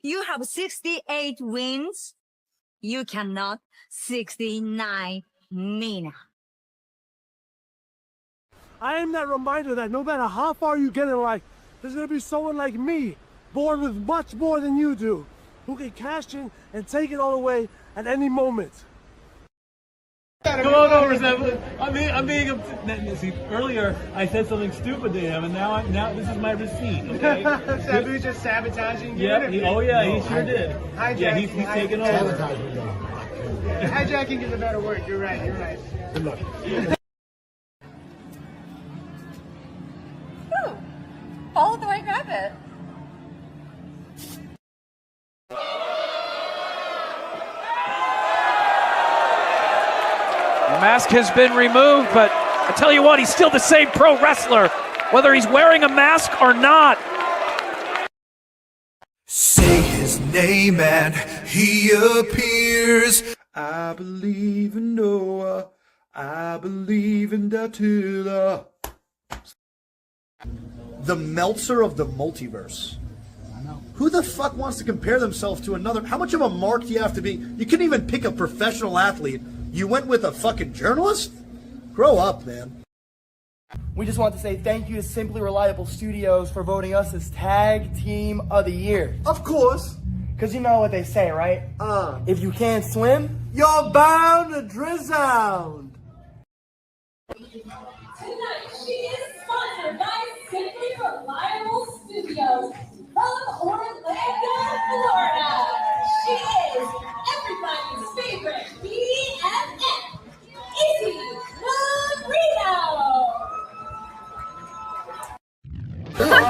You have 68 wins. You cannot 69 Mina. I am that reminder that no matter how far you get in life, there's going to be someone like me, born with much more than you do, who can cash in and take it all away at any moment. Come on over, Sam. I'm being. See, earlier I said something stupid to him, and now this is my receipt. Okay. Sabu's just sabotaging you. Yeah. He sure did. Hijacking. Yeah, he's taking over. Hijacking is a better word. You're right. Good luck. Ooh, follow the white rabbit. The mask has been removed, but I tell you what, he's still the same pro wrestler, whether he's wearing a mask or not. Say his name and he appears. I believe in Noah. I believe in Datula. The Meltzer of the multiverse. Who the fuck wants to compare themselves to another? How much of a mark do you have to be? You couldn't even pick a professional athlete. You went with a fucking journalist? Grow up, man. We just want to say thank you to Simply Reliable Studios for voting us as Tag Team of the Year. Of course. Because you know what they say, right? If you can't swim, You're bound to drown. Tonight, she is sponsored by Simply Reliable Studios from Orlando, Florida. She is everybody's favorite BFF, Izzy Marino.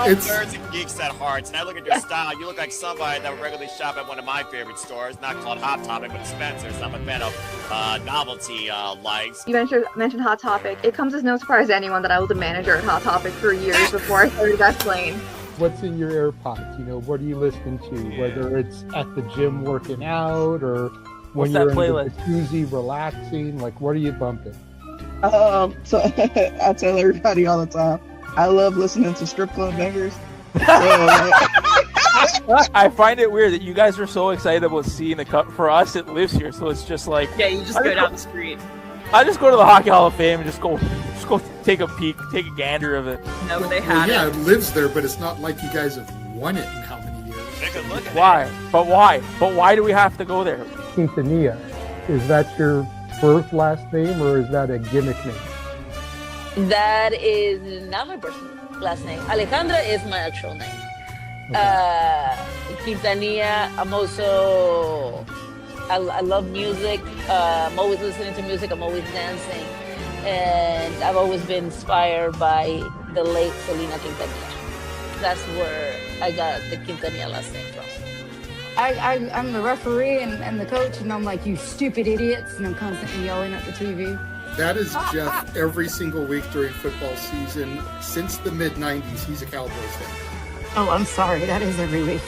It's nerds and geeks at heart. And I look at your style. You look like somebody that would regularly shop at one of my favorite stores, not called Hot Topic, but Spencer's. I'm a fan of novelty likes. You mentioned Hot Topic. It comes as no surprise to anyone that I was a manager at Hot Topic for years before I started wrestling. What's in your AirPods? You know, what are you listening to? Whether it's at the gym working out or when you're in the jacuzzi relaxing, like what are you bumping? So I tell everybody all the time, I love listening to strip club bangers. I find it weird that you guys are so excited about seeing the cup. For us, it lives here, so it's just like you just go down the street. I just go to the Hockey Hall of Fame and just go take a peek, take a gander of it. No, they had it lives there, but it's not like you guys have won it in how many years. Take a look at Why? But why? But why do we have to go there? Quintanilla. Is that your birth last name or is that a gimmick name? That is not my birth last name. Alejandra is my actual name. Quintanilla, I'm also... I love music. I'm always listening to music. I'm always dancing. And I've always been inspired by the late Selena Quintanilla. That's where I got the Quintanilla last name from. I'm the referee and the coach, and I'm like, you stupid idiots, and I'm constantly yelling at the TV. That is Jeff every single week during football season. Since the mid-90s, he's a Cowboys fan. Oh, I'm sorry. That is every week.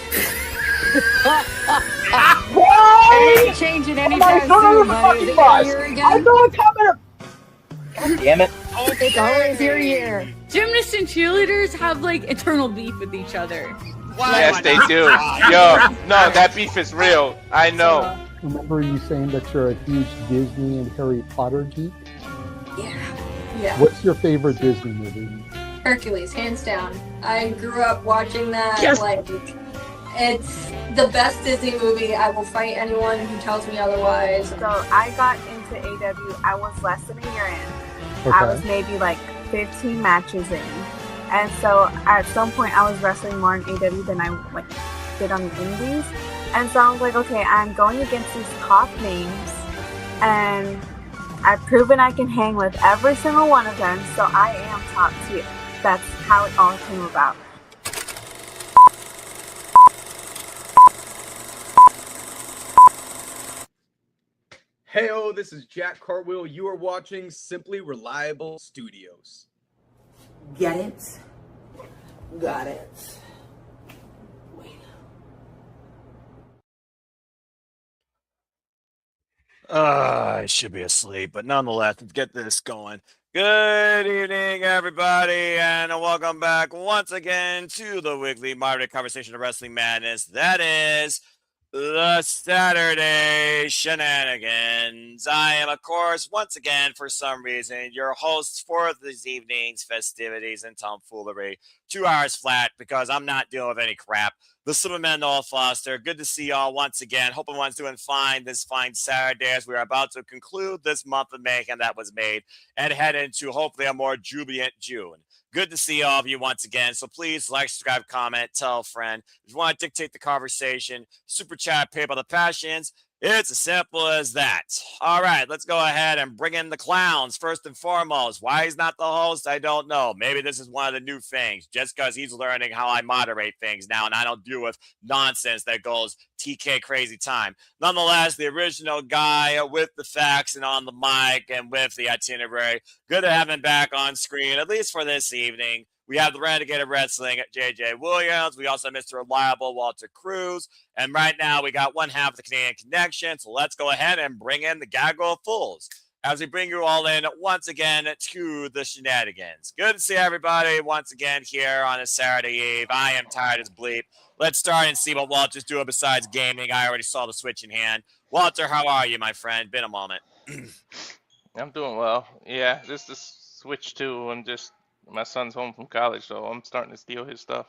It ain't changing anytime soon, buddy. Is it your year again? I know it's coming. Damn it. It's always your year. Gymnasts and cheerleaders have like eternal beef with each other. Yes, they do. Yo, no, that beef is real. I know. Remember you saying that you're a huge Disney and Harry Potter geek? Yeah. What's your favorite Disney movie? Hercules, hands down. I grew up watching that. Yes. Like, it's the best Disney movie. I will fight anyone who tells me otherwise. So I got into AW, I was less than a year in. Okay. I was maybe like 15 matches in. And so at some point I was wrestling more in AW than I did on the indies. And so I was like, okay, I'm going against these top names and I've proven I can hang with every single one of them, so I am top tier. That's how it all came about. Heyo, this is Jack Cartwheel. You are watching Simply Reliable Studios. Get it? Got it. I should be asleep, but nonetheless, let's get this going. Good evening, everybody, and welcome back once again to the weekly moderate conversation of wrestling madness. That is the Saturday Shenanigans. I am, of course, once again, for some reason, your host for this evening's festivities and tomfoolery. 2 hours flat because I'm not dealing with any crap. The Superman Noah Foster. Good to see y'all once again. Hope everyone's doing fine this fine Saturday as we are about to conclude this month of mayhem that was made and head into hopefully a more jubilant June. Good to see all of you once again. So please like, subscribe, comment, tell a friend. If you want to dictate the conversation, super chat, pay by the passions. It's as simple as that. All right, let's go ahead and bring in the clowns first and foremost. Why he's not the host, I don't know. Maybe this is one of the new things, just because he's learning how I moderate things now, and I don't deal with nonsense that goes TK crazy time. Nonetheless, the original guy with the facts and on the mic and with the itinerary. Good to have him back on screen, at least for this evening. We have the Renegade of Wrestling, JJ Williams. We also have Mr. Reliable, Walter Cruz. And right now, we got one half of the Canadian Connection. So let's go ahead and bring in the Gaggle of Fools as we bring you all in once again to the Shenanigans. Good to see everybody once again here on a Saturday Eve. I am tired as bleep. Let's start and see what Walter's doing besides gaming. I already saw the switch in hand. Walter, how are you, my friend? Been a moment. I'm doing well. Yeah, this is Switch 2. I'm just... My son's home from college, so I'm starting to steal his stuff.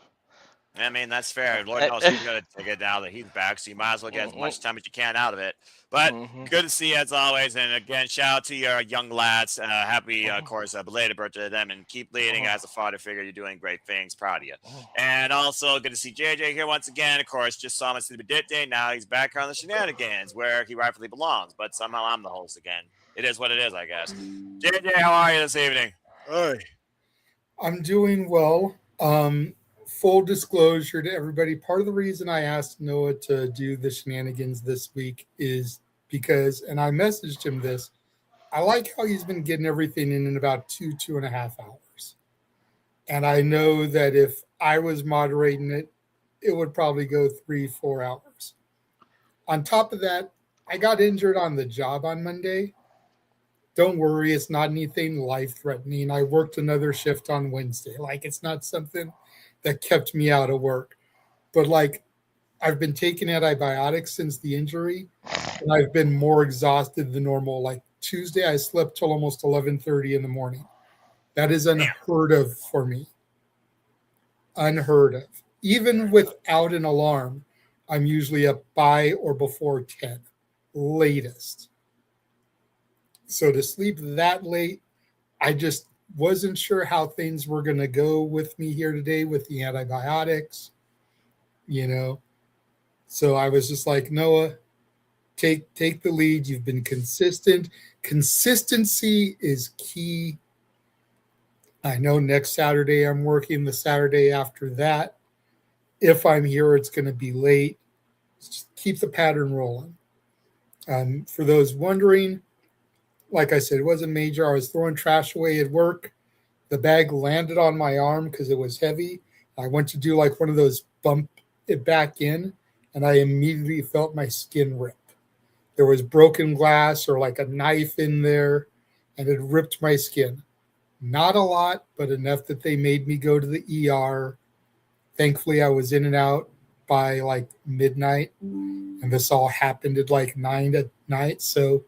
I mean, that's fair. Lord knows he's going to take it now that he's back, so you might as well get as much time as you can out of it. But good to see you as always. And again, shout out to your young lads. Happy, of course, belated birthday to them. And keep leading as a father figure. You're doing great things. Proud of you. And also good to see JJ here once again. Of course, just saw him at Sleep Day. Now he's back here on the Shenanigans where he rightfully belongs. But somehow I'm the host again. It is what it is, I guess. JJ, how are you this evening? Hey. I'm doing well. Full disclosure to everybody, part of the reason I asked Noah to do the Shenanigans this week is because, and I messaged him this, I like how he's been getting everything in about 2.5 hours. And I know that if I was moderating it, it would probably go 3-4 hours. On top of that, I got injured on the job on Monday. Don't worry, it's not anything life-threatening. I worked another shift on Wednesday. Like, it's not something that kept me out of work. But, like, I've been taking antibiotics since the injury, and I've been more exhausted than normal. Like, Tuesday, I slept till almost 11:30 in the morning. That is unheard of for me. Unheard of. Even without an alarm, I'm usually up by or before 10, latest. So to sleep that late, I just wasn't sure how things were going to go with me here today with the antibiotics, you know. So I was just like, Noah, take the lead. You've been consistent. Consistency is key. I know next Saturday I'm working. The Saturday after that, if I'm here, it's going to be late. Just keep the pattern rolling. For those wondering, like I said, it wasn't major. I was throwing trash away at work. The bag landed on my arm because it was heavy. I went to do like one of those bump it back in, and I immediately felt my skin rip. There was broken glass or like a knife in there, and it ripped my skin. Not a lot, but enough that they made me go to the ER. Thankfully, I was in and out by like midnight, and this all happened at like 9 at night. So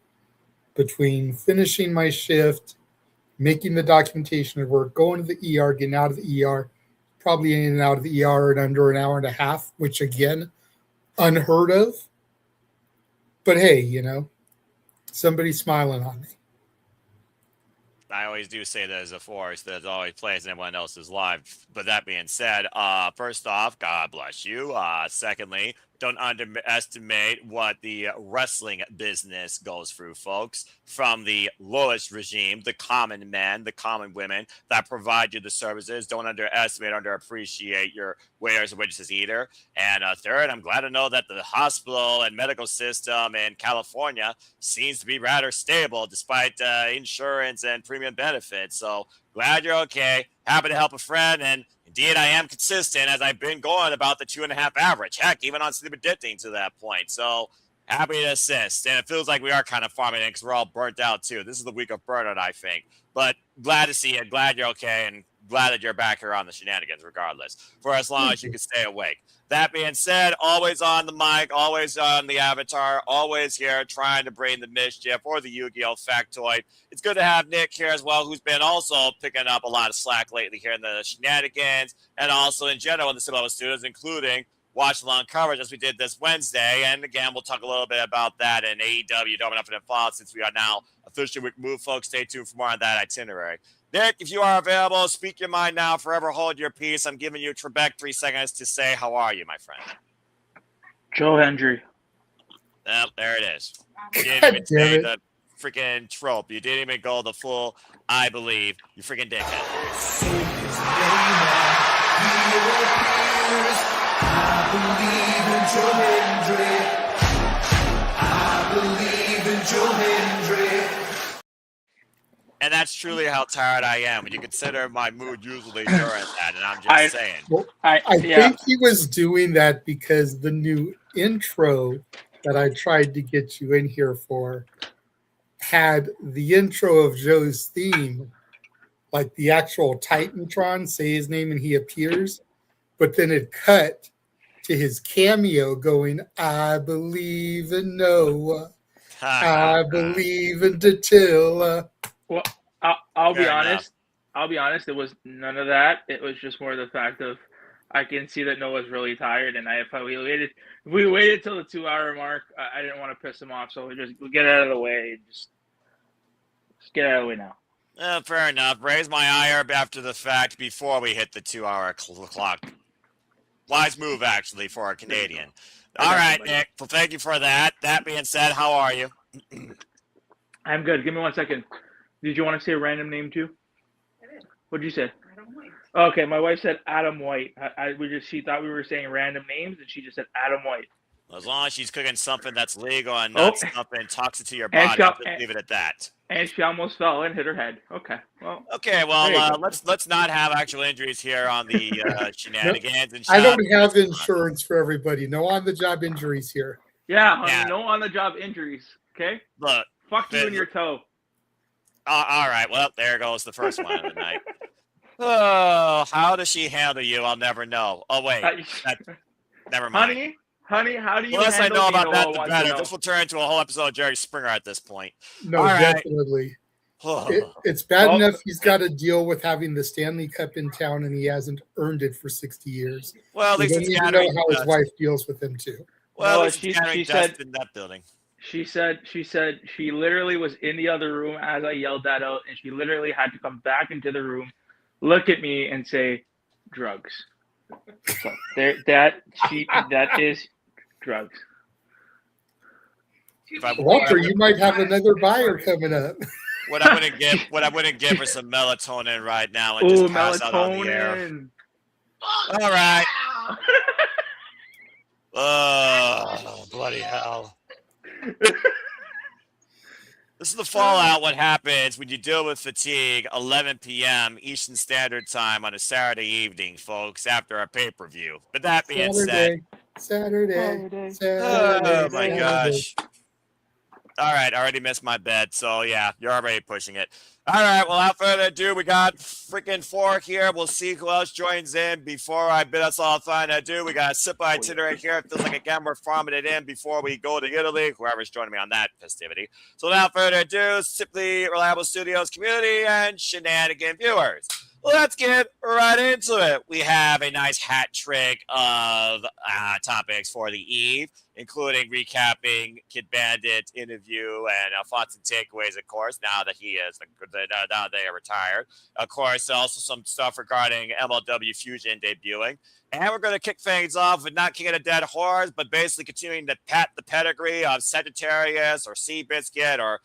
between finishing my shift, making the documentation of work, going to the ER, getting out of the ER, probably in and out of the ER in under an hour and a half, which again, unheard of. But hey, you know, somebody's smiling on me. I always do say there's a force that always plays in everyone else's life. But that being said, first off, God bless you. Secondly, don't underestimate what the wrestling business goes through, folks. From the lowest regime, the common men, the common women that provide you the services. Don't underestimate, underappreciate your waiters and waitresses either. And third, I'm glad to know that the hospital and medical system in California seems to be rather stable despite insurance and premium benefits. So glad you're okay. Happy to help a friend. And indeed, I am consistent as I've been going about the 2.5 average. Heck, even on sleep addicting to that point. So happy to assist. And it feels like we are kind of farming it because we're all burnt out too. This is the week of burnout, I think. But glad to see you. Glad you're okay. And glad that you're back here on the Shenanigans regardless, for as long as you can stay awake. That being said, always on the mic, always on the avatar, always here trying to bring the mischief or the Yu-Gi-Oh! Factoid. It's good to have Nick here as well, who's been also picking up a lot of slack lately here in the Shenanigans and also in general in the Civil Studios, including watch-along coverage as we did this Wednesday. And again, we'll talk a little bit about that in AEW, Double Nothing and Fall, since we are now officially with Move, folks. Stay tuned for more on that itinerary. Nick, if you are available, speak your mind now. Forever hold your peace. I'm giving you Trebek 3 seconds to say, how are you, my friend? Joe Hendry. Well, there it is. You didn't even say the freaking trope. You didn't even go the full I believe. You freaking dickhead. I believe in Joe Hendry. I believe in Joe Hendry. And that's truly how tired I am when you consider my mood usually during that. And I'm just saying. Well, I think he was doing that because the new intro that I tried to get you in here for had the intro of Joe's theme, like the actual Titantron, say his name and he appears, but then it cut to his cameo going, I believe in Noah. I believe in Datilla. Well, I'll be honest. I'll be honest. It was none of that. It was just more the fact of I can see that Noah's really tired, and we waited till the 2-hour mark. I didn't want to piss him off, so we'll get out of the way. Just get out of the way now. Fair enough. Raise my ire after the fact before we hit the 2-hour clock. Wise move, actually, for a Canadian. All right, Nick. Well, thank you for that. That being said, how are you? I'm good. Give me 1 second. Did you want to say a random name too? I did. What'd you say? Adam White. Okay, my wife said Adam White. She thought we were saying random names, and she just said Adam White. As long as she's cooking something that's legal and not something toxic to your body, just leave it at that. And she almost fell and hit her head. Okay. Well. Okay. Well, let's not have actual injuries here on the Shenanigans. And I don't have insurance for everybody. No on-the-job injuries here. Yeah, honey, no on-the-job injuries. Okay. Look. Fuck you and your toe. All right. Well, there goes the first one of the night. Oh, how does she handle you? I'll never know. Oh wait, never mind. Honey, how do you? The less I know about that, the better. Know. This will turn into a whole episode of Jerry Springer at this point. No, definitely. It's bad enough he's got to deal with having the Stanley Cup in town, and he hasn't earned it for 60 years. Well, at least you know how his wife deals with him too. Well, she said in that building. She said she literally was in the other room as I yelled that out, and she literally had to come back into the room, look at me, and say, "Drugs." So that is drugs. Walter, you might have another buyer coming up. What I wouldn't give her some melatonin right now and just pass out on the air. All right. Oh, bloody hell. This is the fallout. What happens when you deal with fatigue 11 p.m. Eastern Standard Time on a Saturday evening, folks, after a pay-per-view. But that being said... Saturday. Oh, my gosh. All right, I already missed my bed, so yeah, you're already pushing it. All right, well, without further ado, we got freaking 4 here. We'll see who else joins in before I bid us all fine adieu. We got a simple itinerary here. It feels like, again, we're farming it in before we go to Italy, whoever's joining me on that festivity. So without further ado, Simply Reliable Studios community and Shenanigan viewers. Let's get right into it. We have a nice hat trick of topics for the eve, including recapping Kid Bandit interview and thoughts and takeaways, of course, now that he is now they are retired. Of course, also some stuff regarding MLW Fusion debuting. And we're going to kick things off with not kicking a dead horse, but basically continuing to pat the pedigree of Sagittarius or Seabiscuit or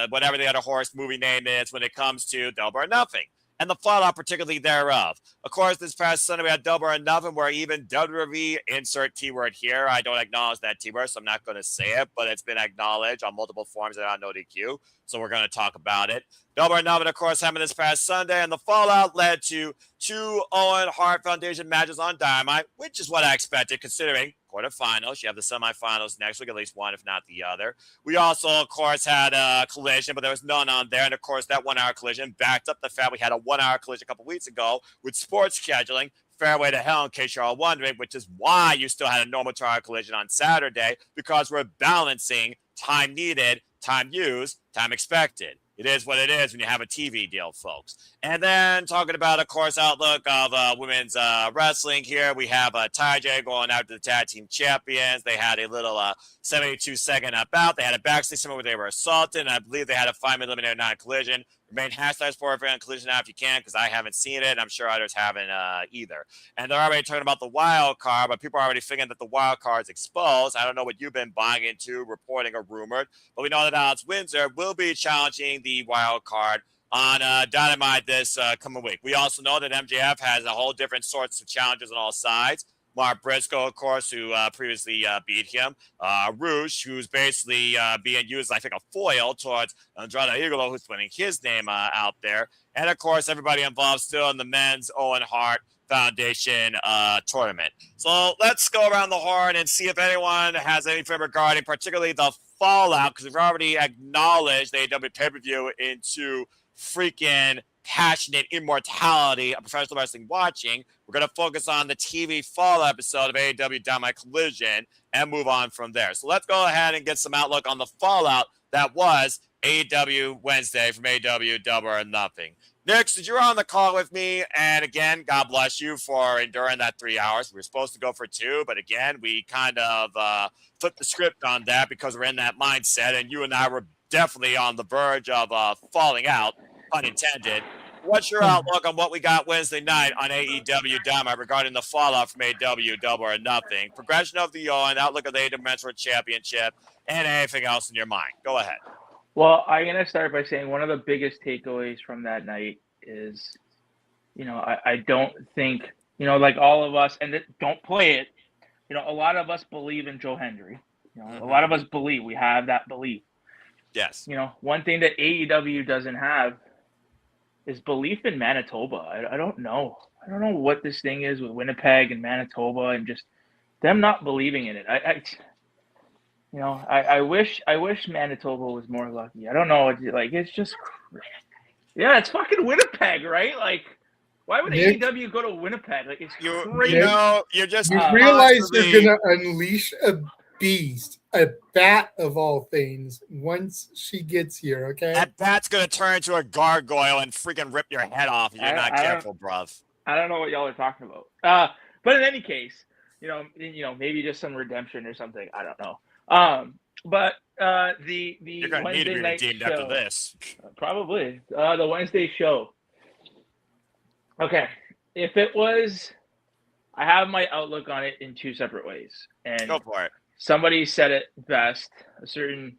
whatever the other horse movie name is when it comes to Double or Nothing, and the fallout particularly thereof. Of course, this past Sunday we had Double or Nothing, where even WWE, insert T-word here, I don't acknowledge that T-word, so I'm not going to say it, but it's been acknowledged on multiple forums and on NoDQ, so we're going to talk about it. Double or Nothing, of course, happened this past Sunday, and the fallout led to 2 Owen Hart Foundation matches on Dynamite, which is what I expected, considering quarterfinals. You have the semifinals next week, at least one, if not the other. We also, of course, had a collision, but there was none on there. And, of course, that 1 hour collision backed up the fact we had a 1 hour collision a couple weeks ago with sports scheduling. Fairway to hell, in case you're all wondering, which is why you still had a normal 2 hour collision on Saturday, because we're balancing time needed, time used, time expected. It is what it is when you have a TV deal, folks. And then talking about, of course, outlook of women's wrestling here, we have Taiji going after the tag team champions. They had a little 72-second bout. They had a backstage segment where they were assaulted, and I believe they had a 5-minute eliminator non-collision. Remain hashtags for it on collision now if you can, because I haven't seen it, and I'm sure others haven't either. And they're already talking about the wild card, but people are already thinking that the wild card's exposed. I don't know what you've been buying into, reporting or rumored, but we know that Alex Windsor will be challenging the wild card on Dynamite this coming week. We also know that MJF has a whole different sorts of challenges on all sides. Mark Briscoe, of course, who previously beat him. Rouge, who's basically being used, I think, a foil towards Andrade Igolo, who's putting his name out there. And, of course, everybody involved still in the men's Owen Hart Foundation tournament. So let's go around the horn and see if anyone has anything regarding particularly the fallout, because we've already acknowledged the AEW pay-per-view into freaking passionate immortality of professional wrestling watching. We're going to focus on the TV fallout episode of AEW Dynamite Collision and move on from there. So let's go ahead and get some outlook on the fallout that was AEW Wednesday from AEW Double or Nothing. Nick, since you're on the call with me, and again, God bless you for enduring that 3 hours. We were supposed to go for 2, but again, we kind of flipped the script on that because we're in that mindset, and you and I were definitely on the verge of falling out, pun intended. What's your outlook on what we got Wednesday night on AEW Dynamite regarding the fallout from AEW Double or Nothing, progression of the Owen, outlook of the AEW Men's World Championship, and anything else in your mind? Go ahead. Well, I'm going to start by saying one of the biggest takeaways from that night is, I don't think, like all of us, and don't play it, a lot of us believe in Joe Hendry. A lot of us believe, we have that belief. Yes. One thing that AEW doesn't have is belief in Manitoba. I don't know. I don't know what this thing is with Winnipeg and Manitoba and just them not believing in it. I wish Manitoba was more lucky. I don't know. It's just, yeah, it's fucking Winnipeg, right? Like, why would AEW go to Winnipeg? Like, it's crazy. You're just you realize they're gonna unleash a beast, a bat of all things, once she gets here. Okay, that bat's gonna turn into a gargoyle and freaking rip your head off if you're not careful, bruv. I don't know what y'all are talking about. But in any case, maybe just some redemption or something. I don't know. But the you're gonna Wednesday need to be night redeemed show, after this. Probably the Wednesday show. Okay, if it was, I have my outlook on it in 2 separate ways, and go for it. Somebody said it best. A certain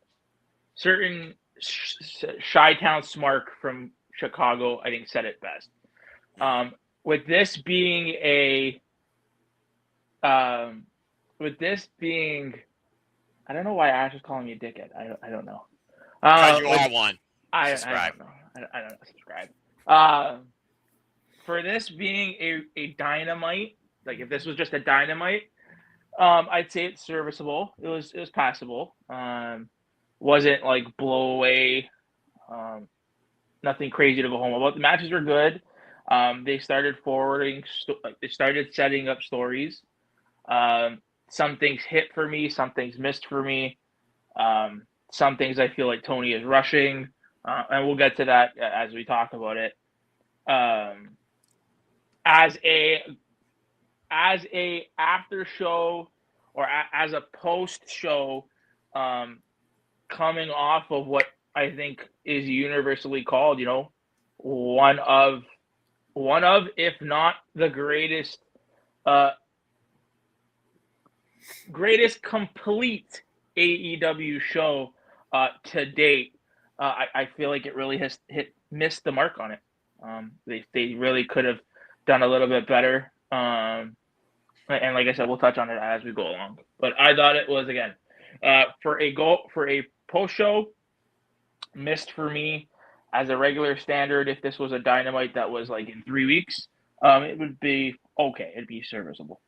Chi-Town Smark from Chicago, I think, said it best. With this being I don't know why Ash is calling me a dickhead. I don't know. Because you are one. Subscribe. I don't know. Subscribe. For this being a Dynamite, like if this was just a Dynamite, I'd say it's serviceable. It was passable. Wasn't like blow away. Nothing crazy to go home about. The matches were good. They started they started setting up stories. Some things hit for me, some things missed for me. Some things I feel like Tony is rushing, and we'll get to that as we talk about it. As a after show or as a post show, coming off of what I think is universally called, one of, if not the greatest complete AEW show to date. I feel like it really has missed the mark on it. They really could have done a little bit better. And like I said, we'll touch on it as we go along. But I thought it was, again, for a post show, missed for me. As a regular standard, if this was a Dynamite that was like in 3 weeks, it would be okay. It'd be serviceable.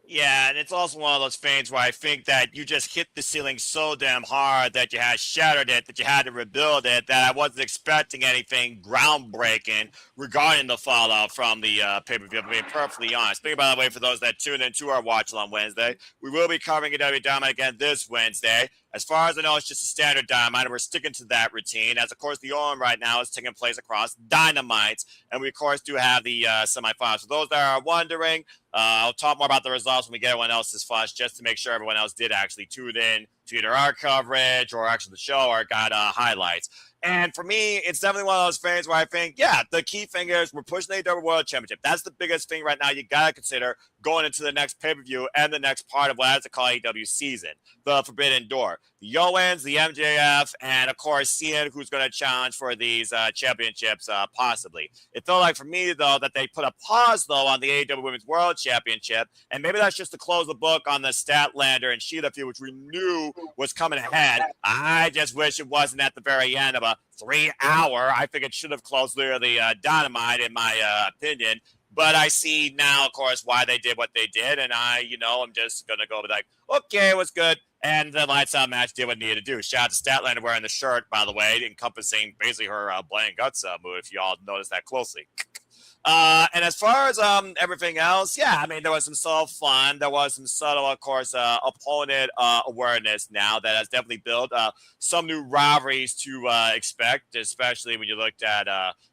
Yeah, and it's also one of those things where I think that you just hit the ceiling so damn hard that you had shattered it, that you had to rebuild it, that I wasn't expecting anything groundbreaking regarding the fallout from the pay-per-view, to be perfectly honest. Think by the way, for those that tune into our watch on Wednesday, we will be covering AEW Dynamite again this Wednesday. As far as I know, it's just a standard Dynamite, and we're sticking to that routine, as of course the OM right now is taking place across Dynamites, and we of course do have the semifinals. For those that are wondering, I'll talk more about the results when we get everyone else's flush, just to make sure everyone else did actually tune in to either our coverage or actually the show or got highlights. And for me, it's definitely one of those things where I think, yeah, the key thing is we're pushing the AEW World Championship. That's the biggest thing right now you got to consider going into the next pay-per-view and the next part of what I have to call AEW season, the Forbidden Door. The Owens, the MJF, and of course, seeing who's going to challenge for these championships possibly. It felt like for me, though, that they put a pause, though, on the AEW Women's World Championship, and maybe that's just to close the book on the Statlander and Sheeta feud, which we knew was coming ahead. I just wish it wasn't at the very end of a 3-hour. I think it should have closed literally Dynamite, in my opinion. But I see now, of course, why they did what they did, and I'm just going to go like, okay, it was good. And the lights out match did what it needed to do. Shout out to Statlander wearing the shirt, by the way, encompassing basically her Blood and Guts move, if you all noticed that closely. And as far as everything else, yeah, I mean, there was some subtle fun. There was some subtle, of course, opponent awareness now that has definitely built some new rivalries to expect, especially when you looked at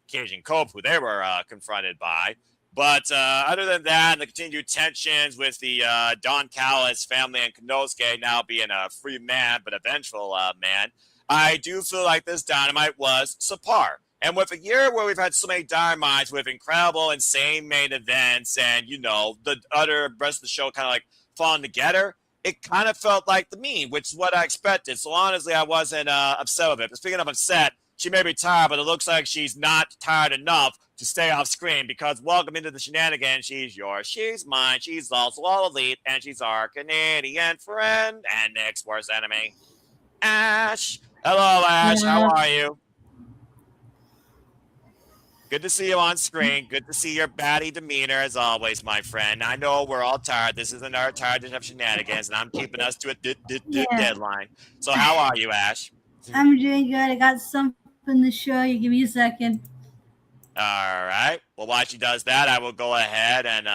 Cage and Cope, who they were confronted by. But other than that, and the continued tensions with the Don Callis family and Konosuke now being a free man, but a vengeful man, I do feel like this Dynamite was subpar. And with a year where we've had so many Dynamites with incredible, insane main events and, the other rest of the show kind of like falling together, it kind of felt like the meme, which is what I expected. So honestly, I wasn't upset with it. But speaking of upset, she may be tired, but it looks like she's not tired enough to stay off screen, because welcome into the Shenanigans. She's yours, she's mine, she's also all elite, and she's our Canadian friend and Nick's worst enemy, Ash. Hello, Ash. How are you? Good to see you on screen. Good to see your batty demeanor as always, my friend. I know we're all tired. This isn't our tired of Shenanigans, and I'm keeping us to a deadline. So how are you, Ash? I'm doing good. I got something to show you. Give me a second. All right. Well, while she does that, I will go ahead and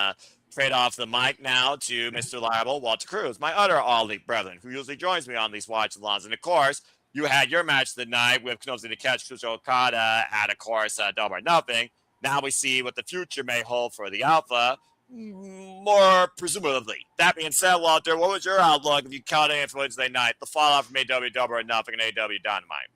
trade off the mic now to Mr. Liable Walter Cruz, my other all-elite brethren, who usually joins me on these watch-alongs. And, of course, you had your match tonight with Konosuke Takeshita, Kazuchika Okada at, of course, Double or Nothing. Now we see what the future may hold for the Alpha, more presumably. That being said, Walter, what was your outlook if you counted it for Wednesday night, the fallout from AEW Double or Nothing and AEW Dynamite?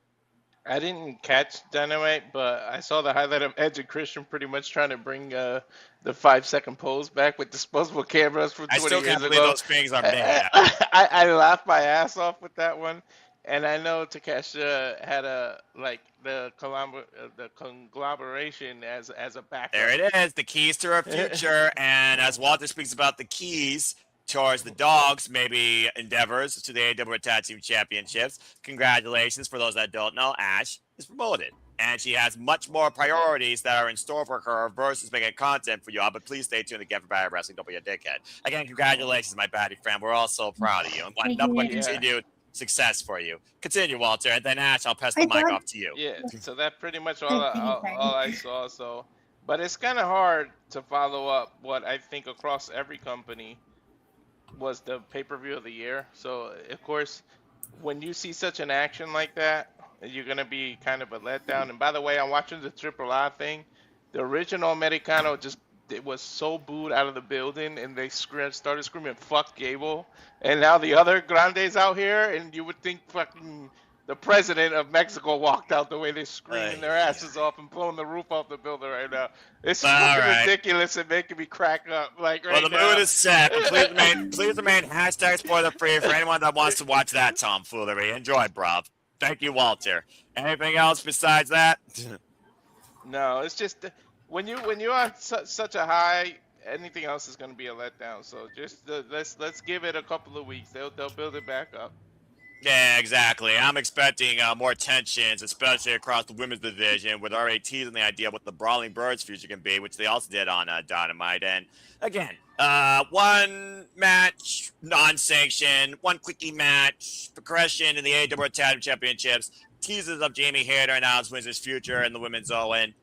I didn't catch Dynamite, but I saw the highlight of Edge and Christian pretty much trying to bring the 5-second pose back with disposable cameras from 20 years ago. I still can't believe those things are made. I laughed my ass off with that one. And I know Takeshita had the conglomeration as a backup. There it is, the keys to our future. And as Walter speaks about the keys towards the dogs, maybe endeavors to the AEW Tag Team Championships, congratulations. For those that don't know, Ash is promoted. And she has much more priorities that are in store for her versus making content for you all. But please stay tuned again for Bad Wrestling. Don't be a dickhead. Again, congratulations, my baddie friend. We're all so proud of you. And want nothing but continued success for you. Continue, Walter, and then Ash, I'll pass the mic off to you. Yeah, so that's pretty much all I saw. So, but it's kind of hard to follow up what I think across every company was the pay-per-view of the year. So, of course, when you see such an action like that, you're gonna be kind of a letdown. And by the way, I'm watching the Triple I thing. The original Americano it was so booed out of the building, and they started screaming "fuck Gable," and now the other Grandes out here, and you would think fucking the president of Mexico walked out the way they're screaming their asses off and blowing the roof off the building right now. It's fucking ridiculous and making me crack up. Like right well, the mood is set. Please remain hashtag spoiler free for anyone that wants to watch that tomfoolery. Enjoy, bruv. Thank you, Walter. Anything else besides that? No, it's just. When you're on such a high, anything else is going to be a letdown. So just let's give it a couple of weeks. They'll build it back up. Yeah, exactly. I'm expecting more tensions, especially across the women's division, with already teasing the idea of what the Brawling Birds future can be, which they also did on Dynamite. And again, one match, non-sanctioned, one quickie match, progression in the AEW Tag Team Championships, teases of Jamie Hayter announced wins his future in the women's Owen.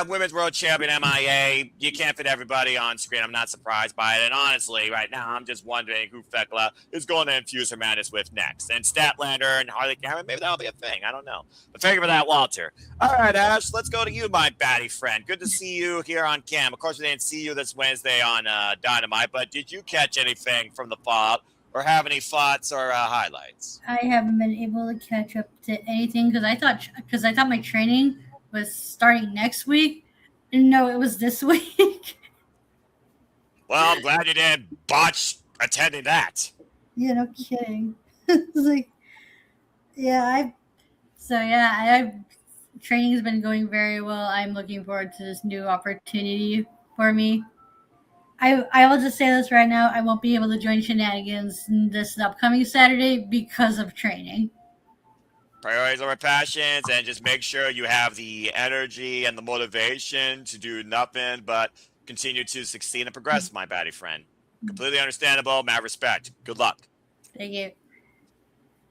Women's World Champion MIA. You can't fit everybody on screen. I'm not surprised by it. And honestly, right now, I'm just wondering who Fekla is going to infuse her madness with next. And Statlander and Harley Cameron, maybe that'll be a thing. I don't know. But thank you for that, Walter. All right, Ash, let's go to you, my baddie friend. Good to see you here on cam. Of course, we didn't see you this Wednesday on Dynamite, but did you catch anything from the fall or have any thoughts or highlights? I haven't been able to catch up to anything because I thought my training was starting next week. No, it was this week. Well, I'm glad you didn't botch attending that. Yeah, no kidding. It's like, training has been going very well. I'm looking forward to this new opportunity for me. I will just say this right now. I won't be able to join Shenanigans this upcoming Saturday because of training. Priorities over passions, and just make sure you have the energy and the motivation to do nothing but continue to succeed and progress, my baddie friend. Completely understandable. Mad respect. Good luck. Thank you.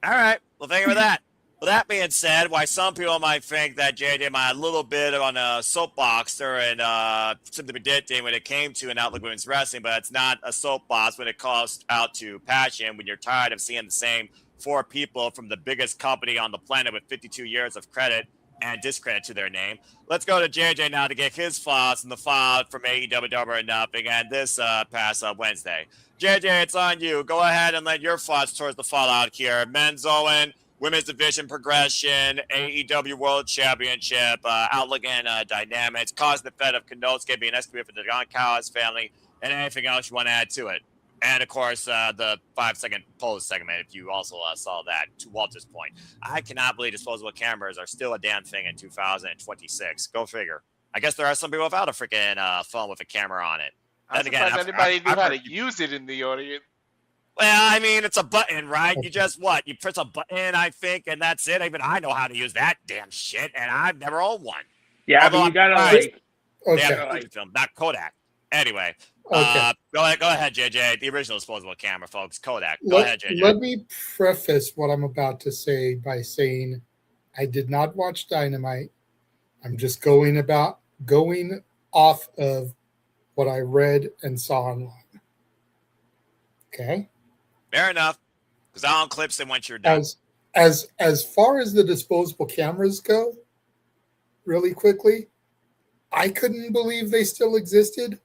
All right. Well, thank you for that. Well, that being said, why some people might think that JJ might a little bit on a soapbox during Simply Predicting when it came to an Outlook Women's Wrestling, but it's not a soapbox when it calls out to passion, when you're tired of seeing the same 4 people from the biggest company on the planet with 52 years of credit and discredit to their name. Let's go to JJ now to get his thoughts on the fallout from AEW Double or Nothing and this past Wednesday. JJ, it's on you. Go ahead and let your thoughts towards the fallout here. Men's Owen, women's division progression, AEW World Championship, Outlook and Dynamics, cause and effect of Konosuke being estimated for the John Callis family, and anything else you want to add to it. And, of course, the 5-second pose segment, if you also saw that, to Walter's point. I cannot believe disposable cameras are still a damn thing in 2026. Go figure. I guess there are some people without a freaking phone with a camera on it. I'm surprised anybody knew how to use it in the audience. Well, I mean, it's a button, right? You just You press a button, I think, and that's it. Even I know how to use that damn shit, and I've never owned one. Yeah, although but you gotta film, not Kodak. Anyway, Okay. Go ahead, JJ. The original disposable camera, folks. Kodak. Go ahead, JJ. Let me preface what I'm about to say by saying I did not watch Dynamite. I'm just going off of what I read and saw online. Okay. Fair enough. Because I'll clips them once you're done. As far as the disposable cameras go, really quickly, I couldn't believe they still existed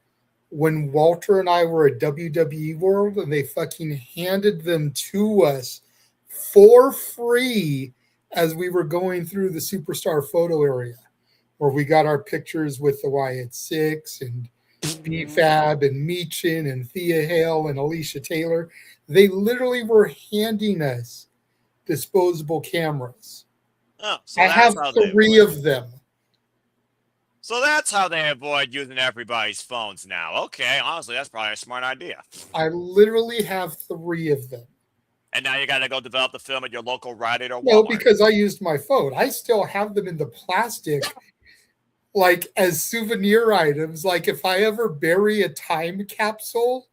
when Walter and I were at WWE World and they fucking handed them to us for free as we were going through the Superstar photo area, where we got our pictures with the Wyatt Six and BFAB and Meechin and Thea Hale and Alicia Taylor. They literally were handing us disposable cameras. Oh, so I have 3 of them. So that's how they avoid using everybody's phones now. Okay, honestly, that's probably a smart idea. I literally have 3 of them. And now you got to go develop the film at your local Rite Aid or Walmart. No, because I used my phone. I still have them in the plastic, like as souvenir items. Like if I ever bury a time capsule,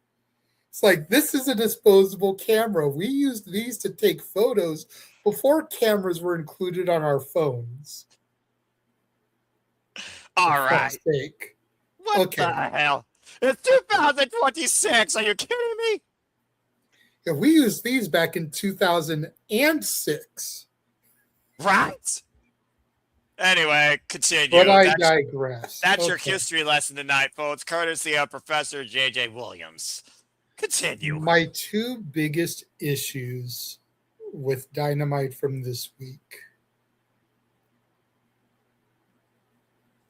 it's like, this is a disposable camera. We used these to take photos before cameras were included on our phones. All right. What the hell? It's 2026. Are you kidding me? Yeah, we used these back in 2006. Right. Anyway, continue. But I digress. That's your history lesson tonight, folks, courtesy of Professor J.J. Williams. Continue. My 2 biggest issues with Dynamite from this week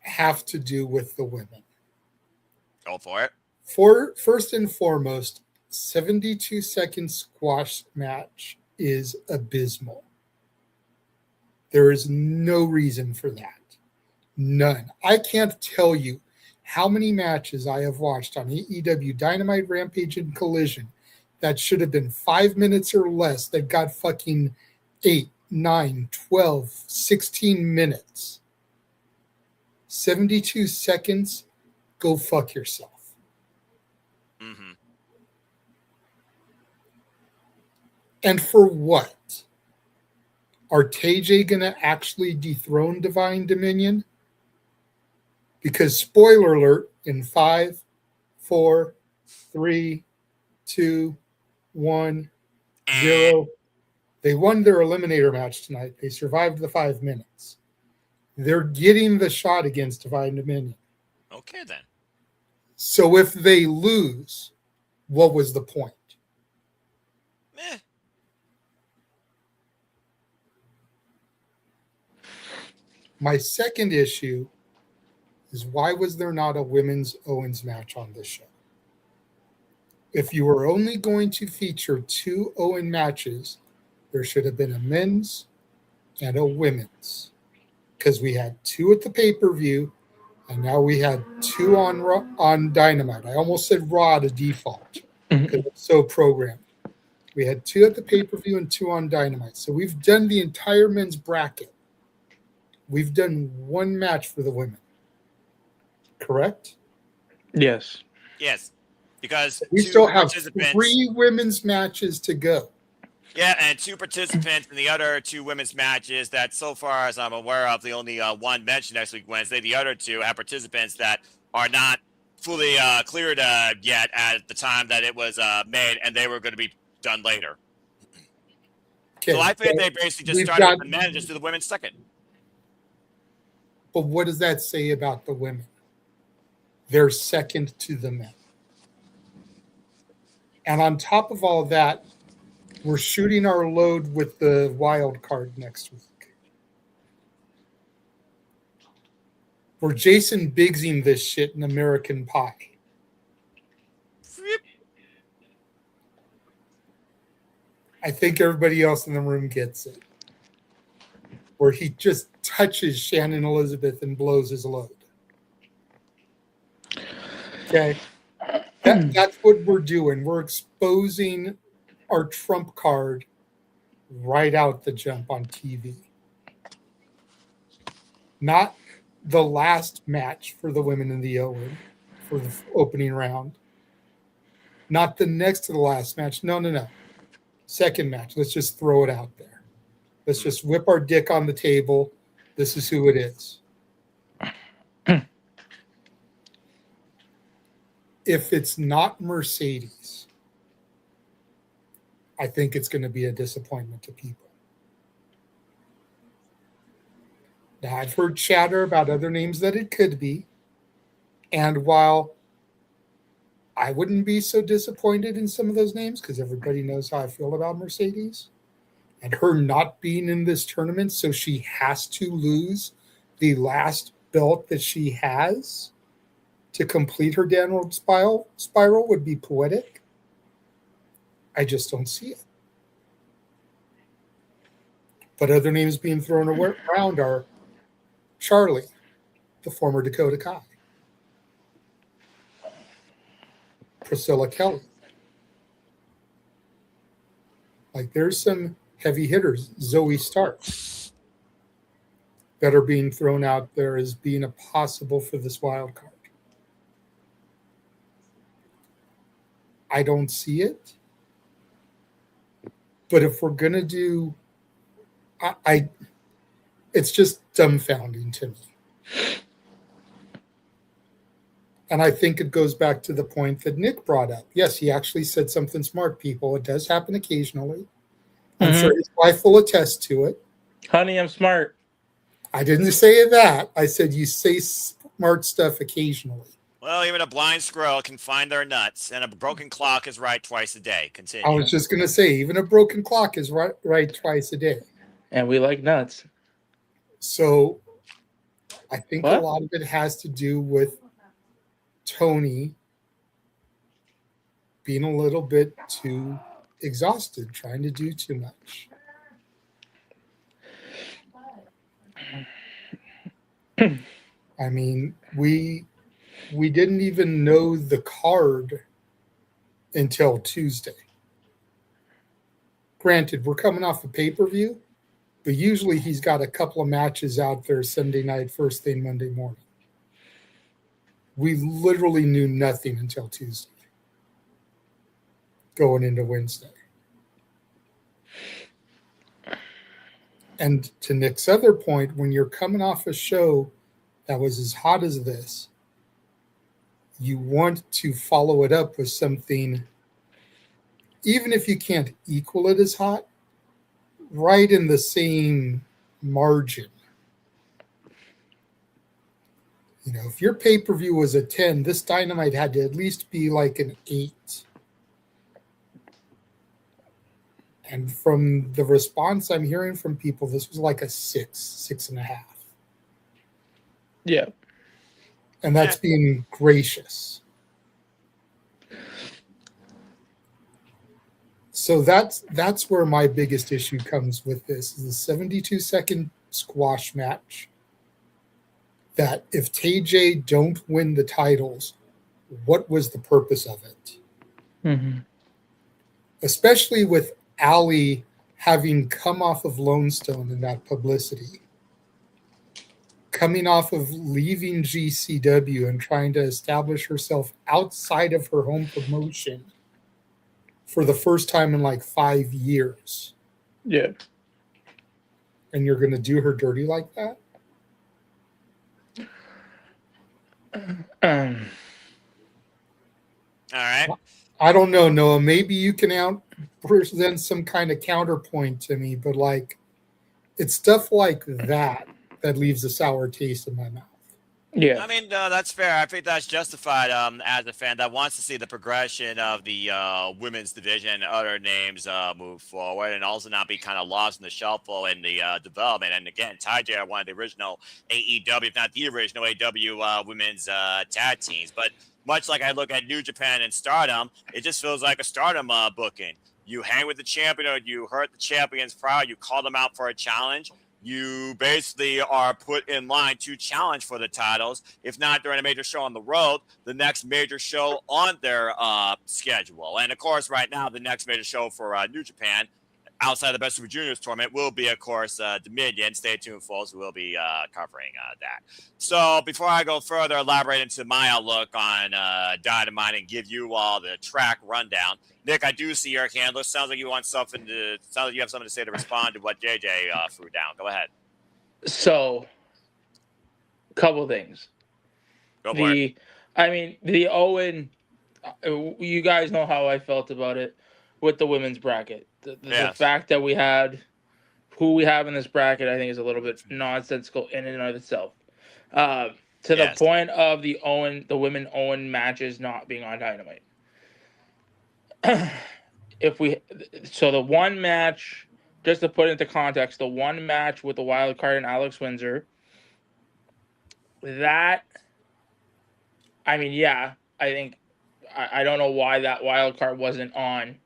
have to do with the women. Go for it. First and foremost, 72-second squash match is abysmal. There is no reason for that. None. I can't tell you how many matches I have watched on AEW Dynamite, Rampage, and Collision that should have been 5 minutes or less that got fucking 8, 9, 12, 16 minutes. 72 seconds, go fuck yourself. Mm-hmm. And for what? Are TJ going to actually dethrone Divine Dominion? Because, spoiler alert, in 5, 4, 3, 2, 1, 0, they won their eliminator match tonight. They survived the 5 minutes. They're getting the shot against Divine Dominion. Okay, then. So if they lose, what was the point? Meh. My second issue is, why was there not a women's Owens match on this show? If you were only going to feature 2 Owen matches, there should have been a men's and a women's. Because we had 2 at the pay-per-view, and now we had 2 on Dynamite. I almost said Raw to default, because it's so programmed. We had 2 at the pay-per-view and 2 on Dynamite. So we've done the entire men's bracket. We've done 1 match for the women. Correct? Yes. Yes. Because we still have 3 women's matches to go. Yeah, and 2 participants in the other 2 women's matches that, so far as I'm aware of, the only one mentioned next week Wednesday. The other 2 have participants that are not fully cleared yet at the time that it was made, and they were going to be done later. Okay, so I think they basically just started with the men and just do the women second. But what does that say about the women? They're second to the men. And on top of all that, we're shooting our load with the wild card next week. We're Jason Biggsing this shit in American Pie. I think everybody else in the room gets it. Where he just touches Shannon Elizabeth and blows his load. Okay? That's what we're doing. We're exposing our trump card right out the jump on TV. Not the last match for the women in the Owen for the opening round. Not the next to the last match. No. Second match. Let's just throw it out there. Let's just whip our dick on the table. This is who it is. If it's not Mercedes, I think it's going to be a disappointment to people. Now, I've heard chatter about other names that it could be. And while I wouldn't be so disappointed in some of those names, because everybody knows how I feel about Mercedes, and her not being in this tournament, so she has to lose the last belt that she has to complete her downward spiral would be poetic. I just don't see it. But other names being thrown around are Charlie, the former Dakota Kai, Priscilla Kelly. Like, there's some heavy hitters, Zoe Stark, that are being thrown out there as being a possible for this wild card. I don't see it. But if we're going to do, it's just dumbfounding to me. And I think it goes back to the point that Nick brought up. Yes, he actually said something smart, people. It does happen occasionally. I'm sure his wife will attest to it. Honey, I'm smart. I didn't say that. I said you say smart stuff occasionally. Well, even a blind squirrel can find their nuts, and a broken clock is right twice a day. Continue. I was just going to say, even a broken clock is right twice a day. And we like nuts. So I think a lot of it has to do with Tony being a little bit too exhausted, trying to do too much. I mean, we didn't even know the card until Tuesday. granted, we're coming off a pay-per-view, but usually he's got a couple of matches out there Sunday night, first thing Monday morning. We literally knew nothing until Tuesday, going into Wednesday. And to Nick's other point, when you're coming off a show that was as hot as this, you want to follow it up with something, even if you can't equal it as hot, right in the same margin. You know, if your pay-per-view was a 10, this Dynamite had to at least be like an 8. And from the response I'm hearing from people, this was like a 6.5. Yeah. And that's being gracious. So that's where my biggest issue comes with this, is the 72-second squash match. That if TJ don't win the titles, what was the purpose of it? Mm-hmm. Especially with Allie having come off of Lone Stone in that publicity, coming off of leaving GCW and trying to establish herself outside of her home promotion for the first time in like 5 years. Yeah. And you're going to do her dirty like that? All right. I don't know, Noah. Maybe you can present some kind of counterpoint to me, but like, it's stuff like that leaves a sour taste in my mouth. Yeah. I mean, that's fair. I think that's justified as a fan that wants to see the progression of the women's division and other names move forward and also not be kind of lost in the shuffle in the development. And again, TJ are one of the original AEW, if not the original AEW women's tag teams. But much like I look at New Japan and Stardom, it just feels like a Stardom booking. You hang with the champion or you hurt the champion's pride, you call them out for a challenge. You basically are put in line to challenge for the titles, if not during a major show on the road, the next major show on their schedule. And, of course, right now, the next major show for New Japan, outside the Best Super Juniors tournament, will be, of course, Dominion. Stay tuned, folks. We'll be covering that. So before I go further, elaborate into my outlook on Dynamite and give you all the track rundown, Nick, I do see your handler. Sounds like you want something to. Sounds like you have something to say to respond to what JJ threw down. Go ahead. So, couple things. Go for it. I mean, the Owen. You guys know how I felt about it with the women's bracket. The fact that we had who we have in this bracket, I think, is a little bit nonsensical in and of itself. To the point of the women Owen matches not being on Dynamite. The one match, just to put into context, the one match with the wild card and Alex Windsor, that, I mean, yeah, I think, I don't know why that wild card wasn't on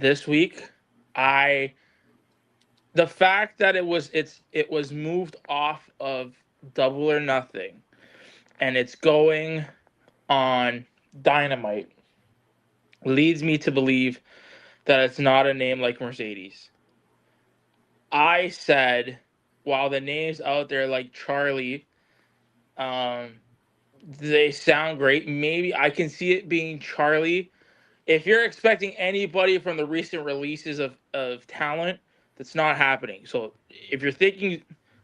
this week. The fact that it was moved off of Double or Nothing and it's going on Dynamite leads me to believe that it's not a name like Mercedes. I said, while the names out there like Charlie, they sound great. Maybe I can see it being Charlie. If you're expecting anybody from the recent releases of talent, that's not happening. So if you're thinking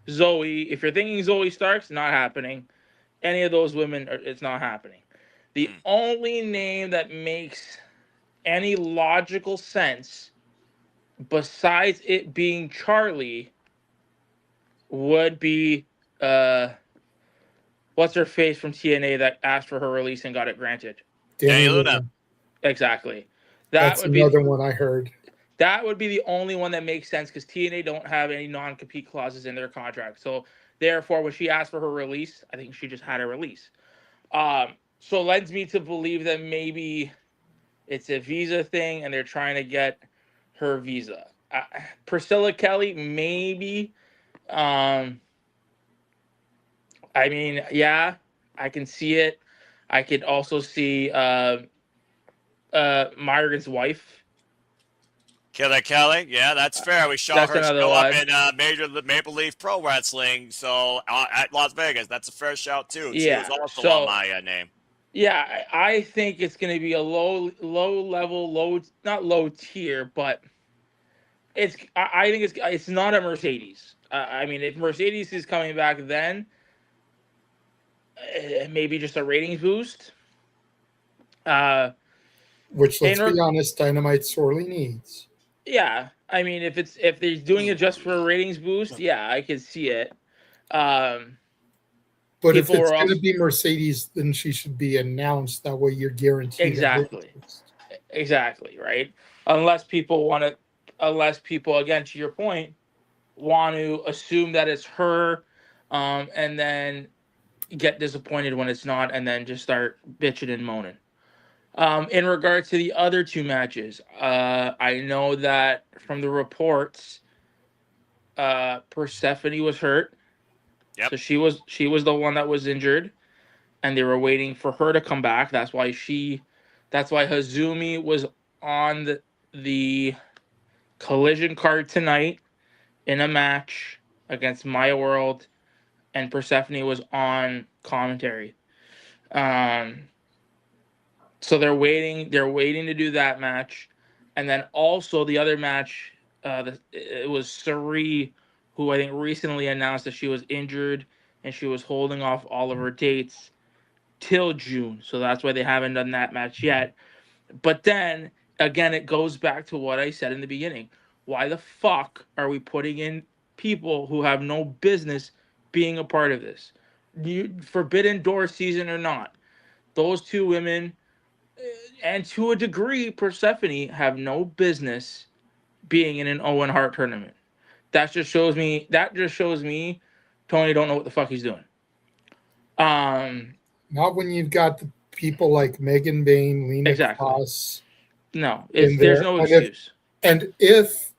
Zoe Starks, not happening. Any of those women, it's not happening. The only name that makes any logical sense besides it being Charlie would be what's her face from TNA that asked for her release and got it granted. Danny Luna. Exactly. That's another one I heard. That would be the only one that makes sense because TNA don't have any non-compete clauses in their contract. So therefore, when she asked for her release, I think she just had a release. So lends me to believe that maybe it's a visa thing and they're trying to get her visa. Priscilla Kelly, maybe. I mean, yeah, I can see it. I could also see Myron's wife Killer Kelly, yeah, that's fair. We saw That's her another show up one. in Major Maple Leaf Pro Wrestling, so at Las Vegas. That's a fair shout too. She was Yeah. also on my name. Yeah, I think it's going to be a low level, not low tier, but I think it's not a Mercedes. I mean, if Mercedes is coming back, then maybe just a ratings boost. Which, let's be honest, Dynamite sorely needs. Yeah, I mean, if they're doing it just for a ratings boost, yeah, I could see it. But if it's going to be Mercedes, then she should be announced. That way, you're guaranteed. Exactly, right? Unless people, again, to your point, want to assume that it's her, and then get disappointed when it's not, and then just start bitching and moaning. In regard to the other two matches, I know that from the reports, Persephone was hurt. Yep. So she was the one that was injured, and they were waiting for her to come back. That's why Hazumi was on the collision card tonight in a match against Maya World, and Persephone was on commentary. So they're waiting to do that match, and then also the other match. It was Sari, who I think recently announced that she was injured and she was holding off all of her dates till June. So that's why they haven't done that match yet. But then again, it goes back to what I said in the beginning. Why the fuck are we putting in people who have no business being a part of this? Forbidden Door season or not, those two women, and to a degree, Persephone, have no business being in an Owen Hart tournament. That just shows me Tony don't know what the fuck he's doing. Not when you've got the people like Megan Bain, Lena Cross. No, there's no excuse. And if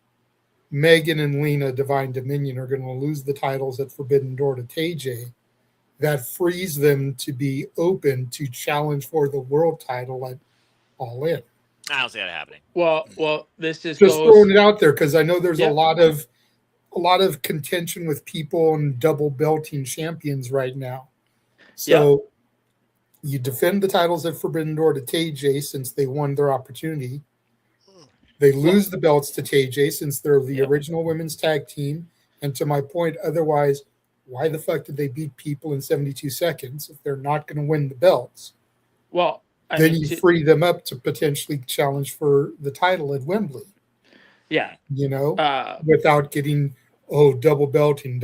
Megan and Lena Divine Dominion are going to lose the titles at Forbidden Door to TJ, that frees them to be open to challenge for the world title at All In. I don't see that happening. Well, this is just throwing it out there because I know there's a lot of contention with people and double belting champions right now. So you defend the titles at Forbidden Door to TJ since they won their opportunity. They lose the belts to TJ since they're the original women's tag team. And to my point, otherwise, why the fuck did they beat people in 72 seconds if they're not going to win the belts? Well, then you free them up to potentially challenge for the title at Wembley. Yeah. You know, without getting, double belting.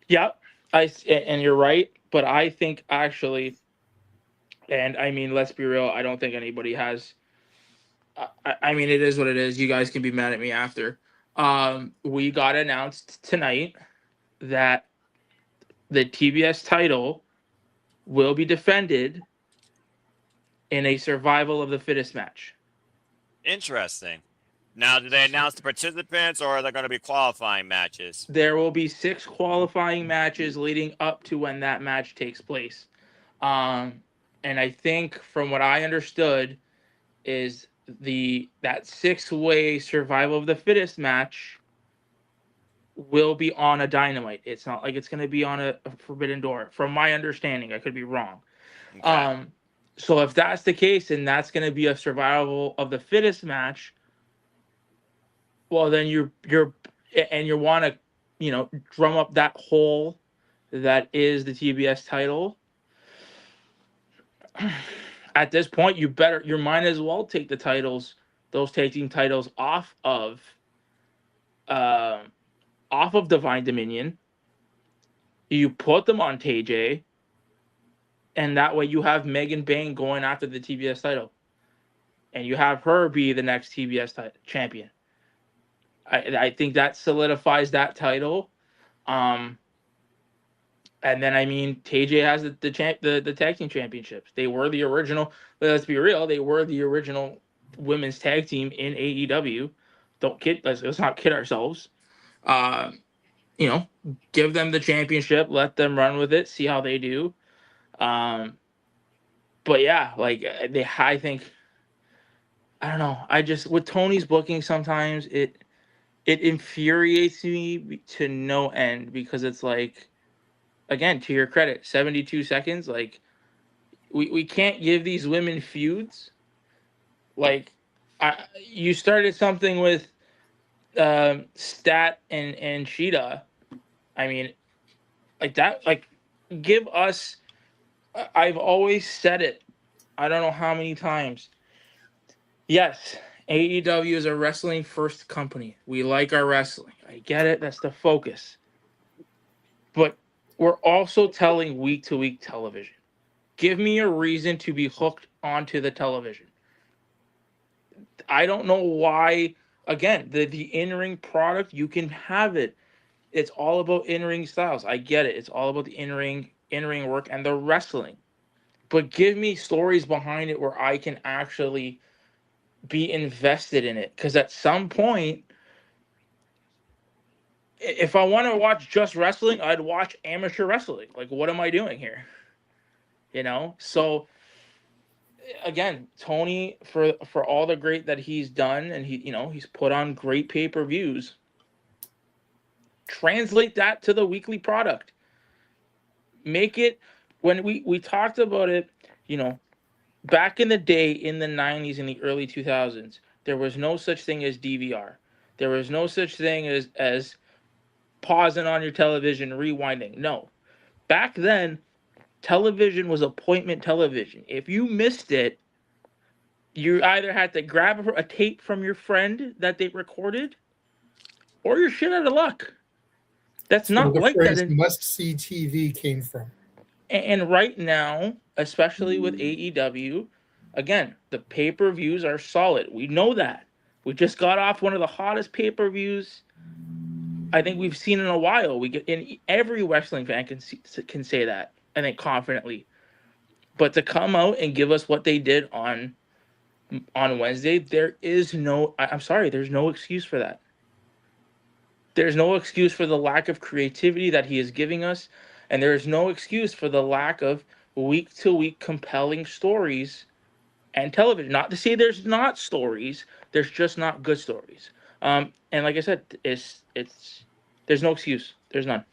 Yep. And you're right. But I think actually, and I mean, let's be real, I don't think anybody has. I mean, it is what it is. You guys can be mad at me after. We got announced tonight that the TBS title will be defended in a survival of the fittest match. Interesting. Now, do they announce the participants, or are there going to be qualifying matches? There will be 6 qualifying matches leading up to when that match takes place. And I think from what I understood is that 6-way survival of the fittest match will be on a Dynamite. It's not like it's going to be on a Forbidden Door. From my understanding, I could be wrong. Okay. So if that's the case, and that's going to be a survival of the fittest match, well, then you want to, drum up that hole that is the TBS title. At this point, you might as well take the titles, those tag team titles, off of Divine Dominion. You put them on TJ, and that way you have Megan Bain going after the TBS title, and you have her be the next TBS champion. I think that solidifies that title. And then, I mean, TJ has the tag team championships. They were the original. Let's be real. They were the original women's tag team in AEW. Let's not kid ourselves. Give them the championship. Let them run with it. See how they do. But yeah, I think I don't know. I just with Tony's booking sometimes it infuriates me to no end because it's like, again, to your credit, 72 seconds. Like we can't give these women feuds. Like you started something with Stat and Sheeta. I mean, like that. Like give us. I've always said it. I don't know how many times. Yes, AEW is a wrestling first company. We like our wrestling. I get it. That's the focus. But we're also telling week to week television. Give me a reason to be hooked onto the television. I don't know why. Again, the in-ring product, you can have it. It's all about in-ring styles. I get it. It's all about the in-ring work and the wrestling. But give me stories behind it where I can actually be invested in it. Because at some point, if I want to watch just wrestling, I'd watch amateur wrestling. Like, what am I doing here? You know? So, again, Tony, for all the great that he's done, and he's put on great pay-per-views, translate that to the weekly product. Make it, when we talked about it, back in the day, in the 90s and the early 2000s, there was no such thing as DVR. There was no such thing as pausing on your television, rewinding. No. Back then, television was appointment television. If you missed it, you either had to grab a tape from your friend that they recorded, or you're shit out of luck. That's not like that. The must-see TV came from. And right now, especially with AEW, again, the pay-per-views are solid. We know that. We just got off one of the hottest pay-per-views I think we've seen in a while. Every wrestling fan can say that, I think, confidently. But to come out and give us what they did on Wednesday, there's no excuse for that. There's no excuse for the lack of creativity that he is giving us, and there is no excuse for the lack of week-to-week compelling stories and television. Not to say there's not stories, there's just not good stories. And like I said, there's no excuse. There's none.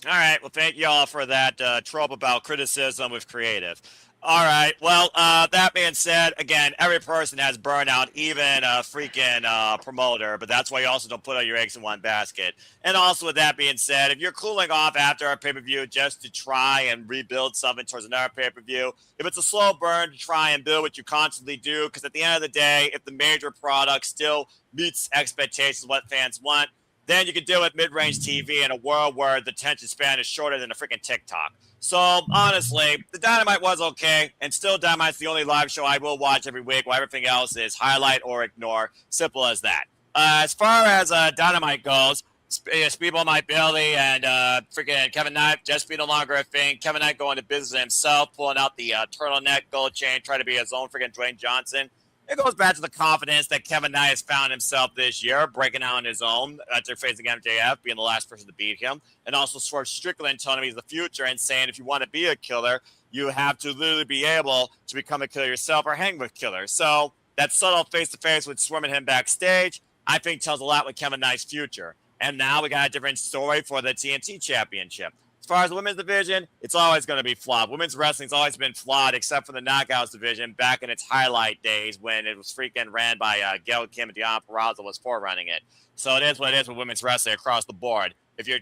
All right. Well, thank you all for that trope about criticism with creative. All right. Well, that being said, again, every person has burnout, even a freaking promoter, but that's why you also don't put all your eggs in one basket. And also, with that being said, if you're cooling off after a pay-per-view just to try and rebuild something towards another pay-per-view, if it's a slow burn, to try and build what you constantly do, because at the end of the day, if the major product still meets expectations of what fans want, then you can deal with mid-range TV in a world where the attention span is shorter than a freaking TikTok. So, honestly, the Dynamite was okay, and still Dynamite's the only live show I will watch every week, while everything else is highlight or ignore. Simple as that. As far as Dynamite goes, Speedball Mike Bailey and freaking Kevin Knight just be no longer a thing. Kevin Knight going to business himself, pulling out the turtleneck, gold chain, trying to be his own freaking Dwayne Johnson. It goes back to the confidence that Kevin Knight has found himself this year, breaking out on his own after facing MJF, being the last person to beat him, and also Swerve Strickland telling him he's the future and saying if you want to be a killer, you have to literally be able to become a killer yourself or hang with killers. So that subtle face-to-face with Swerve and him backstage, I think tells a lot with Kevin Knight's future. And now we got a different story for the TNT Championship. As far as the women's division, it's always going to be flawed. Women's wrestling's always been flawed, except for the Knockouts division back in its highlight days when it was freaking ran by Gail Kim and Deanna Purrazzo was forerunning it. So it is what it is with women's wrestling across the board. If you're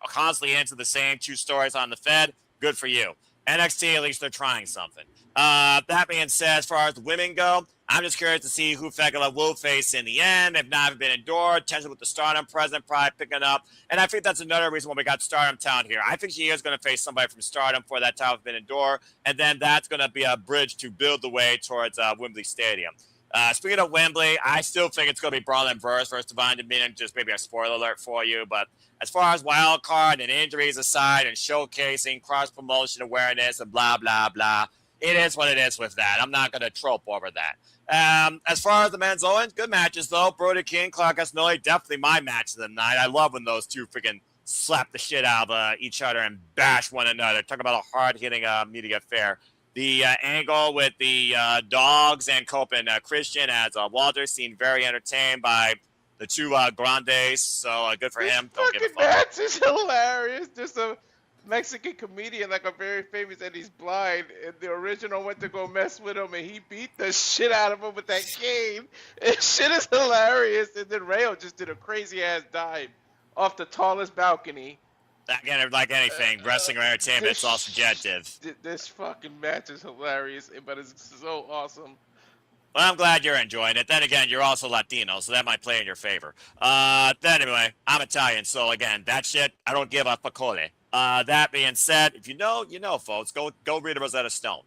constantly into the same two stories on the Fed, good for you. NXT, at least they're trying something. That being said, as far as the women go, I'm just curious to see who Fegula will face in the end. If not, been endured, tension with the Stardom president probably picking up. And I think that's another reason why we got Stardom Town here. I think she is going to face somebody from Stardom for that title been endured. And then that's going to be a bridge to build the way towards Wembley Stadium. Speaking of Wembley, I still think it's going to be Braun versus Divine Dominion. Just maybe a spoiler alert for you. But as far as wild card and injuries aside and showcasing cross-promotion awareness and blah, blah, blah, it is what it is with that. I'm not going to trope over that. As far as the men's Owens, good matches, though. Brody King, Clark Esnoli, definitely my match of the night. I love when those two freaking slap the shit out of each other and bash one another. Talk about a hard-hitting media affair. The angle with the dogs and Cope and Christian as Walter seemed very entertained by the two Grandes, so good for him. Don't give a fuck. Match is hilarious. Just a Mexican comedian, like a very famous, and he's blind. And the original went to go mess with him, and he beat the shit out of him with that cane. And shit is hilarious. And then Rayo just did a crazy ass dive off the tallest balcony. Again, like anything, wrestling or entertainment, it's all subjective. This fucking match is hilarious, but it's so awesome. Well, I'm glad you're enjoying it. Then again, you're also Latino, so that might play in your favor. Then anyway, I'm Italian, so again, that shit, I don't give a facole. That being said, if you know, you know, folks. Go read a Rosetta Stone.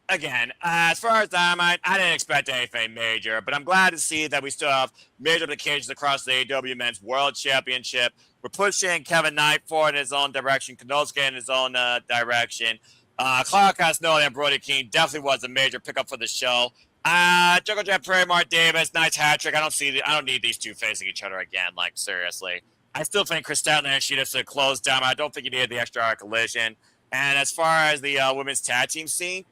Again, as far as Dynamite, I didn't expect anything major, but I'm glad to see that we still have major implications across the AEW Men's World Championship. We're pushing Kevin Knight forward in his own direction, Konosuke in his own direction. Clark Casnell and Brody King definitely was a major pickup for the show. Jungle Jet Prairie, Mark Davis, nice hat trick. I don't need these two facing each other again. Like, seriously. I still think Chris Statler and Sheeta should close down. I don't think you needed the extra hour collision. And as far as the women's tag team scene,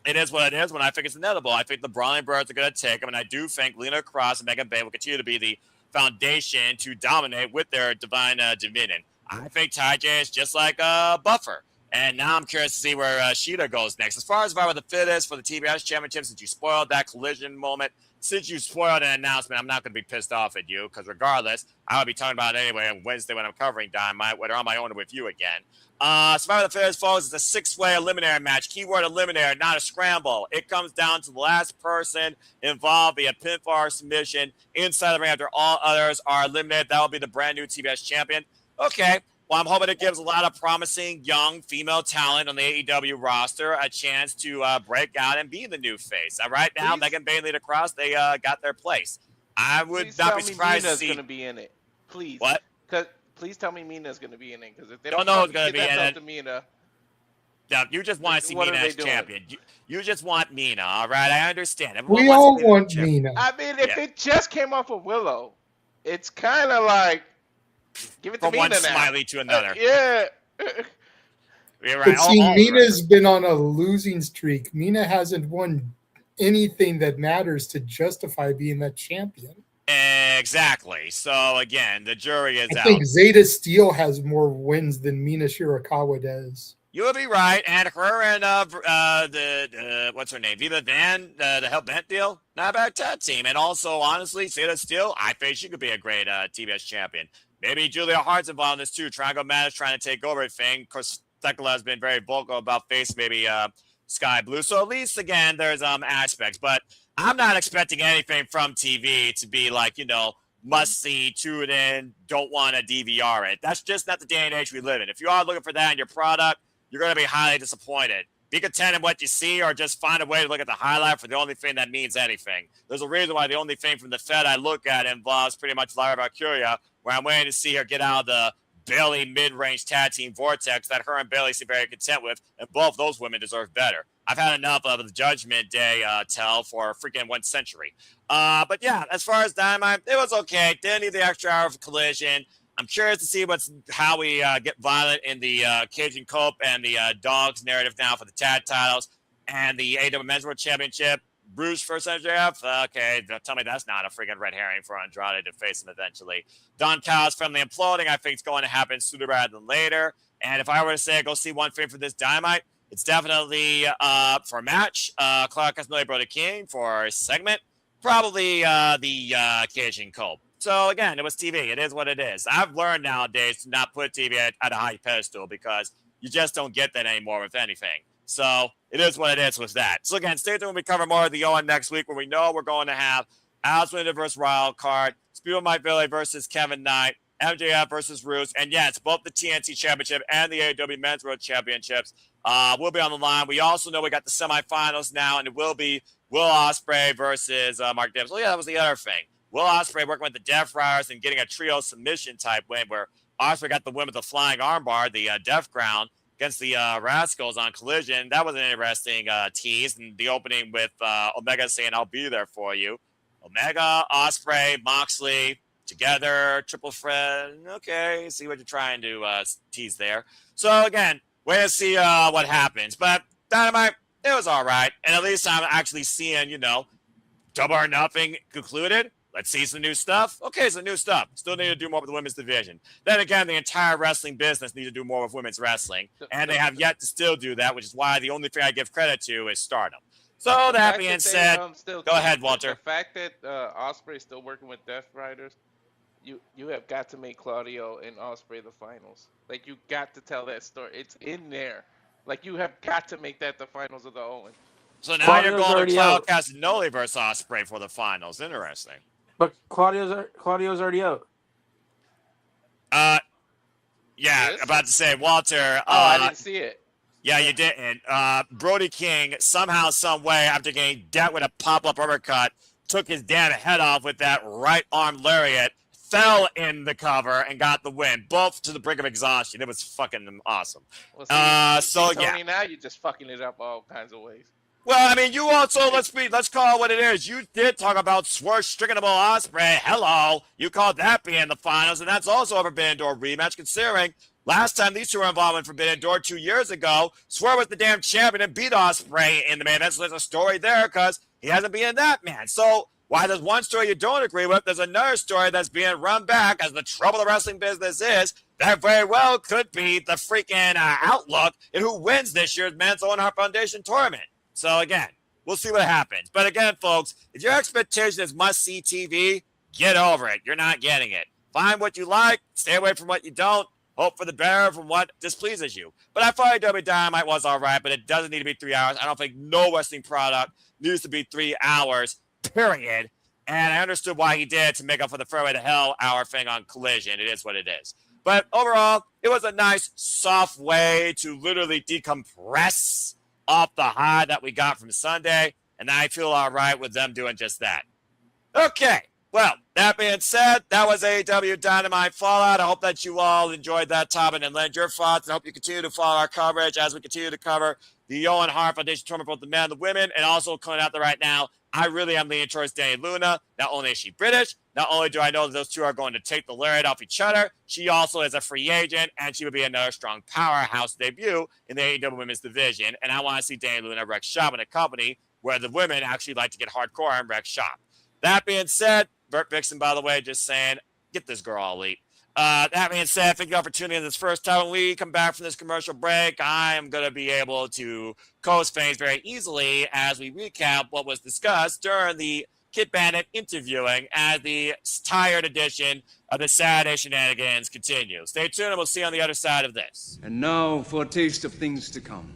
it is what it is. When I think it's inevitable, I think the Brawling Birds are going to take them, and I do think Lena Cross and Megan Bay will continue to be the foundation to dominate with their divine dominion. I think Ty J is just like a buffer. And now I'm curious to see where Sheeta goes next. As far as Survivor the Fittest for the TBS Championship, since you spoiled that collision moment, since you spoiled an announcement, I'm not going to be pissed off at you, because regardless, I'll be talking about it anyway on Wednesday when I'm covering Dynamite, whether on my own or with you again. Survivor the Fittest, folks, is a six-way eliminator match. Keyword eliminator, not a scramble. It comes down to the last person involved via pinfall or submission inside the ring after all others are eliminated. That will be the brand new TBS champion. Okay. Well, I'm hoping it gives a lot of promising young female talent on the AEW roster a chance to break out and be the new face. Right now, Megan Bailey to Cross, they got their place. I would not be surprised to see. Mina's going to be in it. Please. What? Please tell me Mina's going to be in it. Because if they don't know who's going to be in it. Mina, no, you just want to see Mina as champion. You just want Mina, all right? I understand. We all want Mina. I mean, if it just came off of Willow, it's kind of like, give it to from Mina one now. Smiley to another. Yeah. You're right. But see, Mina's been on a losing streak. Mina hasn't won anything that matters to justify being that champion. Exactly. So, again, the jury is out. I think Zeta Steel has more wins than Mina Shirakawa does. You would be right. And her and what's her name? Viva Van, the Hell Bent deal. Not a bad tag team. And also, honestly, Zeta Steel, I think she could be a great TBS champion. Maybe Julia Hart's involved in this too. Triangle Match trying to take over everything. Of course, Tekla has been very vocal about face maybe Sky Blue. So at least, again, there's aspects. But I'm not expecting anything from TV to be like, must see, tune in, don't want to DVR it. That's just not the day and age we live in. If you are looking for that in your product, you're going to be highly disappointed. Be content in what you see, or just find a way to look at the highlight for the only thing that means anything. There's a reason why the only thing from the Fed I look at involves pretty much Lyra Valkyria, where I'm waiting to see her get out of the Bailey mid-range tag team vortex that her and Bailey seem very content with, and both those women deserve better. I've had enough of the Judgment Day tell for freaking 1 century. But yeah, as far as Dynamite, it was okay. Didn't need the extra hour of collision. I'm curious to see how we get violent in the Cajun Cope and the Dogs narrative now for the tag titles and the AEW Men's World Championship. Bruce versus MJF. Okay, tell me that's not a freaking red herring for Andrade to face him eventually. Don Callis family imploding. I think it's going to happen sooner rather than later. And if I were to say go see one thing for this Dynamite, it's definitely for a match. Clark Casnell, Brody King for a segment. Probably the Cajun Cope. So, again, it was TV. It is what it is. I've learned nowadays to not put TV at a high pedestal because you just don't get that anymore with anything. So, it is what it is with that. So, again, stay tuned when we cover more of the ON next week, where we know we're going to have Alex Winter versus Wild Card, Speedo Mike Billy versus Kevin Knight, MJF versus Roos, and yes, both the TNT Championship and the AEW Men's World Championships will be on the line. We also know we got the semifinals now, and it will be Will Ospreay versus Mark Davis. Well, yeah, that was the other thing. Will Ospreay working with the Death Riders and getting a trio submission type win where Ospreay got the win with the flying armbar, the Death Crown, against the Rascals on Collision. That was an interesting tease. And the opening with Omega saying, "I'll be there for you." Omega, Ospreay, Moxley, together, triple threat. Okay, see what you're trying to tease there. So, again, wait to see what happens. But Dynamite, it was all right. And at least I'm actually seeing, Double or Nothing concluded. Let's see some new stuff. Okay, some new stuff. Still need to do more with the women's division. Then again, the entire wrestling business needs to do more with women's wrestling. And they have yet to still do that, which is why the only thing I give credit to is Stardom. So that being said, go ahead, Walter. The fact that Ospreay is still working with Death Riders, you have got to make Claudio and Ospreay the finals. Like, you got to tell that story. It's in there. Like, you have got to make that the finals of the Owen. So now you're going to Cloud Castagnoli versus Ospreay for the finals. Interesting. But Claudio's already out. Yeah, about to say, Walter. I didn't see it. Yeah, you didn't. Brody King, somehow, some way, after getting dealt with a pop-up uppercut, took his damn head off with that right arm lariat, fell in the cover, and got the win, both to the brink of exhaustion. It was fucking awesome. Well, see, Tony, yeah. now you're just fucking it up all kinds of ways. Well, I mean, you also, let's call it what it is. You did talk about Swerve Strickable Ospreay. Hello. You called that being the finals, and that's also a Forbidden Door rematch, considering last time these two were involved in Forbidden Door 2 years ago, Swerve was the damn champion and beat Ospreay in the main event. So there's a story there because he hasn't been in that, man. So while there's one story you don't agree with, there's another story that's being run back, as the trouble of the wrestling business is, that very well could be the freaking outlook in who wins this year's Men's Owen Hart Foundation tournament. So again, we'll see what happens. But again, folks, if your expectation is must-see TV, get over it. You're not getting it. Find what you like, stay away from what you don't, hope for the better from what displeases you. But I thought AEW Dynamite was all right, but it doesn't need to be 3 hours. I don't think no wrestling product needs to be 3 hours, period. And I understood why he did to make up for the Fairway to Hell hour thing on Collision. It is what it is. But overall, it was a nice, soft way to literally decompress off the high that we got from Sunday, and I feel all right with them doing just that. Okay, well, that being said, that was AEW Dynamite Fallout. I hope that you all enjoyed that topic and lend your thoughts, and I hope you continue to follow our coverage as we continue to cover the Owen Hart Foundation tournament for both the men and the women, and also coming out there right now, I really am leaning towards Dani Luna. Not only is she British, not only do I know that those two are going to take the lariat off each other, she also is a free agent, and she would be another strong powerhouse debut in the AEW women's division. And I want to see Dani Luna wreck shop in a company where the women actually like to get hardcore and wreck shop. That being said, Burt Vixen, by the way, just saying, get this girl all elite. That being said, thank you for tuning in this first time. When we come back from this commercial break, I am going to be able to coast things very easily as we recap what was discussed during the Kid Bandit interviewing as the tired edition of the Saturday Shenanigans continues. Stay tuned and we'll see you on the other side of this. And now for a taste of things to come.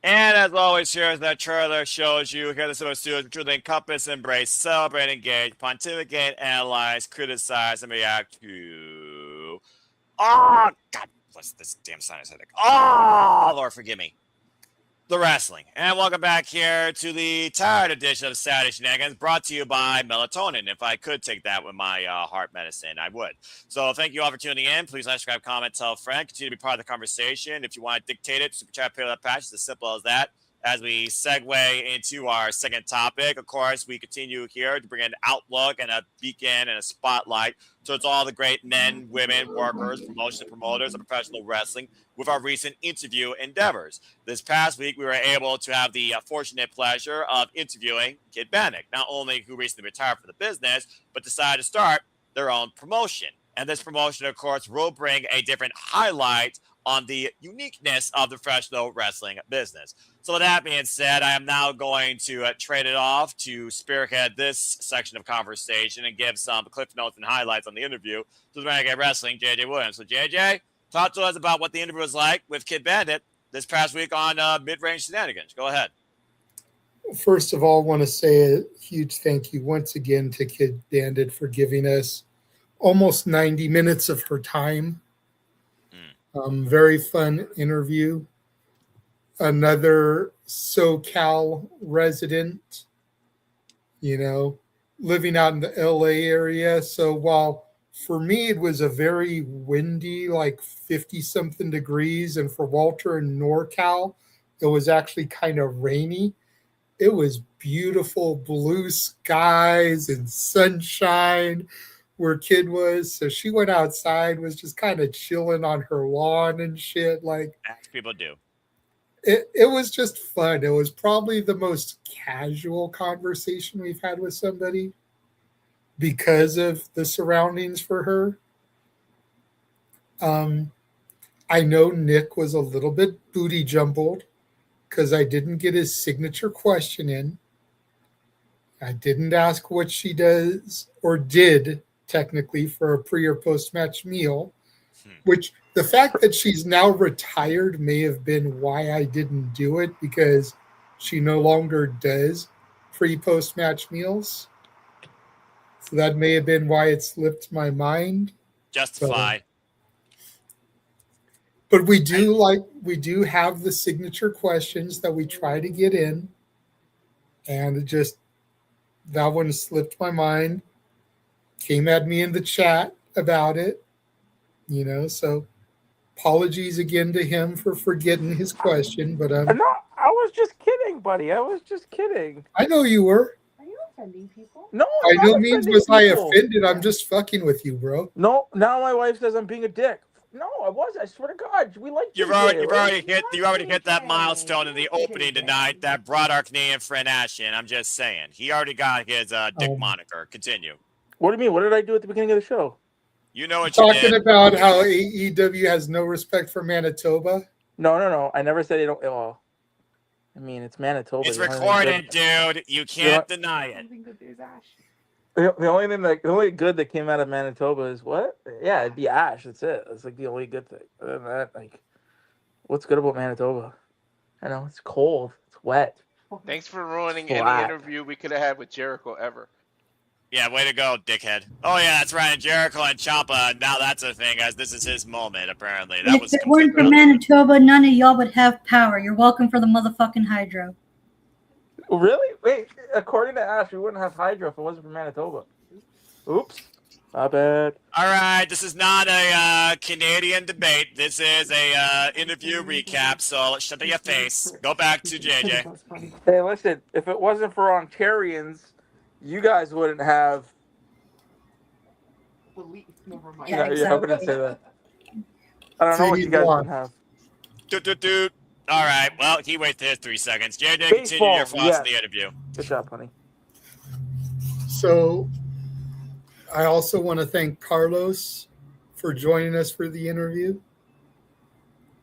And as always, here as that trailer shows you, here the Civil Studios, which truly encompass, embrace, celebrate, engage, pontificate, analyze, criticize, and react to. Oh, God bless this damn sinus headache. Oh, Lord, forgive me. the wrestling. And welcome back here to the tired edition of Saturday Shenanigans, brought to you by melatonin. If I could take that with my heart medicine, I would. So thank you all for tuning in. Please like, subscribe, comment, tell a friend. Continue to be part of the conversation. If you want to dictate it, super chat, pay that patch. It's as simple as that. As we segue into our second topic, of course, we continue here to bring an outlook and a beacon and a spotlight towards all the great men, women, workers, promotion promoters of professional wrestling with our recent interview endeavors. This past week, we were able to have the fortunate pleasure of interviewing Kid Bandit, not only who recently retired from the business, but decided to start their own promotion. And this promotion, of course, will bring a different highlight on the uniqueness of the professional wrestling business. So with that being said, I am now going to trade it off to spearhead this section of conversation and give some cliff notes and highlights on the interview to the Renegade Wrestling, JJ Williams. So JJ, talk to us about what the interview was like with Kid Bandit this past week on Mid-Range Shenanigans. Go ahead. First of all, I want to say a huge thank you once again to Kid Bandit for giving us almost 90 minutes of her time. Very fun interview. Another SoCal resident, living out in the LA area. So while for me it was a very windy, like 50-something degrees, and for Walter in NorCal, it was actually kind of rainy. It was beautiful blue skies and sunshine where Kid was. So she went outside, was just kind of chilling on her lawn and shit. Like, as people do. It was just fun. It was probably the most casual conversation we've had with somebody because of the surroundings for her. I know Nick was a little bit booty jumbled because I didn't get his signature question in. I didn't ask what she does or did technically for a pre or post match meal, which the fact that she's now retired may have been why I didn't do it, because she no longer does pre post match meals. So that may have been why it slipped my mind. Justified. But we do have the signature questions that we try to get in, and that one slipped my mind. Came at me in the chat about it, so apologies again to him for forgetting his question, but No, I was just kidding, buddy. I was just kidding. I know you were. Are you offending people? No, By no means was I offended. I'm just fucking with you, bro. No, now my wife says I'm being a dick. No, I was. I swear to God, we like. You already hit that milestone in the opening tonight that brought our Canadian friend Ashton. I'm just saying, he already got his dick moniker. Continue. What do you mean? What did I do at the beginning of the show? You know what you did. Talking about how AEW has no respect for Manitoba. No. I never said they don't. Well, I mean, it's Manitoba. It's recorded, dude. You can't deny it. The only good that came out of Manitoba is what? Yeah, it'd be Ash. That's it. That's like the only good thing. Other than that, what's good about Manitoba? I know it's cold. It's wet. Thanks for ruining any interview we could have had with Jericho ever. Yeah, way to go, dickhead. Oh, yeah, that's right. And Jericho and Ciampa, now that's a thing, guys. This is his moment, apparently. If it weren't for Manitoba, none of y'all would have power. You're welcome for the motherfucking Hydro. Really? Wait, according to Ash, we wouldn't have Hydro if it wasn't for Manitoba. Oops. My bad. All right, this is not a Canadian debate. This is a interview recap, so shut your face. Go back to JJ. Hey, listen, if it wasn't for Ontarians, you guys wouldn't have. Never mind. Yeah, I wouldn't say that. I don't know what you guys would have. All right, well, he wasted his 3 seconds. JJ, continue your thoughts in the interview. Good job, honey. So, I also want to thank Carlos for joining us for the interview.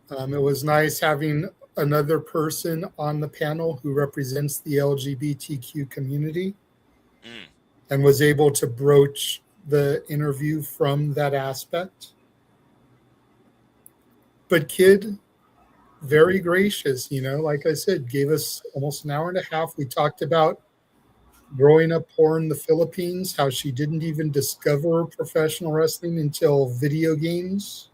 It was nice having another person on the panel who represents the LGBTQ community and was able to broach the interview from that aspect. But Kid, very gracious, like I said, gave us almost an hour and a half. We talked about growing up poor in the Philippines, how she didn't even discover professional wrestling until video games.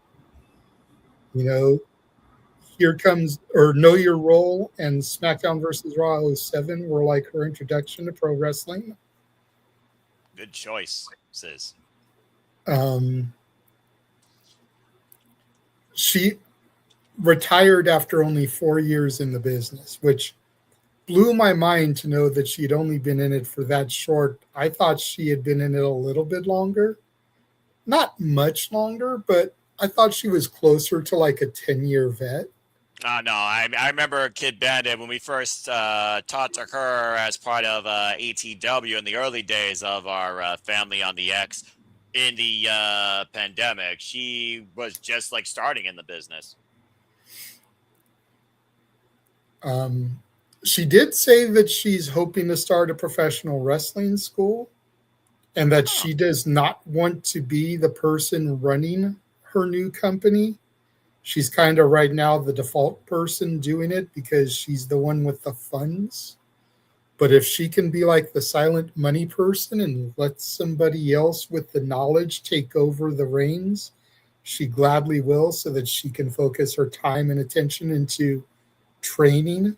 Here Comes, or Know Your Role and SmackDown versus Raw 07 were like her introduction to pro wrestling. Good choice, sis. She retired after only 4 years in the business, which blew my mind to know that she'd only been in it for that short. I thought she had been in it a little bit longer. Not much longer, but I thought she was closer to like a 10-year vet. No, I remember Kid Bandit when we first talked to her as part of ATW in the early days of our Family on the X in the pandemic. She was just like starting in the business. She did say that she's hoping to start a professional wrestling school and that she does not want to be the person running her new company. She's kind of right now the default person doing it because she's the one with the funds. But if she can be like the silent money person and let somebody else with the knowledge take over the reins, she gladly will, so that she can focus her time and attention into training.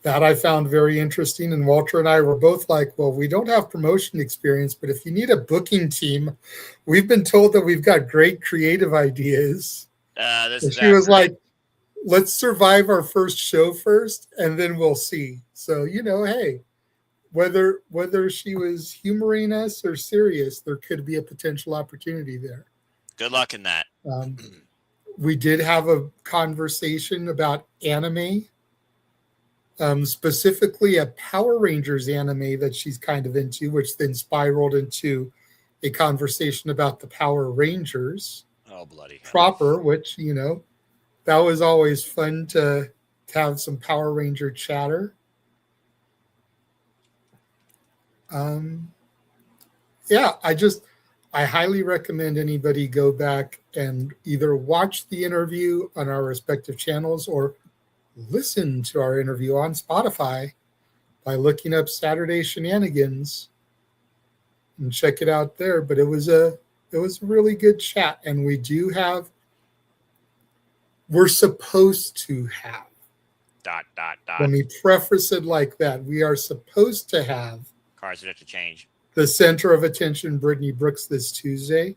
That I found very interesting. And Walter and I were both like, well, we don't have promotion experience, but if you need a booking team, we've been told that we've got great creative ideas. And she was like, let's survive our first show first, and then we'll see. So, you know, hey, whether she was humoring us or serious, there could be a potential opportunity there. Good luck in that. We did have a conversation about anime. Specifically a Power Rangers anime that she's kind of into, which then spiraled into a conversation about the Power Rangers. Oh, bloody hell. Proper, which, you know, that was always fun to have some Power Ranger chatter. Yeah, I highly recommend anybody go back and either watch the interview on our respective channels or listen to our interview on Spotify by looking up Saturday Shenanigans and check it out there. But it was a really good chat, and we're supposed to have. ... Let me preface it like that. We are supposed to have Cars are to change. The center of attention, Brittany Brooks, this Tuesday.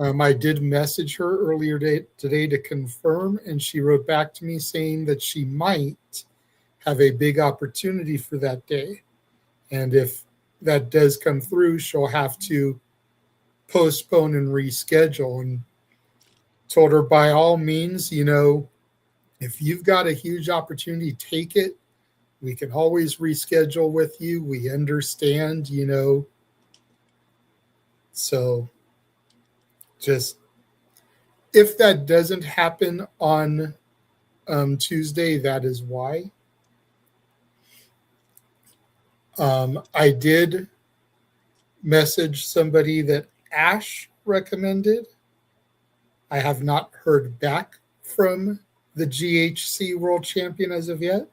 I did message her earlier today to confirm, and she wrote back to me saying that she might have a big opportunity for that day. And if that does come through, she'll have to postpone and reschedule. And told her, by all means, you know, if you've got a huge opportunity, take it. We can always reschedule with you. We understand, you know. So just, if that doesn't happen on Tuesday, that is why. I did message somebody that Ash recommended. I have not heard back from the GHC World Champion as of yet.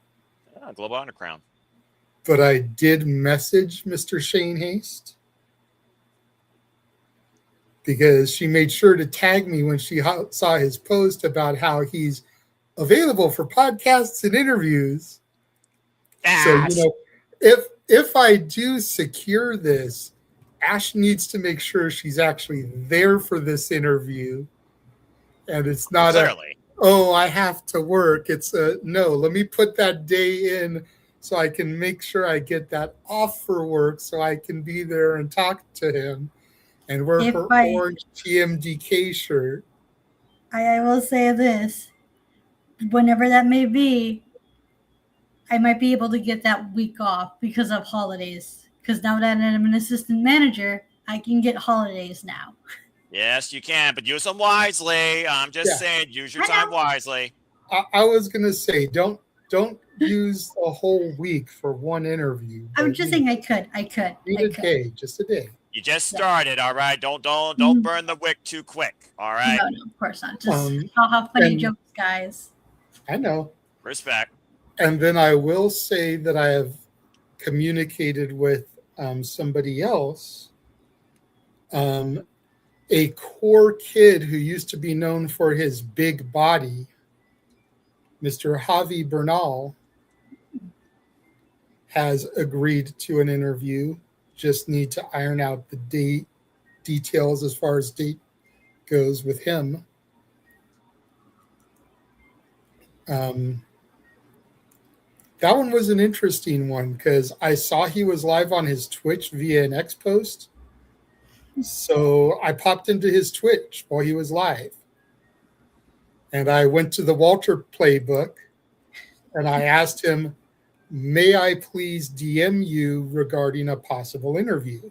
Global Underground. But I did message Mr. Shane Haste, because she made sure to tag me when she saw his post about how he's available for podcasts and interviews. So, you know, if I do secure this, Ash needs to make sure she's actually there for this interview. And it's not I have to work. It's no, let me put that day in so I can make sure I get that off for work so I can be there and talk to him and wear her orange TMDK shirt. I will say this. Whenever that may be, I might be able to get that week off because of holidays. Because now that I'm an assistant manager, I can get holidays now. Yes, you can, but use them wisely. I'm just saying, use your time wisely. I was going to say, don't use a whole week for one interview. I'm just saying I could. Just a day. You just started, all right? Don't burn the wick too quick, all right? No, of course not. Just I'll have funny jokes, guys. I know. Respect. And then I will say that I have communicated with somebody else. a core kid who used to be known for his big body, Mr. Javi Bernal, has agreed to an interview. Just need to iron out the details as far as date goes with him. That one was an interesting one because I saw he was live on his Twitch via an X post. So I popped into his Twitch while he was live. And I went to the Walter playbook and I asked him, may I please DM you regarding a possible interview?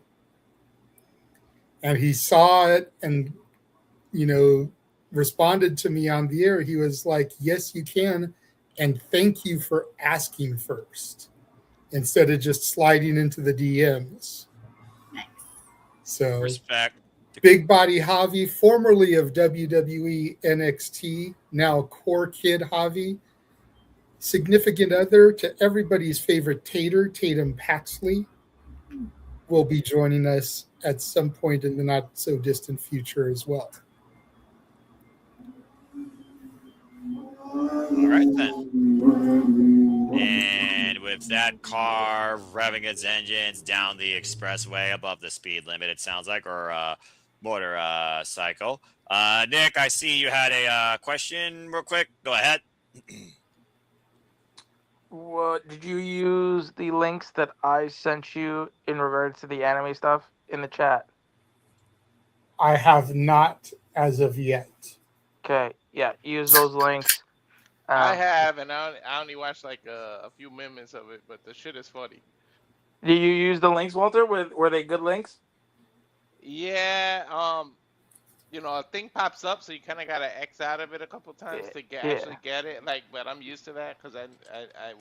And he saw it and, responded to me on the air. He was like, yes, you can. And thank you for asking first instead of just sliding into the DMs. Nice. So respect. Big Body Javi, formerly of WWE NXT, now Core Kid Javi, significant other to everybody's favorite Tatum Paxley, will be joining us at some point in the not so distant future as well. All right, then. And with that car revving its engines down the expressway above the speed limit, it sounds like, or motorcycle. Nick, I see you had a question real quick. Go ahead. What did you use the links that I sent you in regards to the anime stuff in the chat? I have not as of yet. Okay, yeah, use those links. I have, and I only watched like a few minutes of it, but the shit is funny. Did you use the links, Walter? Were they good links? Yeah, a thing pops up, so you kind of gotta X out of it a couple times to actually get it. Like, but I'm used to that because I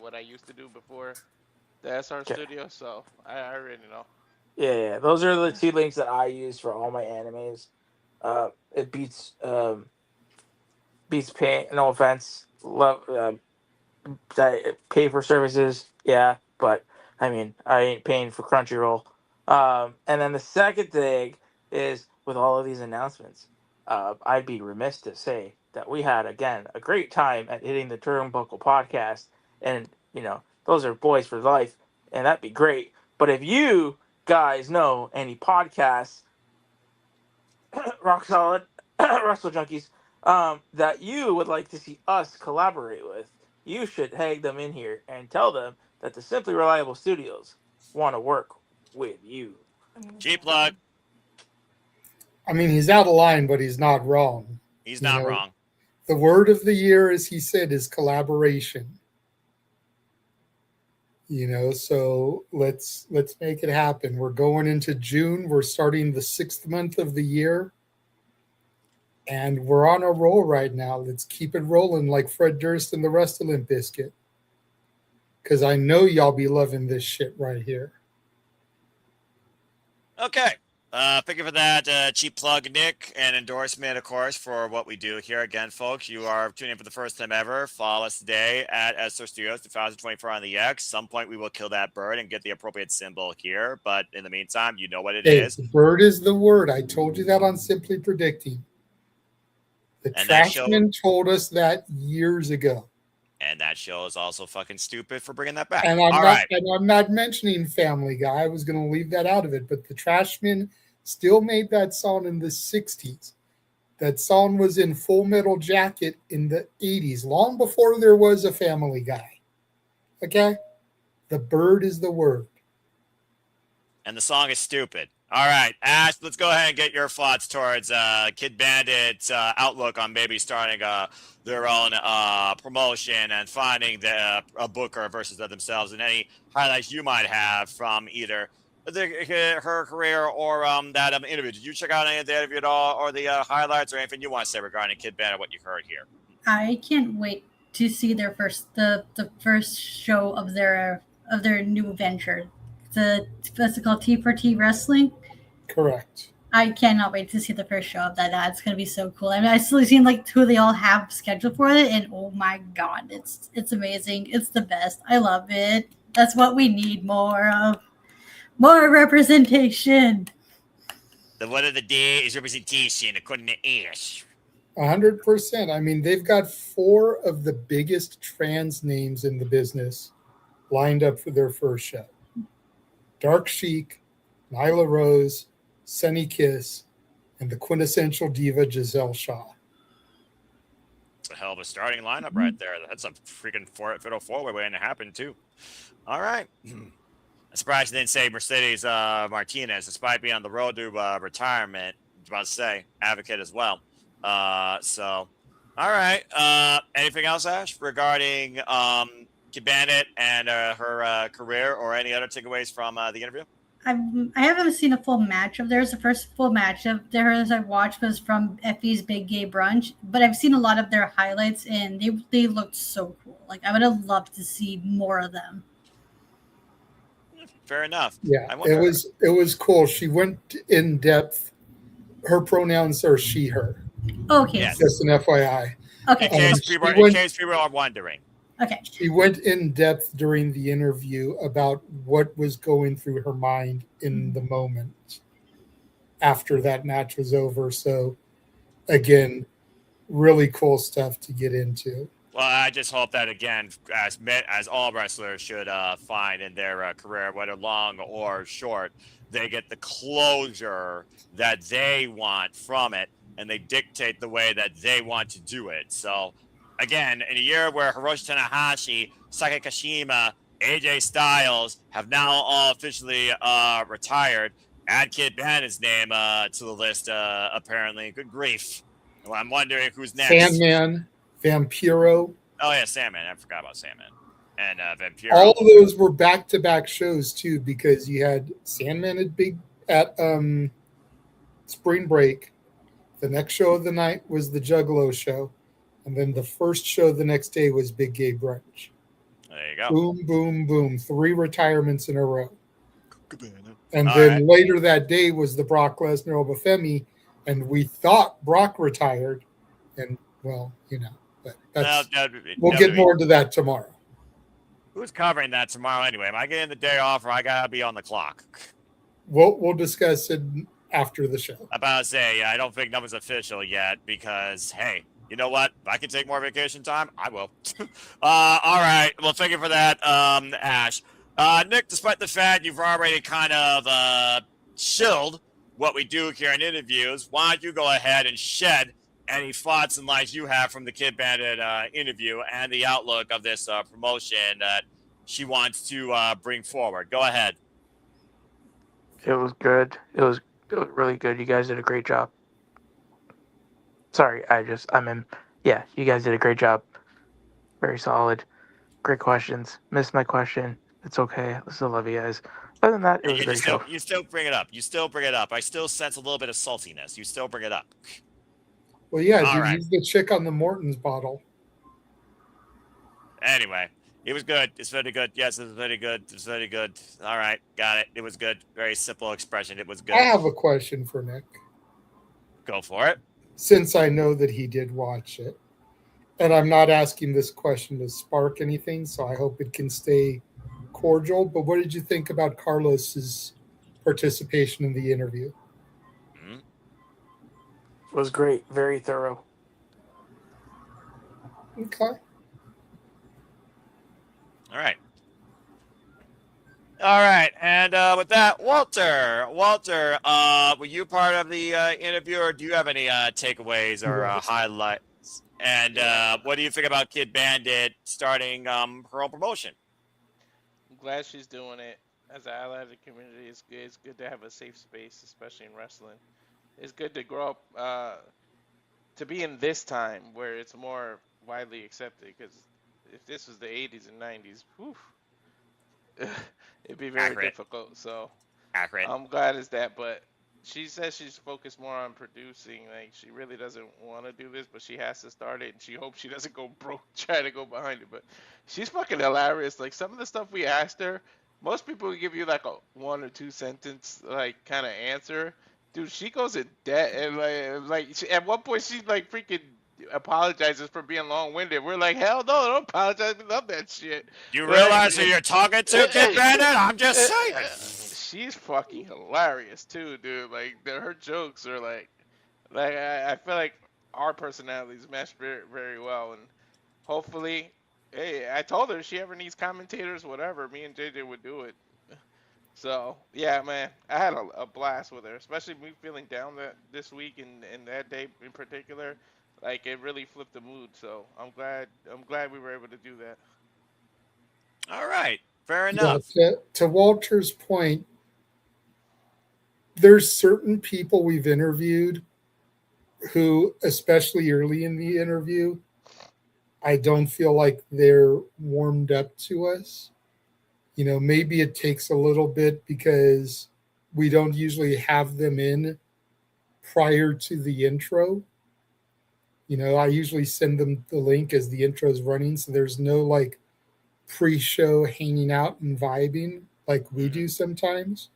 what I used to do before the SR Studio, so I already know. Yeah, those are the two links that I use for all my animes. It beats paying. No offense, love pay for services. Yeah, but I mean I ain't paying for Crunchyroll. And then the second thing is with all of these announcements, I'd be remiss to say that we had again a great time at Hitting the Turnbuckle podcast, and those are boys for life, and that'd be great. But if you guys know any podcasts, rock solid, Wrestle Junkies, that you would like to see us collaborate with, you should hang them in here and tell them that the Simply Reliable Studios want to work with you. Cheap plug. I mean, he's out of line, but he's not wrong. He's not wrong. The word of the year, as he said, is collaboration. So let's make it happen. We're going into June. We're starting the 6th month of the year. And we're on a roll right now. Let's keep it rolling like Fred Durst and the rest of Limp Bizkit. Because I know y'all be loving this shit right here. Okay. Thank you for that cheap plug, Nick, and endorsement, of course, for what we do here. Again, folks, you are tuning in for the first time ever. Follow us today at SR Studios 2024 on the X. Some point we will kill that bird and get the appropriate symbol here. But in the meantime, you know what it is. The bird is the word. I told you that on Simply Predicting. The Trashman told us that years ago. And that show is also fucking stupid for bringing that back. And I'm not mentioning Family Guy. I was going to leave that out of it. But the Trashmen still made that song in the 60s. That song was in Full Metal Jacket in the 80s, long before there was a Family Guy. Okay? The bird is the word. And the song is stupid. All right, Ash, let's go ahead and get your thoughts towards Kid Bandit's outlook on maybe starting their own promotion and finding a booker versus themselves, and any highlights you might have from either her career or that interview. Did you check out any of the interview at all, or the highlights, or anything you want to say regarding Kid Bandit, what you heard here? I can't wait to see their the first show of their new venture. What's it called? T4T Wrestling? Correct. I cannot wait to see the first show of that. That's going to be so cool. I mean, I've still seen like who they all have scheduled for it, and oh my god, it's amazing. It's the best. I love it. That's what we need more of. More representation. The one of the day is representation according to Ash. 100%. I mean, they've got 4 of the biggest trans names in the business lined up for their first show. Dark Chic, Nyla Rose, Sunny Kiss, and the quintessential diva Giselle Shaw. It's a hell of a starting lineup right there. That's a freaking fatal four-way waiting to happen, too. All right. I'm surprised you didn't say Mercedes Martinez, despite being on the road to retirement. I was about to say, advocate as well. So, all right. Anything else, Ash, regarding Bandit and her career, or any other takeaways from the interview? I haven't seen a full match of theirs. The first full match of theirs I watched was from Effie's Big Gay Brunch, but I've seen a lot of their highlights, and they looked so cool. Like, I would have loved to see more of them. Fair enough. Yeah, it was cool. She went in depth. Her pronouns are she, her. Okay. Yes. Just an FYI. Okay. In case people are wondering. Okay. She went in depth during the interview about what was going through her mind in the moment after that match was over. So, again, really cool stuff to get into. Well, I just hope that, again, as all wrestlers should find in their career, whether long or short, they get the closure that they want from it, and they dictate the way that they want to do it. So, again, in a year where Hiroshi Tanahashi, Saki Kashima, AJ Styles have now all officially retired, add Kid Bandit's name to the list, apparently. Good grief. Well, I'm wondering who's next. Sandman, Vampiro. Oh, yeah, Sandman. I forgot about Sandman. And Vampiro. All of those were back-to-back shows, too, because you had Sandman at Spring Break. The next show of the night was the Juggalo show. And then the first show the next day was Big Gay Brunch. There you go. Boom, boom, boom. 3 retirements in a row. And All then right. later that day was the Brock Lesnar Obafemi, and we thought Brock retired. And, well, but that's, we'll get more to that tomorrow. Who's covering that tomorrow anyway? Am I getting the day off, or I got to be on the clock? We'll discuss it after the show. I'm about to say, I don't think nothing's official yet because, hey, you know what? If I can take more vacation time, I will. All right. Well, thank you for that, Ash. Nick, despite the fact you've already kind of chilled what we do here in interviews, why don't you go ahead and shed any thoughts and lights you have from the Kid Bandit interview and the outlook of this promotion that she wants to bring forward? Go ahead. It was good. It was really good. You guys did a great job. Sorry, yeah, you guys did a great job. Very solid. Great questions. Missed my question. It's okay. I still love you guys. Other than that, it was a great show. You still bring it up. You still bring it up. I still sense a little bit of saltiness. You still bring it up. Well, yeah, All right. use the chick on the Morton's bottle. Anyway, it was good. It's very good. Yes, it was very good. It's very good. All right, got it. It was good. Very simple expression. It was good. I have a question for Nick. Go for it. Since I know that he did watch it, and I'm not asking this question to spark anything, so I hope it can stay cordial, but what did you think about Carlos's participation in the interview? It was great. Very thorough. Okay. All right. All right, and with that, Walter, were you part of the interview, or do you have any takeaways or highlights? And what do you think about Kid Bandit starting her own promotion? I'm glad she's doing it. As an ally of the community, it's good. It's good to have a safe space, especially in wrestling. It's good to grow up, to be in this time where it's more widely accepted. Because if this was the 80s and 90s, whew, it'd be very difficult. So I'm glad it's that. But she says she's focused more on producing. Like, she really doesn't want to do this, but she has to start it, and she hopes she doesn't go broke trying to go behind it. But she's fucking hilarious. Like, some of the stuff we asked her, most people would give you like a 1 or 2 sentence like kind of answer. Dude, she goes in debt, and like at one point she like freaking apologizes for being long-winded. We're like, hell no, don't apologize. We love that shit. You realize who you're talking to, Kid Bandit? I'm just saying. she's fucking hilarious too, dude. Like her jokes are like I feel like our personalities mesh very very well, and hopefully, hey, I told her if she ever needs commentators, whatever, me and JJ would do it. So yeah, man, I had a blast with her, especially me feeling down this week and that day in particular. Like it really flipped the mood. So I'm glad we were able to do that. All right, fair Yeah, enough. to Walter's point, there's certain people we've interviewed who, especially early in the interview, I don't feel like they're warmed up to us. You know, maybe it takes a little bit because we don't usually have them in prior to the intro. You know, I usually send them the link as the intro is running, so there's no like pre-show hanging out and vibing like we do sometimes.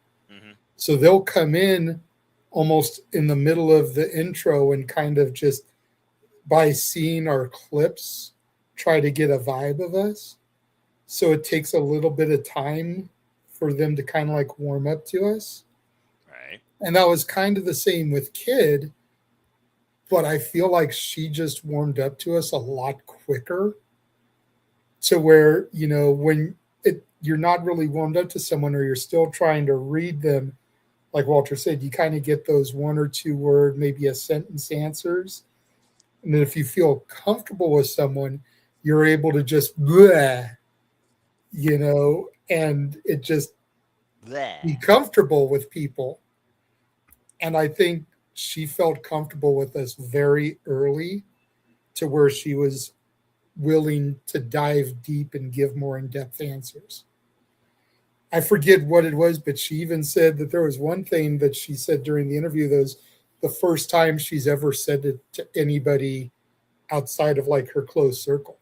So they'll come in almost in the middle of the intro and kind of just by seeing our clips try to get a vibe of us. So it takes a little bit of time for them to kind of like warm up to us. Right. And that was kind of the same with Kid, but I feel like she just warmed up to us a lot quicker to where, you know, when you're not really warmed up to someone or you're still trying to read them, like Walter said, you kind of get those 1 or 2 word, maybe a sentence answers. And then if you feel comfortable with someone, you're able to just bleh, you know, and it just be comfortable with people. And I think she felt comfortable with us very early to where she was willing to dive deep and give more in-depth answers. I forget what it was, but she even said that there was one thing that she said during the interview that was the first time she's ever said it to anybody outside of like her close circle.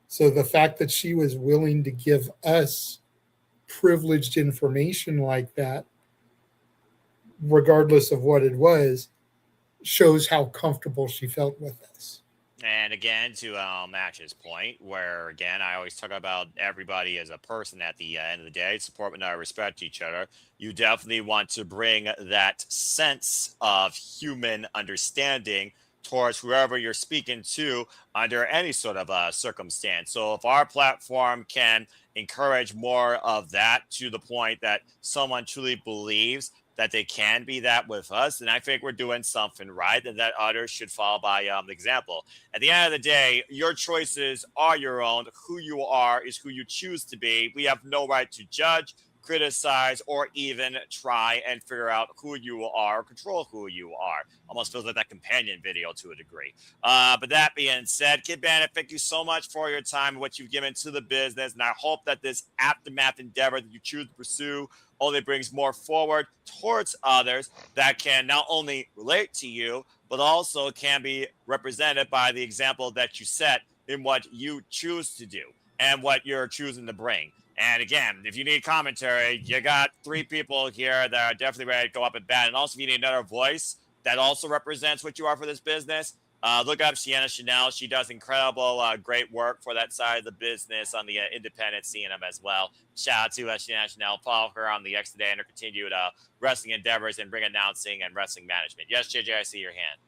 So the fact that she was willing to give us privileged information like that, regardless of what it was, shows how comfortable she felt with us. And again, to Match's point, where again, I always talk about everybody as a person at the end of the day, support but not respect each other. You definitely want to bring that sense of human understanding towards whoever you're speaking to under any sort of circumstance. So if our platform can encourage more of that to the point that someone truly believes that they can be that with us, and I think we're doing something right, and that others should follow by example. At the end of the day, your choices are your own. Who you are is who you choose to be. We have no right to judge, criticize, or even try and figure out who you are, control who you are. Almost feels like that companion video to a degree. But that being said, Kid Bandit, thank you so much for your time and what you've given to the business. And I hope that this aftermath endeavor that you choose to pursue only brings more forward towards others that can not only relate to you, but also can be represented by the example that you set in what you choose to do and what you're choosing to bring. And again, if you need commentary, you got 3 people here that are definitely ready to go up and bat. And also, if you need another voice that also represents what you are for this business, look up Sienna Chanel. She does incredible, great work for that side of the business on the independent CNM as well. Shout out to Sienna Chanel. Follow her on the X today and her continued wrestling endeavors and ring announcing and wrestling management. Yes, JJ, I see your hand.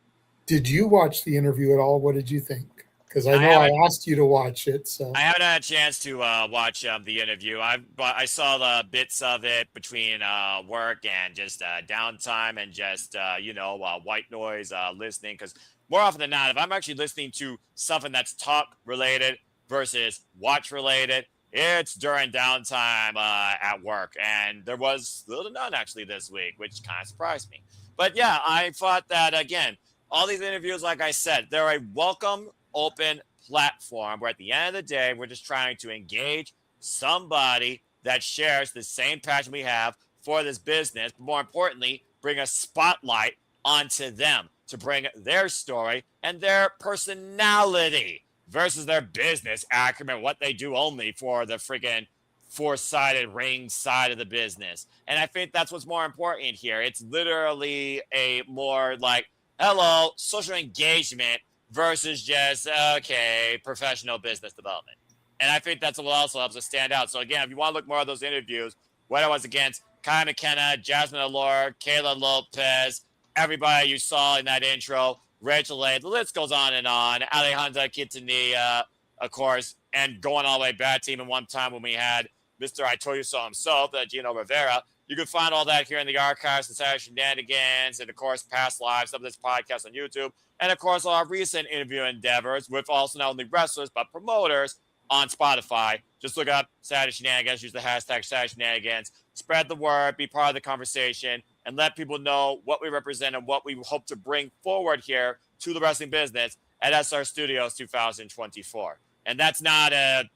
Did you watch the interview at all? What did you think? Because I know I asked you to watch it. So I haven't had a chance to watch the interview. I saw the bits of it between work and just downtime and just white noise listening. Because more often than not, if I'm actually listening to something that's talk related versus watch related, it's during downtime at work. And there was little to none actually this week, which kind of surprised me. But yeah, I thought that again, all these interviews, like I said, they're a welcome, open platform where at the end of the day, we're just trying to engage somebody that shares the same passion we have for this business, but more importantly, bring a spotlight onto them to bring their story and their personality versus their business acumen, what they do only for the freaking four-sided ring side of the business. And I think that's what's more important here. It's literally a more like, hello, social engagement versus just, okay, professional business development. And I think that's what also helps us stand out. So again, if you want to look more at those interviews, whether it was against Kai McKenna, Jasmine Allure, Kayla Lopez, everybody you saw in that intro, Rachel Lay, the list goes on and on. Alejandra Quintanilla, of course, and going all the way back to even one time when we had Mr. I Told You So himself, Gino Rivera. You can find all that here in the archives, the Saturday Shenanigans, and of course, past lives of this podcast on YouTube. And of course, all our recent interview endeavors with also not only wrestlers, but promoters on Spotify. Just look up Saturday Shenanigans, use the hashtag Saturday Shenanigans, spread the word, be part of the conversation, and let people know what we represent and what we hope to bring forward here to the wrestling business at SR Studios 2024. And that's not an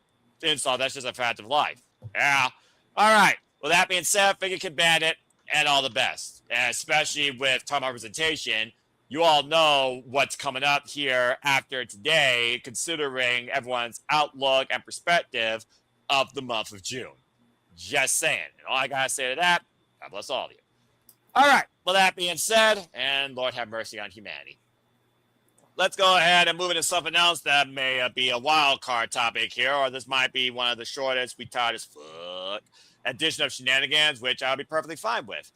insult, that's just a fact of life. Yeah. All right. Well, that being said, Figure Kid Bandit, and all the best. And especially with talking about representation, you all know what's coming up here after today, considering everyone's outlook and perspective of the month of June. Just saying. And all I got to say to that, God bless all of you. All right. Well, that being said, and Lord have mercy on humanity. Let's go ahead and move into something else that may be a wild card topic here, or this might be one of the shortest, we tired as fuck edition of Shenanigans, which I'll be perfectly fine with.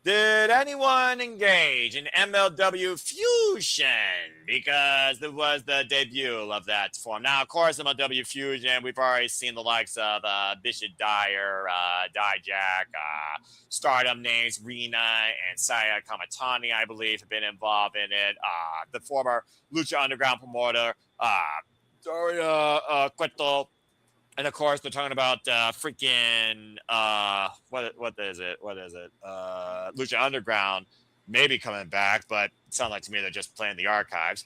Did anyone engage in MLW Fusion? Because it was the debut of that form. Now, of course, MLW Fusion, we've already seen the likes of Bishop Dyer, Dijak, Stardom names, Rina and Saya Kamatani, I believe, have been involved in it. The former Lucha Underground promoter, Daria Cueto. And of course, they're talking about freaking what is it? Lucha Underground maybe coming back, but it sounds like to me they're just playing the archives.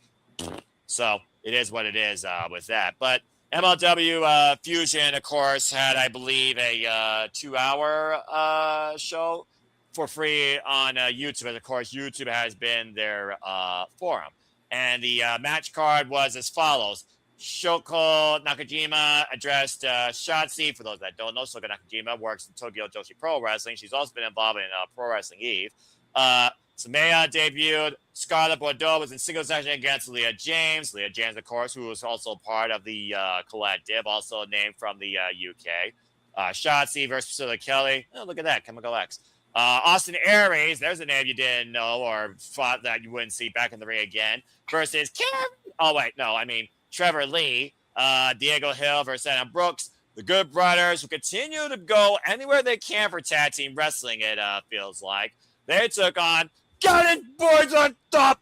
So it is what it is with that. But MLW Fusion, of course, had, I believe, a 2-hour show for free on YouTube. And of course, YouTube has been their forum. And the match card was as follows. Shoko Nakajima addressed Shotzi. For those that don't know, Shoko Nakajima works in Tokyo Joshi Pro Wrestling. She's also been involved in Pro Wrestling Eve. Samaya debuted. Scarlett Bordeaux was in singles action against Leah James. Leah James, of course, who was also part of the collective, also named from the UK. Shotzi versus Priscilla Kelly. Oh, look at that. Chemical X. Austin Aries, there's a name you didn't know or thought that you wouldn't see back in the ring again, versus Karen. Oh, wait, no, I mean Trevor Lee, Diego Hill versus Adam Brooks. The Good Brothers, who continue to go anywhere they can for tag team wrestling, it feels like. They took on Got It Boys on Top,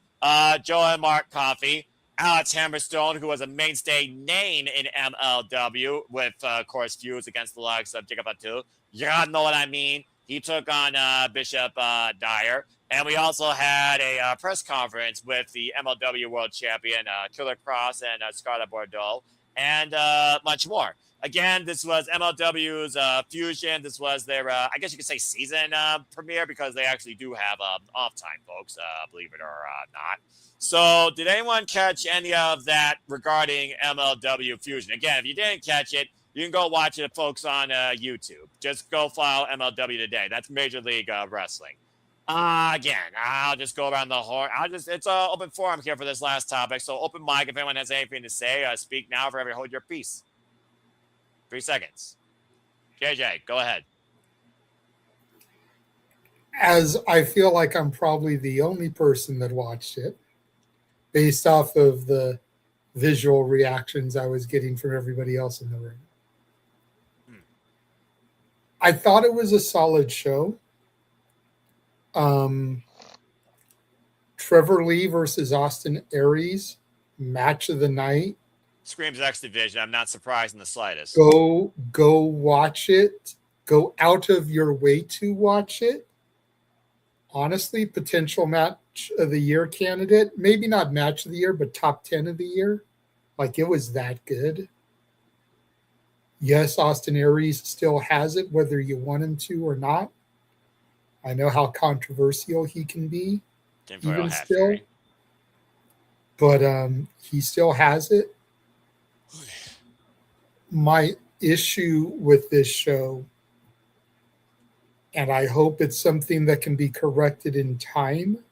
Joe and Mark Coffey, Alex Hammerstone, who was a mainstay name in MLW with, of course, feuds against the likes of Jacob Fatu. You gotta know what I mean. He took on Bishop Dyer. And we also had a press conference with the MLW World Champion, Killer Cross and Scarlett Bordeaux, and much more. Again, this was MLW's Fusion. This was their, I guess you could say, season premiere, because they actually do have off time, folks, believe it or not. So did anyone catch any of that regarding MLW Fusion? Again, if you didn't catch it, you can go watch it, folks, on YouTube. Just go follow MLW Today. That's Major League Wrestling. Again, I'll just go around the horn. It's an open forum here for this last topic. So open mic, if anyone has anything to say, speak now. Forever hold your peace. 3 seconds. JJ, go ahead. As I feel like I'm probably the only person that watched it, based off of the visual reactions I was getting from everybody else in the room. I thought it was a solid show. Trevor Lee versus Austin Aries, match of the night. Screams X Division. I'm not surprised in the slightest. Go watch it. Go out of your way to watch it. Honestly, potential match of the year candidate. Maybe not match of the year, but top 10 of the year. Like, it was that good. Yes, Austin Aries still has it, whether you want him to or not. I know how controversial he can be, even still. But he still has it. My issue with this show, and I hope it's something that can be corrected in time,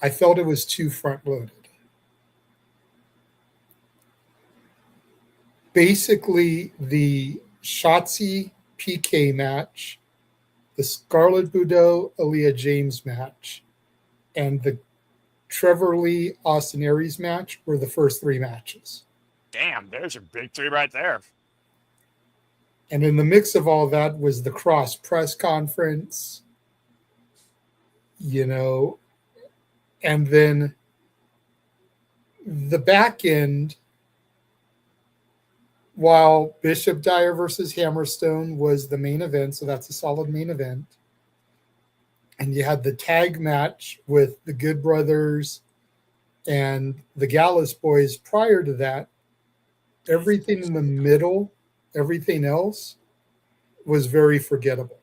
I felt it was too front-loaded. Basically, the Shotzi PK match, the Scarlett Bordeaux Aaliyah James match, and the Trevor Lee Austin Aries match were the first 3 matches. Damn, there's your big 3 right there. And in the mix of all that was the Cross press conference, and then the back end, while Bishop Dyer versus Hammerstone was the main event, so that's a solid main event. And you had the tag match with the Good Brothers and the Gallus Boys prior to that. Everything in the middle, everything else was very forgettable.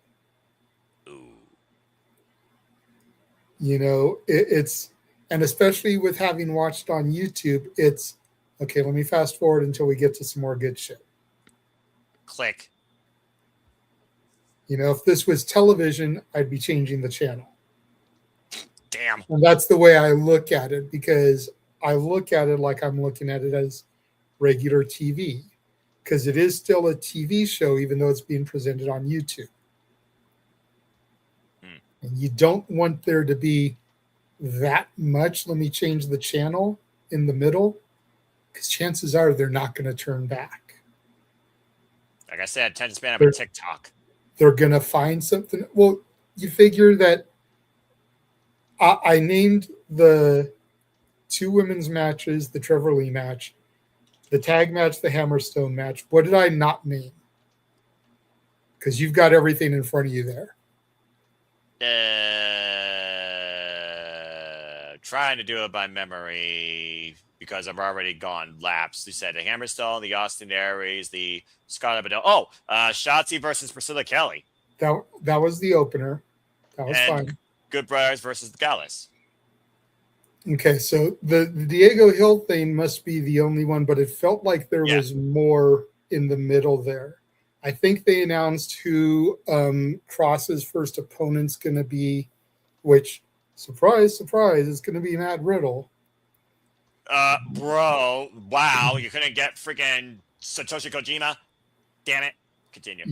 It's, and especially with having watched on YouTube, it's, okay, let me fast forward until we get to some more good shit. Click. If this was television, I'd be changing the channel. Damn. And that's the way I look at it, because I look at it like I'm looking at it as regular TV, because it is still a TV show, even though it's being presented on YouTube. And you don't want there to be that much, let me change the channel in the middle, because chances are they're not going to turn back. Like I said, attention span of a TikTok. They're going to find something. Well, you figure that I named the 2 women's matches, the Trevor Lee match, the tag match, the Hammerstone match. What did I not name? Because you've got everything in front of you there. Trying to do it by memory because I've already gone lapsed. You said the Hammerstone, the Austin Aries, the Scarlett Bordeaux. Shotzi versus Priscilla Kelly. That was the opener. That was fine. Good Brothers versus the Gallus. Okay, so the Diego Hill thing must be the only one, but it felt like there was more in the middle there. I think they announced who Cross's first opponent's going to be, which, surprise, surprise, is going to be Matt Riddle. Bro, wow, you couldn't get freaking Satoshi Kojima? Damn it. Continue.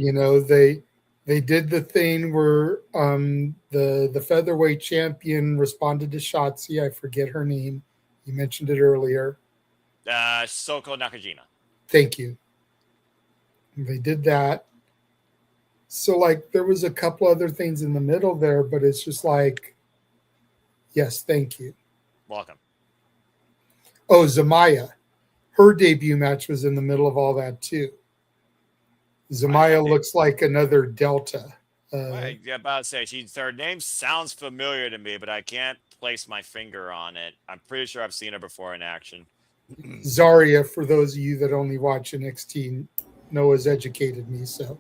They did the thing where the featherweight champion responded to Shotzi. I forget her name. You mentioned it earlier. Soko Nakajima. Thank you. They did that. So, there was a couple other things in the middle there, but it's just yes, thank you. Welcome. Oh, Zamaya. Her debut match was in the middle of all that, too. Zamaya looks like another Delta. I'm about to say, her name sounds familiar to me, but I can't place my finger on it. I'm pretty sure I've seen her before in action. Zarya, for those of you that only watch NXT, Noah's educated me, so.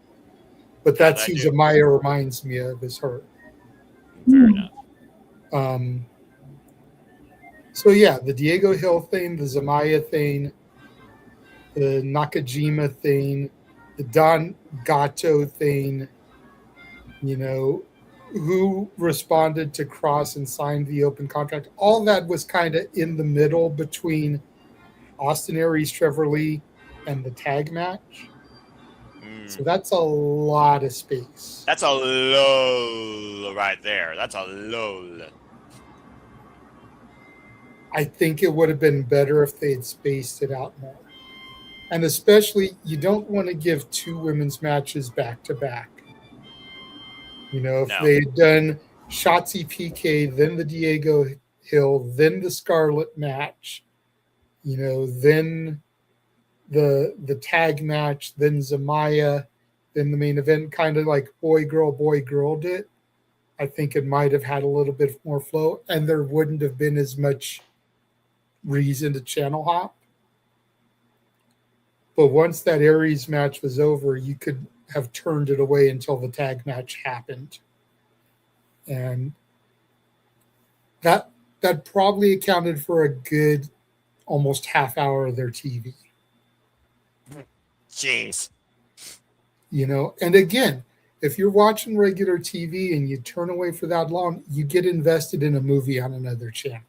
But that's who Zamaya reminds me of, is her. Fair enough. So, yeah, the Diego Hill thing, the Zamaya thing, the Nakajima thing, the Don Gato thing, who responded to Cross and signed the open contract. All that was kind of in the middle between Austin Aries, Trevor Lee, and the tag match. So that's a lot of space. That's a lull right there. That's a lull. I think it would have been better if they had spaced it out more. And especially, you don't want to give 2 women's matches back to back. If they had done Shotzi PK, then the Diego Hill, then the Scarlett match, then the tag match, then Zamaya, then the main event, kind of like boy, girl did. I think it might have had a little bit more flow, and there wouldn't have been as much reason to channel hop. But once that Aries match was over, you could have turned it away until the tag match happened. And that probably accounted for a good almost half hour of their TV. Jeez. And again, if you're watching regular TV and you turn away for that long, you get invested in a movie on another channel.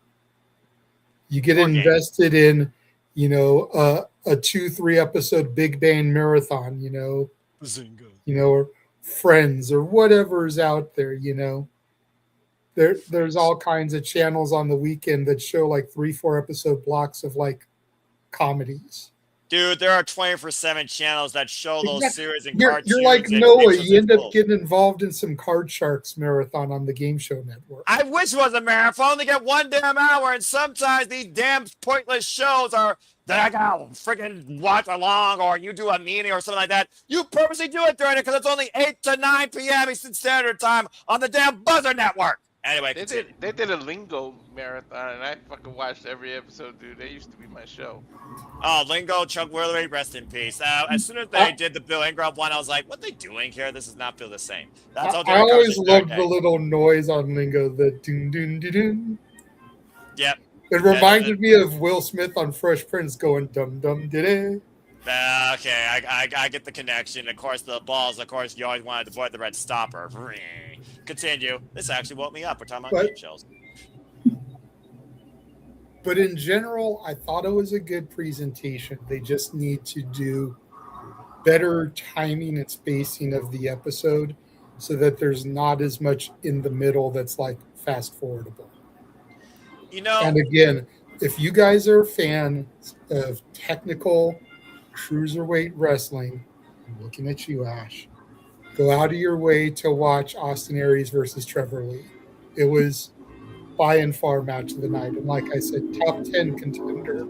You get invested in, a 2-3 episode Big Bang marathon, Zinga. Friends or whatever's out there, you know. There's all kinds of channels on the weekend that show like 3-4 episode blocks of like comedies. Dude, there are 24/7 channels that show those series and You're cartoons. like and Noah. pictures You end and up getting involved in some Card Sharks marathon on the Game Show Network. I wish it was a marathon. Only get 1 damn hour, and sometimes these damn pointless shows are that I gotta freaking watch along, or you do a meeting or something like that. You purposely do it during it because it's only 8 to 9 p.m. Eastern Standard Time on the damn Buzzer Network. Anyway, they did a Lingo marathon, and I fucking watched every episode, dude. They used to be my show. Oh, Lingo, Chuck Willery, rest in peace. As soon as they did the Bill Ingram one, I was like, what are they doing here? This does not feel the same. That's all. I always loved the little noise on Lingo, the doon doon doon doon. Yep. It reminded me of Will Smith on Fresh Prince going dum dum diddy. Okay, I get the connection. Of course, the balls. Of course, you always wanted to avoid the red stopper. Continue. This actually woke me up. We're talking about game shows. But in general, I thought it was a good presentation. They just need to do better timing and spacing of the episode so that there's not as much in the middle that's like fast forwardable. You know, and again, if you guys are fans of technical cruiserweight wrestling, I'm looking at you, Ash. Go out of your way to watch Austin Aries versus Trevor Lee. It was by and far match of the night. And like I said, top 10 contender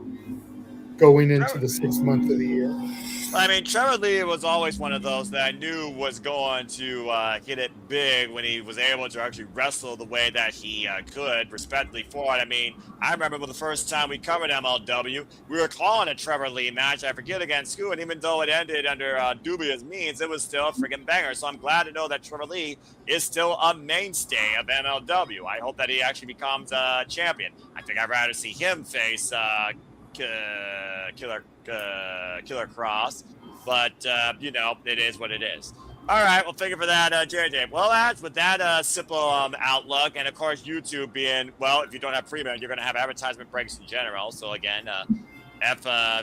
going into the 6th month of the year. I mean, Trevor Lee was always one of those that I knew was going to hit it big when he was able to actually wrestle the way that he could, respectfully for it. I mean, I remember the first time we covered MLW, we were calling a Trevor Lee match. I forget against who, and even though it ended under dubious means, it was still a freaking banger. So I'm glad to know that Trevor Lee is still a mainstay of MLW. I hope that he actually becomes a champion. I think I'd rather see him face Killer Cross, but you know, it is what it is. All right, well, thank you for that, JJ. Well, that's with that simple outlook, and of course, YouTube being, well, if you don't have premium, you're going to have advertisement breaks in general. So again,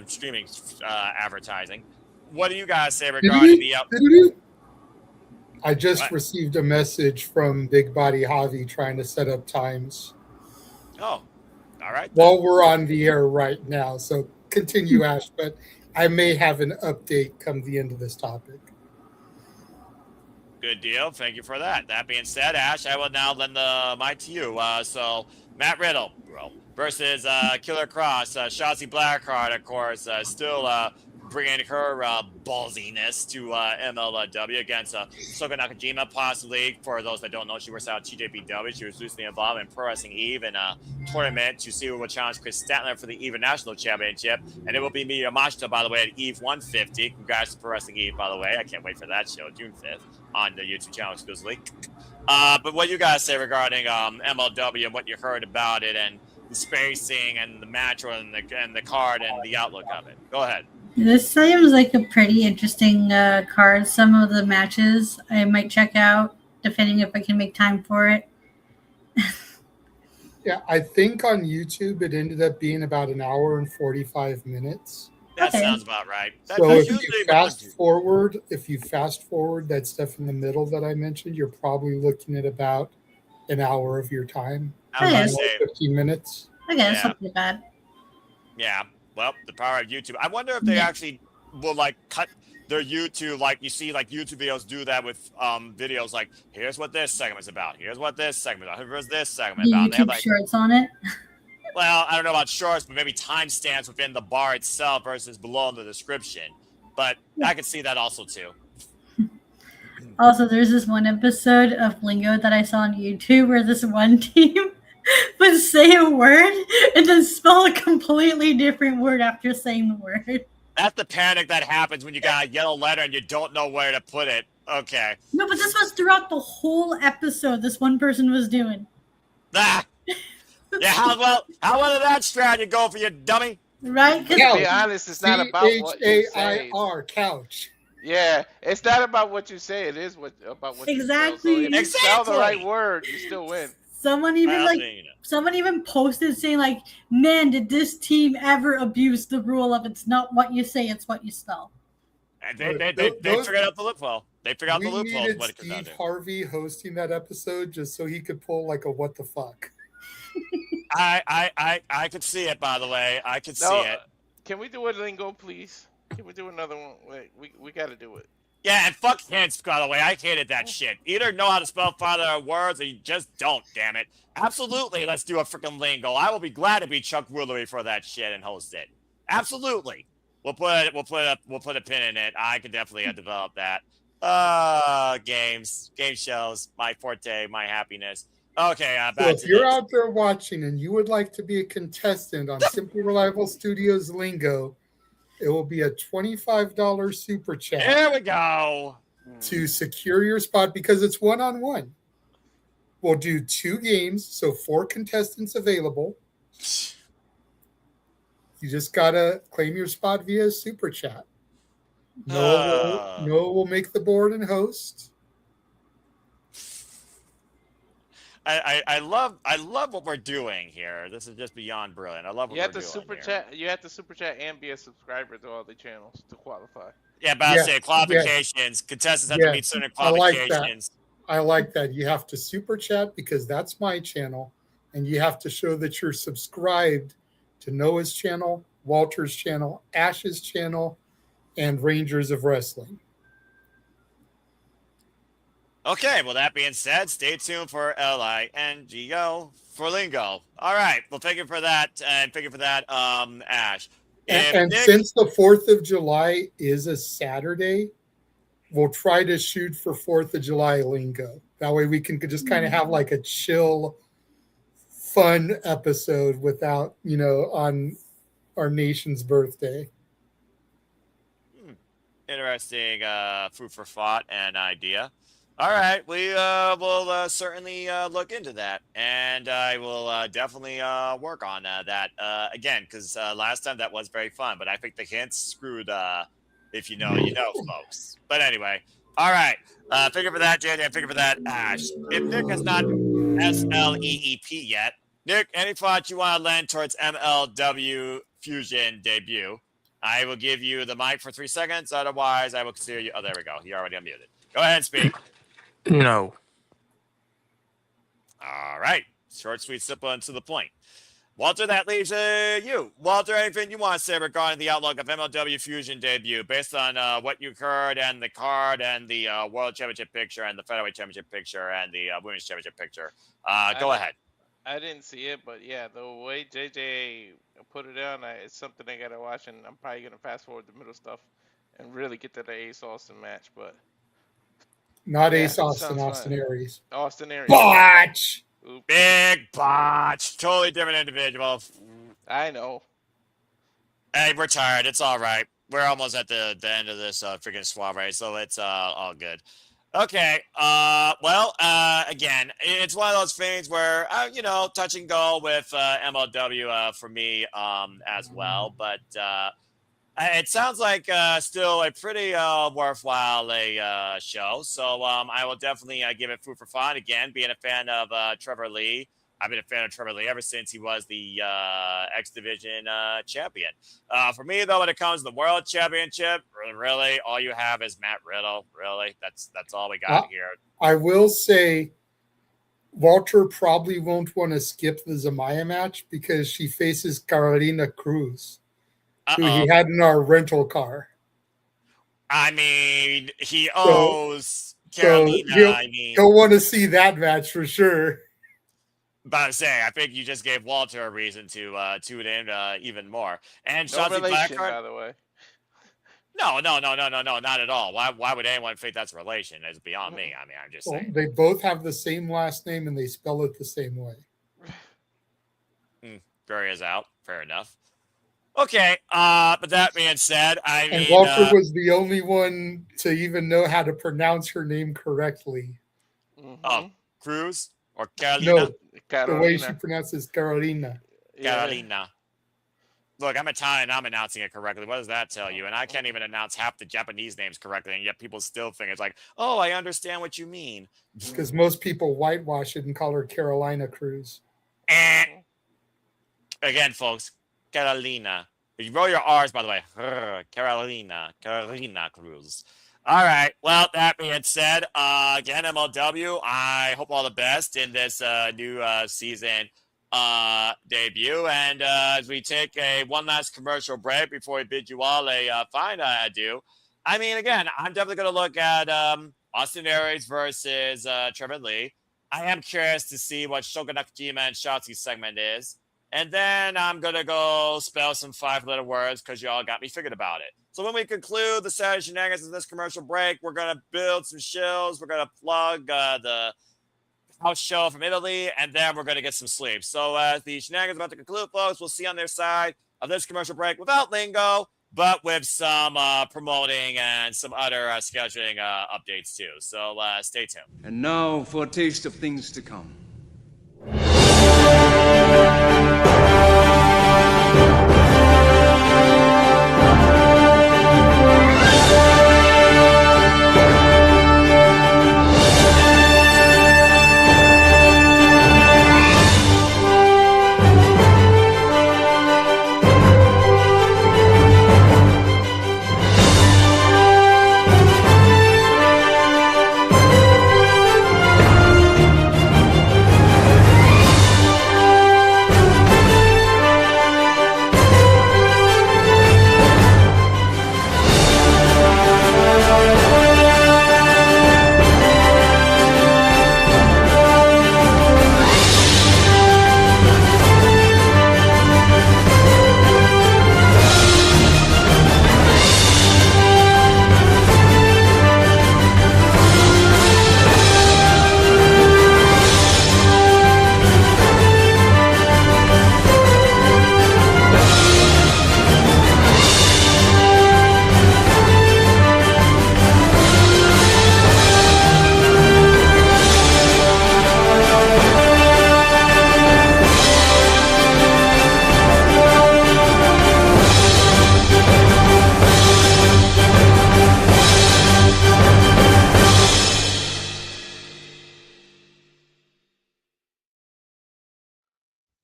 streaming advertising. What do you guys say regarding the? I just received a message from Big Body Javi trying to set up times. Oh, all right. While we're on the air right now, so continue, Ash, but I may have an update come the end of this topic. Good deal. Thank you for that. That being said, Ash, I will now lend the mic to you. So Matt Riddle versus Killer Cross. Shotzi Blackheart, of course, still bringing her ballsiness to MLW against Soka Nakajima, possibly. For those that don't know, she works out at TJPW. She was loosely involved in Pro Wrestling Eve in a tournament to see who will challenge Chris Statler for the Eve National Championship. And it will be Miya Yamashita, by the way, at Eve 150. Congrats to Pro Wrestling Eve, by the way. I can't wait for that show, June 5th, on the YouTube channel exclusively. But what you guys say regarding MLW and what you heard about it and the spacing and the match and the card and the outlook of it? Go ahead. This seems like a pretty interesting card. Some of the matches I might check out, depending if I can make time for it. Yeah, I think on YouTube it ended up being about an hour and 45 minutes. That sounds about right. So if you fast forward that stuff in the middle that I mentioned, you're probably looking at about an hour of your time. I was gonna say 15 minutes. Okay, that's not too bad. Yeah. Well, the power of YouTube. I wonder if they actually will like cut their YouTube, like you see like YouTube videos do that with videos like, here's what this segment's about. Here's what this segment about. Here's this segment about. YouTube Like, shorts on it. well, I don't know about shorts, but maybe timestamps within the bar itself versus below in the description. But I could see that also too. Also, there's this one episode of Lingo that I saw on YouTube where this one team would say a word and then spell a completely different word after saying the word. That's the panic that happens when you got a yellow letter and you don't know where to put it. Okay. No, but this was throughout the whole episode this one person was doing. Ah! Yeah, how well did that strategy go for you, dummy? Right? To be honest, it's not about what you say. CHAIR, couch. Yeah, it's not about what you say. It is about what exactly. you spell. So if you spell the right word, you still win. Someone even posted saying like, man, did this team ever abuse the rule of it's not what you say, it's what you spell. And they figured out the loophole. They figure out the We loopholes. needed What it comes down Steve to. Harvey hosting that episode just so he could pull like a what the fuck. I could see it, by the way. I could see it. Can we do a lingo, please? Can we do another one? Wait, we got to do it. Yeah, and fuck hints, by the way. I hated that shit. Either know how to spell father words or you just don't, damn it. Absolutely, let's do a freaking lingo. I will be glad to be Chuck Woolery for that shit and host it. Absolutely. We'll put a pin in it. I could definitely develop that. Game shows, my forte, my happiness. Okay, So back if to you're this. out there watching and you would like to be a contestant on Simply Reliable Studios Lingo, it will be a $25 super chat. There we go. To secure your spot because it's one-on-one. We'll do 2 games, so 4 contestants available. You just gotta claim your spot via super chat. Noah will make the board and host. I love what we're doing here. This is just beyond brilliant. I love what You have we're to doing super here. chat. You have to super chat and be a subscriber to all the channels to qualify. Yeah, but I'll say qualifications. Contestants have to meet certain qualifications. I like that. You have to super chat because that's my channel, and you have to show that you're subscribed to Noah's channel, Walter's channel, Ash's channel, and Rangers of Wrestling. Okay, well, that being said, stay tuned for LINGO for Lingo. All right, well, thank you for that, and thank you for that, Ash. And since the 4th of July is a Saturday, we'll try to shoot for 4th of July lingo. That way we can just kind of have like a chill, fun episode without, on our nation's birthday. Interesting food for thought and idea. All right, we will certainly look into that, and I will definitely work on that again, because last time that was very fun, but I think the hints screwed, if you know, folks. But anyway, all right, figure for that, JJ, figure for that, Ash. If Nick has not SLEEP yet, Nick, any thoughts you want to lend towards MLW Fusion debut? I will give you the mic for 3 seconds, otherwise I will consider you. Oh, there we go. You're already unmuted. Go ahead and speak. No. All right. Short, sweet, simple, and to the point. Walter, that leaves you. Walter, anything you want to say regarding the outlook of MLW Fusion debut based on what you heard and the card and the World Championship picture and the Featherweight Championship picture and the Women's Championship picture? Go ahead. I didn't see it, but yeah, the way JJ put it on, it's something I gotta watch, and I'm probably gonna fast forward the middle stuff and really get to the Ace Austin match, but. Not Ace Austin, Austin Aries. Austin Aries. Botch! Oops. Big botch. Totally different individual. I know. Hey, we're tired. It's all right. We're almost at the end of this freaking soiree, so it's all good. Okay. Again, it's one of those things where, touch and go with MLW for me as well, but it sounds like still a pretty worthwhile show. So I will definitely give it food for thought. Again, being a fan of Trevor Lee. I've been a fan of Trevor Lee ever since he was the X Division champion. For me, though, when it comes to the World Championship, really, all you have is Matt Riddle. Really, that's all we got here. I will say Walter probably won't want to skip the Zamaya match because she faces Carolina Cruz. Who he had in our rental car. I mean, he owes Carolina. He'll want to see that match for sure. But I say, I think you just gave Walter a reason to tune in even more. And no relation, by the way. No, not at all. Why would anyone think that's a relation? It's beyond me. I mean, I'm just saying. They both have the same last name and they spell it the same way. Jury is out. Fair enough. Okay, but that being said, And Walter was the only one to even know how to pronounce her name correctly. Oh, Cruz or Carolina? No, the way she pronounces Carolina. Carolina. Look, I'm Italian. I'm announcing it correctly. What does that tell you? And I can't even announce half the Japanese names correctly, and yet people still think it's like, oh, I understand what you mean. Because most people whitewash it and call her Carolina Cruz. Again, folks, Carolina. You roll your R's, by the way. Carolina Cruz. All right. Well, that being said, again, MLW, I hope all the best in this new season debut. And as we take one last commercial break before we bid you all a fine adieu, I mean, again, I'm definitely going to look at Austin Aries versus Trevor Lee. I am curious to see what Shogun Nakajima and Shotzi's segment is. And then I'm going to go spell some 5-letter words because you all got me figured about it. So when we conclude the Saturday Shenanigans in this commercial break, we're going to build some shills. We're going to plug the house show from Italy, and then we're going to get some sleep. So as the Shenanigans about to conclude, folks, we'll see on their side of this commercial break without lingo, but with some promoting and some other scheduling updates too. So stay tuned. And now for a taste of things to come.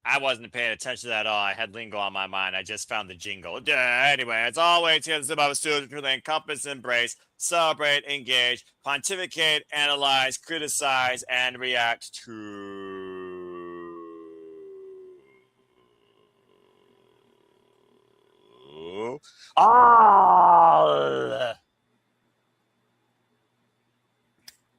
I wasn't paying attention to that at all. I had lingo on my mind. I just found the jingle. Anyway, as always, here's the Bible Studios to encompass, embrace, celebrate, engage, pontificate, analyze, criticize, and react to all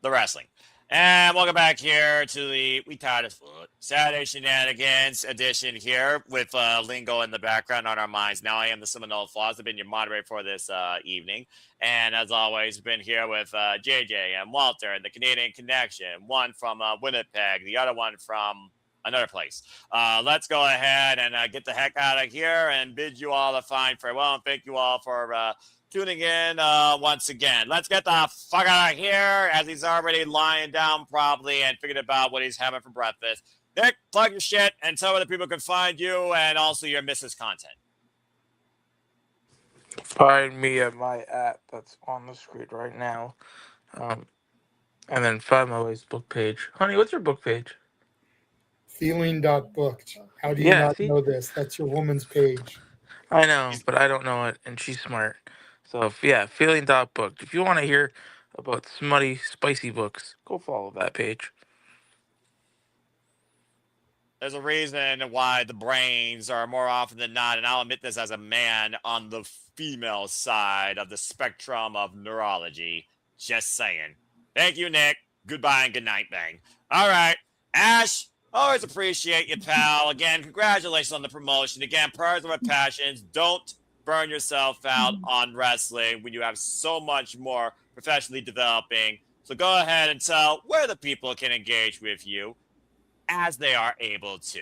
the wrestling. And welcome back here to the We Tired as Foot Saturday Shenanigans edition here with lingo in the background on our minds. Now I am the Seminole Flaws. I've been your moderator for this evening. And as always, been here with JJ and Walter and the Canadian Connection. One from Winnipeg, the other one from another place. Let's go ahead and get the heck out of here and bid you all a fine farewell. And thank you all for tuning in once again. Let's get the fuck out of here as he's already lying down probably and figured about what he's having for breakfast. Nick, plug your shit and tell where the people can find you and also your Mrs. content. Find me at my app that's on the screen right now. And then find my Facebook page. Honey, what's your book page? Feeling.booked. How do you not know this? That's your woman's page. I know, but I don't know it, and she's smart. So, feeling.booked. If you want to hear about smutty, spicy books, go follow that page. There's a reason why the brains are more often than not, and I'll admit this as a man, on the female side of the spectrum of neurology. Just saying. Thank you, Nick. Goodbye and good night, bang. All right. Ash, always appreciate you, pal. Again, congratulations on the promotion. Again, prayers are my passions. Don't burn yourself out on wrestling when you have so much more professionally developing. So go ahead and tell where the people can engage with you as they are able to.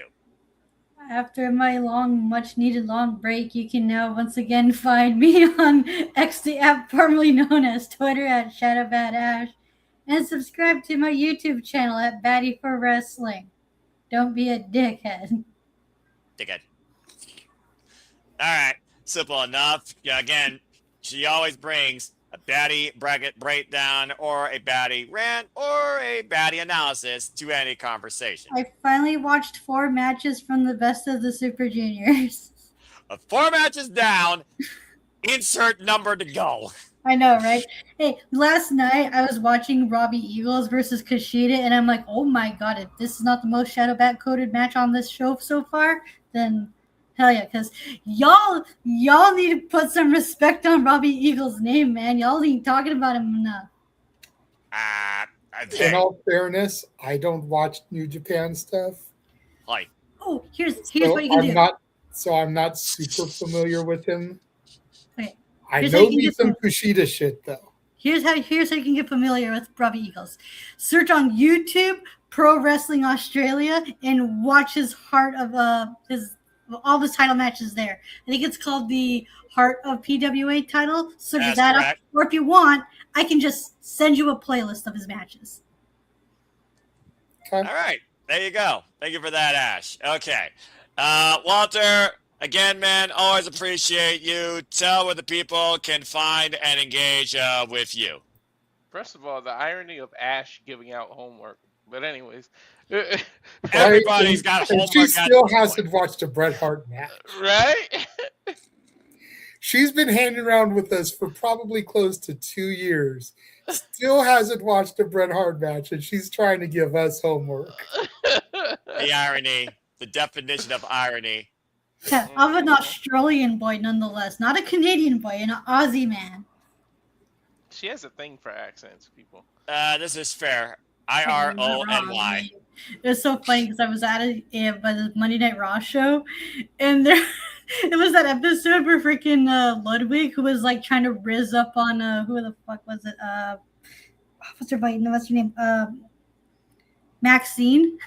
After my much needed long break, you can now once again find me on X, the app formerly known as Twitter at ShadowBadAsh, and subscribe to my YouTube channel at Batty for Wrestling. Don't be a dickhead. Dickhead. All right. Simple enough. Yeah, again, she always brings a baddie bracket breakdown or a baddie rant or a baddie analysis to any conversation. I finally watched 4 matches from the Best of the Super Juniors. 4 matches down. Insert number to go. I know, right? Hey, last night I was watching Robbie Eagles versus Kushida, and I'm like, oh my god, if this is not the most shadow bat coded match on this show so far, then hell yeah, because y'all need to put some respect on Robbie Eagles' name, man. Y'all ain't talking about him enough. In all fairness, I don't watch New Japan stuff. Hi. Oh, here's what you can do. I'm not super familiar with him. Okay. I know me some Kushida shit though. Here's how you can get familiar with Robbie Eagles. Search on YouTube Pro Wrestling Australia and watch his Heart of all the title matches there. I think it's called the Heart of PWA title. Search that up. Or if you want, I can just send you a playlist of his matches. All right. There you go. Thank you for that, Ash. Okay. Walter, again, man, always appreciate you. Tell where the people can find and engage with you. First of all, the irony of Ash giving out homework. But anyways. Everybody's got homework. She still hasn't watched a Bret Hart match. Right? She's been hanging around with us for probably close to 2 years. Still hasn't watched a Bret Hart match, and she's trying to give us homework. The irony. The definition of irony. Yeah, I'm an Australian boy nonetheless. Not a Canadian boy, an Aussie man. She has a thing for accents, people. This is fair. IRONY. It was so funny because I was at the Monday Night Raw show, and there it was that episode where freaking Ludwig, who was like trying to rizz up on who the fuck was it? What's her name? Maxine.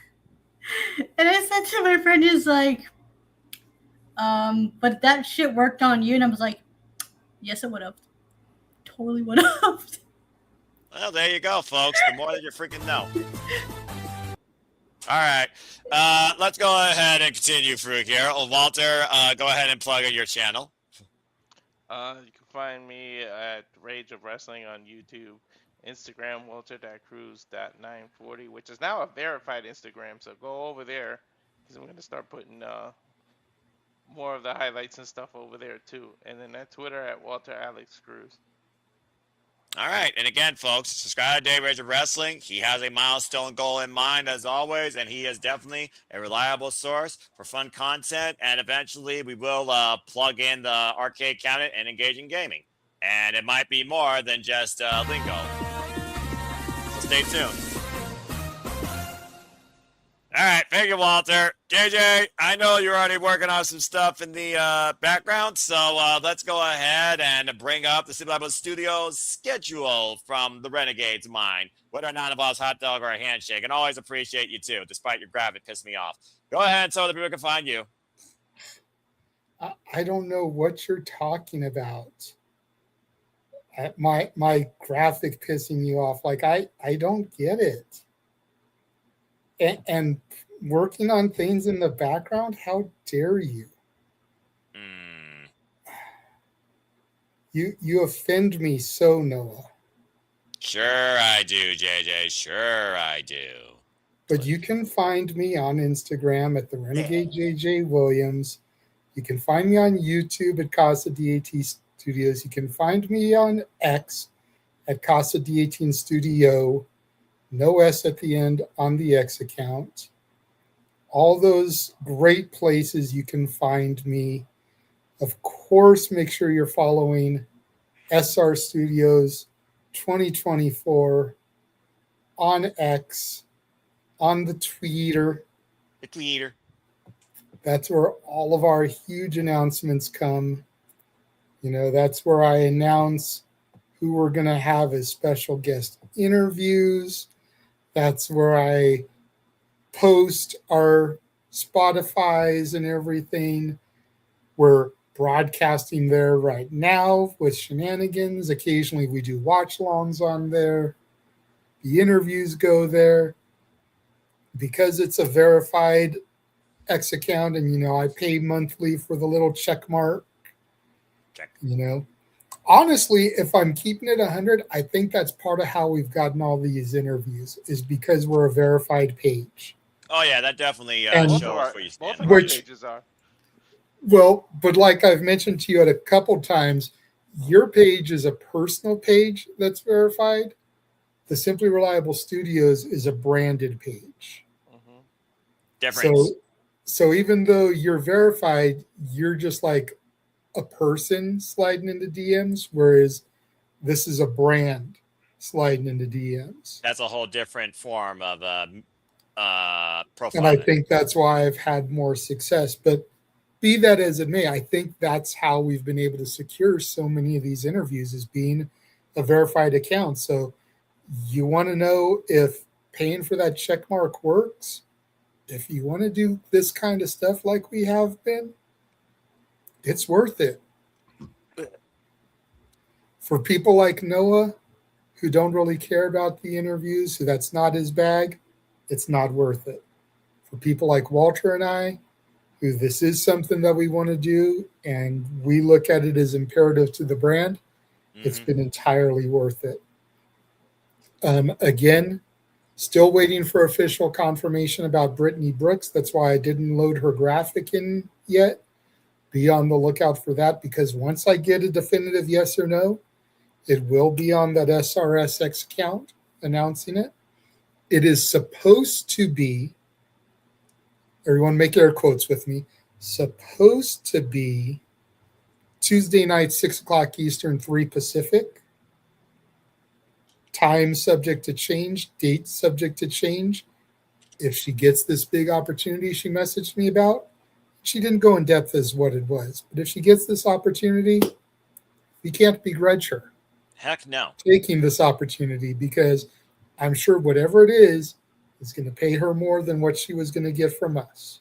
And I said to my friend, he's like, but that shit worked on you, and I was like, yes, it would have. Totally would have. Well, there you go, folks. The more that you freaking know. All right. Let's go ahead and continue through here. Walter, go ahead and plug in your channel. You can find me at Rage of Wrestling on YouTube, Instagram, Walter.Cruz.940, which is now a verified Instagram, so go over there, because I'm going to start putting more of the highlights and stuff over there, too. And then at Twitter at Walter Alex Cruz. All right, and again, folks, subscribe to Dave Rage of Wrestling. He has a milestone goal in mind, as always, and he is definitely a reliable source for fun content, and eventually we will plug in the arcade cabinet and engage in gaming. And it might be more than just lingo. So stay tuned. All right, thank you, Walter. JJ, I know you're already working on some stuff in the background, so let's go ahead and bring up the Super Studios schedule from the Renegade's mind. Whether or not it involves hot dog or a handshake, and always appreciate you too, despite your gravity pissed me off. Go ahead so the people can find you. I don't know what you're talking about. My graphic pissing you off. Like, I don't get it. And working on things in the background, how dare you? You offend me so, Noah. Sure I do, JJ. Sure I do. But you can find me on Instagram at the Renegade JJ Williams. You can find me on YouTube at Casa D18 Studios. You can find me on X at Casa D18 Studio. No S at the end on the X account. All those great places you can find me. Of course, make sure you're following SR Studios 2024 on X, on the Tweeter. The Tweeter. That's where all of our huge announcements come. You know, that's where I announce who we're going to have as special guest interviews. That's where I post our Spotify's and everything. We're broadcasting there right now with Shenanigans. Occasionally we do watch-alongs on there. The interviews go there. Because it's a verified X account and, you know, I pay monthly for the little check mark. You know, honestly, if I'm keeping it 100, I think that's part of how we've gotten all these interviews is because we're a verified page. Oh, yeah, that definitely shows where you stand. Which, well, but like I've mentioned to you at a couple times, Your page is a personal page that's verified. The Simply Reliable Studios is a branded page. Difference. So even though you're verified, you're just like a person sliding into DMs, whereas this is a brand sliding into DMs. That's a whole different form of profiling. And I think that's why I've had more success. But be that as it may, I think that's how we've been able to secure so many of these interviews, is being a verified account. So you want to know if paying for that check mark works? If you want to do this kind of stuff like we have been, it's worth it. For people like Noah, who don't really care about the interviews, who that's not his bag, it's not worth it. For people like Walter and I, who this is something that we want to do, and we look at it as imperative to the brand, it's been entirely worth it. Again, still waiting for official confirmation about Brittany Brooks. That's why I didn't load her graphic in yet. Be on the lookout for that, because once I get a definitive yes or no, it will be on that SRSX account announcing it. It is supposed to be, everyone make air quotes with me, supposed to be Tuesday night, 6 o'clock Eastern, 3 Pacific. Time subject to change, date subject to change. If she gets this big opportunity she messaged me about, she didn't go in depth as what it was, but if she gets this opportunity, we can't begrudge her Heck no. taking this opportunity, because I'm sure whatever it is going to pay her more than what she was going to get from us.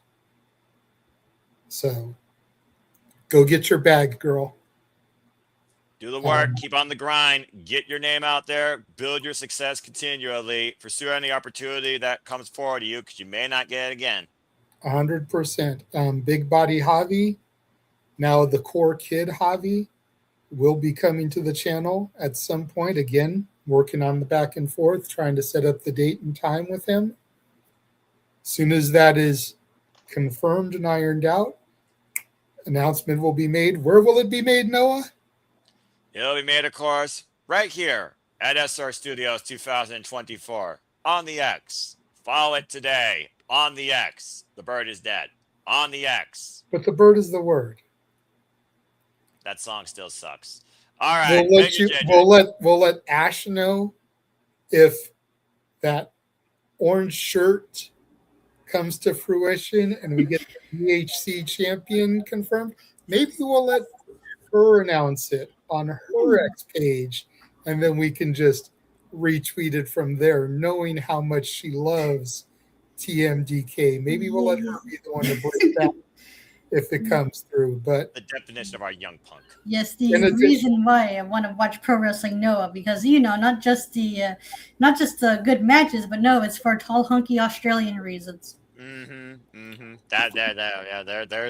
So go get your bag, girl. Do the work, keep on the grind, get your name out there, build your success continually, pursue any opportunity that comes forward to you, because you may not get it again. 100%. Big Body Javi, now the Core Kid Javi, will be coming to the channel at some point. Again, working on the back and forth, trying to set up the date and time with him. As soon as that is confirmed and ironed out, announcement will be made. Where will it be made, Noah? It'll be made, of course, right here at SR Studios 2024 on the X. Follow it today on the X. The bird is dead on the X. But the bird is the word. That song still sucks. All right. We'll let Ash know if that orange shirt comes to fruition and we get the VHC champion confirmed. Maybe we'll let her announce it on her X page, and then we can just retweet it from there, knowing how much she loves TMDK. Maybe we'll let her be the one to break that if it comes through. But the definition of our young punk. Yes, the reason why I want to watch Pro Wrestling Noah, because not just the good matches, but no, it's for tall, hunky Australian reasons. There's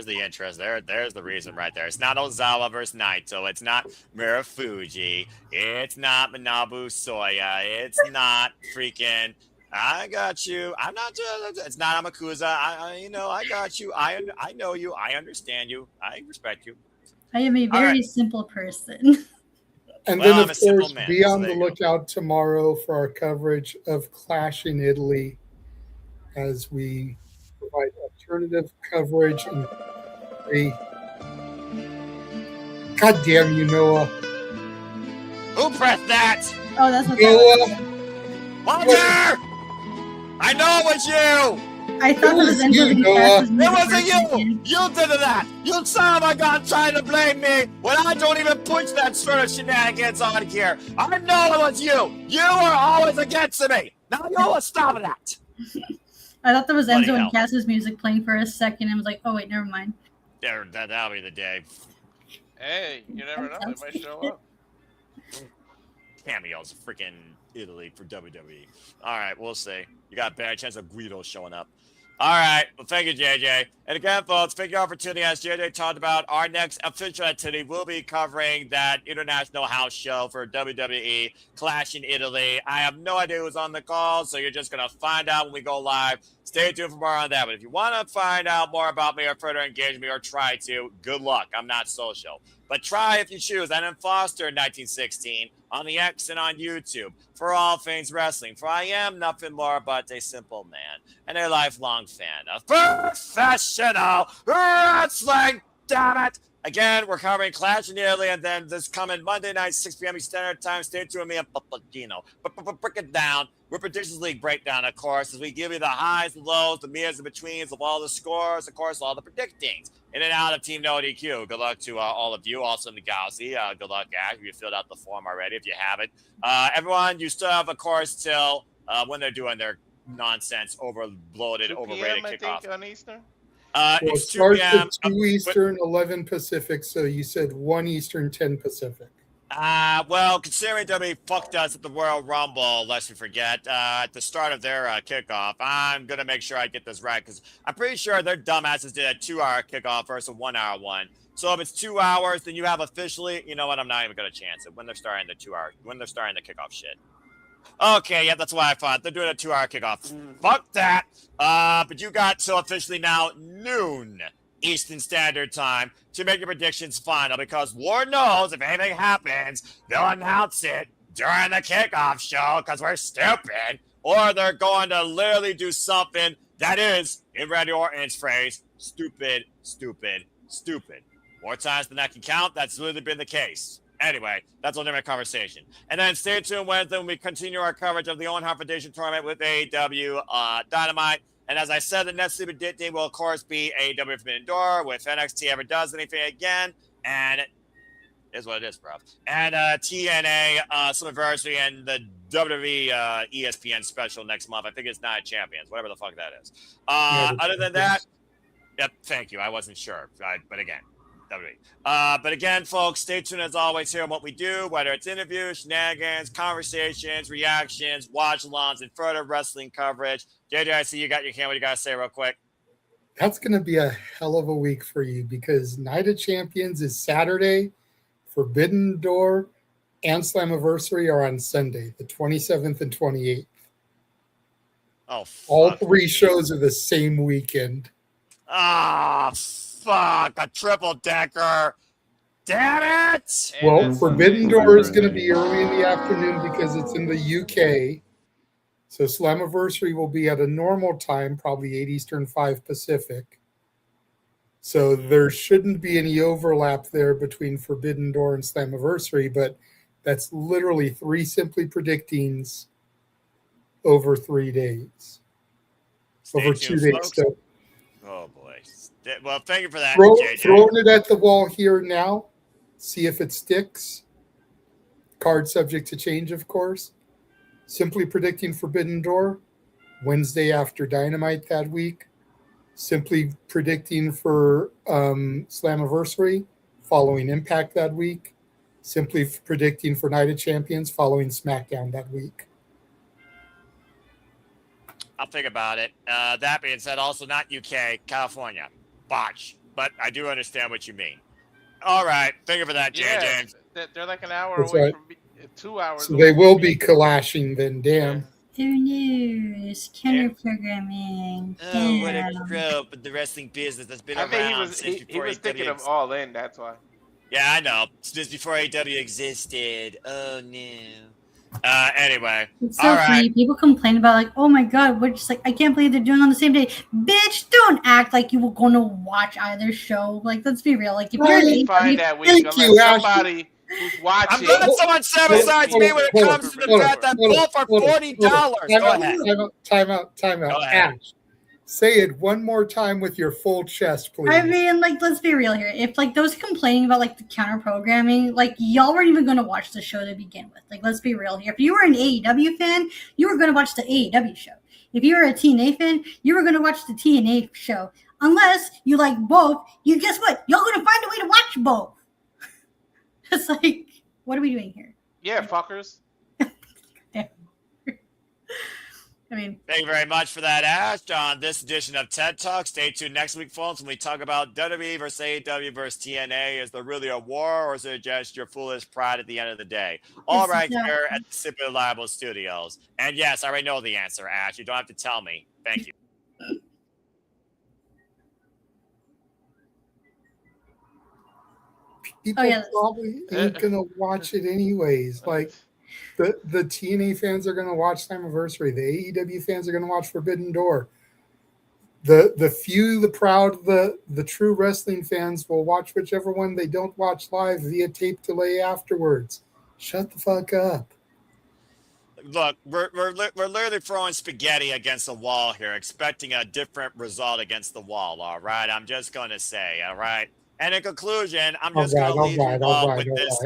the interest. There's the reason right there. It's not Ozawa versus Naito. It's not Murafuji. It's not Manabu Soya. It's not freaking. I got you. I'm not. It's not Amakusa. I got you. I know you. I understand you. I respect you. I am a very simple person. And then, of course, be on the lookout tomorrow for our coverage of Clash in Italy, as we provide alternative coverage. And God damn you, Noah. Who pressed that? Oh, that's what Noah. Walter! I know it was you! I thought it was you, Noah. It wasn't you! You did that! You son of a gun trying to blame me when I don't even push that sort of shenanigans on here. I know it was you! You are always against me! Now you will stop that! I thought there was Enzo and Cass's music playing for a second, and I was like, oh wait, never mind. That'll be the day. Hey, you never know, it might show up. Cameos, freaking Italy for WWE. All right, we'll see. You got a better chance of Guido showing up. All right, well, thank you, JJ. And again, folks, thank you all for tuning in. As JJ talked about, our next official activity will be covering that international house show for WWE, Clash in Italy. I have no idea who's on the call, so you're just going to find out when we go live. Stay tuned for more on that. But if you want to find out more about me or further engage me or try to, good luck. I'm not social. But try if you choose. And then Foster in 1916 on the X and on YouTube for all things wrestling. For I am nothing more but a simple man and a lifelong fan of professional wrestling. Damn it! Again, we're covering Clash in Italy, and then this coming Monday night, 6 p.m. Eastern Standard Time. Stay tuned with me and Papagino. Break it down. We're Predictions League breakdown, of course, as we give you the highs, the lows, the me's and betweens of all the scores, of course, all the predictings in and out of Team No DQ. Good luck to all of you. Also in the Galaxy. Good luck, Ash. If you filled out the form already, if you haven't. Everyone, you still have, of course, till when they're doing their nonsense, overloaded, overrated kickoff. I think, on Eastern? Well, it 2 starts p.m. at 2 Eastern, 11 Pacific, so you said 1 Eastern, 10 Pacific. Well, considering WWE fucked us at the Royal Rumble, lest we forget, at the start of their kickoff, I'm going to make sure I get this right, because I'm pretty sure their dumbasses did a 2-hour kickoff versus a 1-hour one. So if it's 2 hours, then you have officially, you know what, I'm not even going to chance it when they're starting the kickoff shit. Okay, yeah, that's why I thought. They're doing a 2-hour kickoff. Fuck that. But you got till officially now noon Eastern Standard Time to make your predictions final, because Lord knows if anything happens, they'll announce it during the kickoff show because we're stupid, or they're going to literally do something that is, in Randy Orton's phrase, stupid, stupid, stupid. More times than I can count, that's literally been the case. Anyway, that's a different conversation. And then stay tuned Wednesday when we continue our coverage of the Owen Hart Foundation tournament with AEW Dynamite. And as I said, the next Sleeping Dit team will, of course, be AEW Forbidden Door. If NXT ever does anything again, and it is what it is, bro. And TNA Summerversary and the WWE ESPN special next month. I think it's Night Champions, whatever the fuck that is. Other than that, yep, thank you. I wasn't sure, but again. But again, folks, stay tuned as always here on what we do, whether it's interviews, shenanigans, conversations, reactions, watch-alongs, and further wrestling coverage. JJ, I see you got your hand. What do you got to say real quick? That's going to be a hell of a week for you, because Night of Champions is Saturday, Forbidden Door and Slammiversary are on Sunday, the 27th and 28th. Oh, all three shows are the same weekend. Fuck, a triple decker. Damn it! Well, Forbidden Door is going to be early in the afternoon because it's in the UK. So Slammiversary will be at a normal time, probably 8 Eastern, 5 Pacific. So there shouldn't be any overlap there between Forbidden Door and Slammiversary, but that's literally 3 Simply Predictings over 3 days. Over 2 days. So, oh, boy. Well, thank you for that, JJ. Throwing it at the wall here now. See if it sticks. Card subject to change, of course. Simply Predicting Forbidden Door. Wednesday after Dynamite that week. Simply Predicting for Slammiversary. Following Impact that week. Simply Predicting for Night of Champions. Following SmackDown that week. I'll think about it. That being said, also not UK, California. Botch. But I do understand what you mean. All right. Thank you for that, JJ. Yeah, they're like an hour That's away right. from 2 hours. So they will be clashing then, damn. New news, counter programming. Oh, what a trope in the wrestling business that's been around since before he was AEW thinking of All In, that's why. Yeah, I know. Since before AEW existed. Oh, no. Anyway. It's so funny. People complain about like, oh my god, we're just like, I can't believe they're doing it on the same day. Bitch, don't act like you were going to watch either show. Like, let's be real. Like, if you're an fine that week, unless somebody who's watching. I'm glad someone said besides me when it comes to the fact that both are $40. Go ahead. Time out. Ash, say it one more time with your full chest, please. I mean, like, let's be real here. If like those complaining about like the counter programming, like y'all weren't even going to watch the show to begin with. Like, let's be real here. If you were an AEW fan, you were going to watch the AEW show. If you were a TNA fan, you were going to watch the TNA show. Unless you like both, you guess what? Y'all going to find a way to watch both. It's like, what are we doing here? Yeah, fuckers. I mean, thank you very much for that, Ash, on this edition of TED Talk. Stay tuned next week, folks, when we talk about WWE versus AEW versus TNA. Is there really a war, or is it just your foolish pride at the end of the day? All right here at the Simply Reliable Studios. And yes, I already know the answer, Ash. You don't have to tell me. Thank you. People probably ain't gonna watch it anyways. Like the TNA fans are gonna watch Slammiversary. The AEW fans are gonna watch Forbidden Door. The few, the proud, the true wrestling fans will watch whichever one they don't watch live via tape delay afterwards. Shut the fuck up. Look, we're literally throwing spaghetti against the wall here, expecting a different result against the wall, all right? I'm just going to say, all right? And in conclusion, I'm just going to leave you all with this.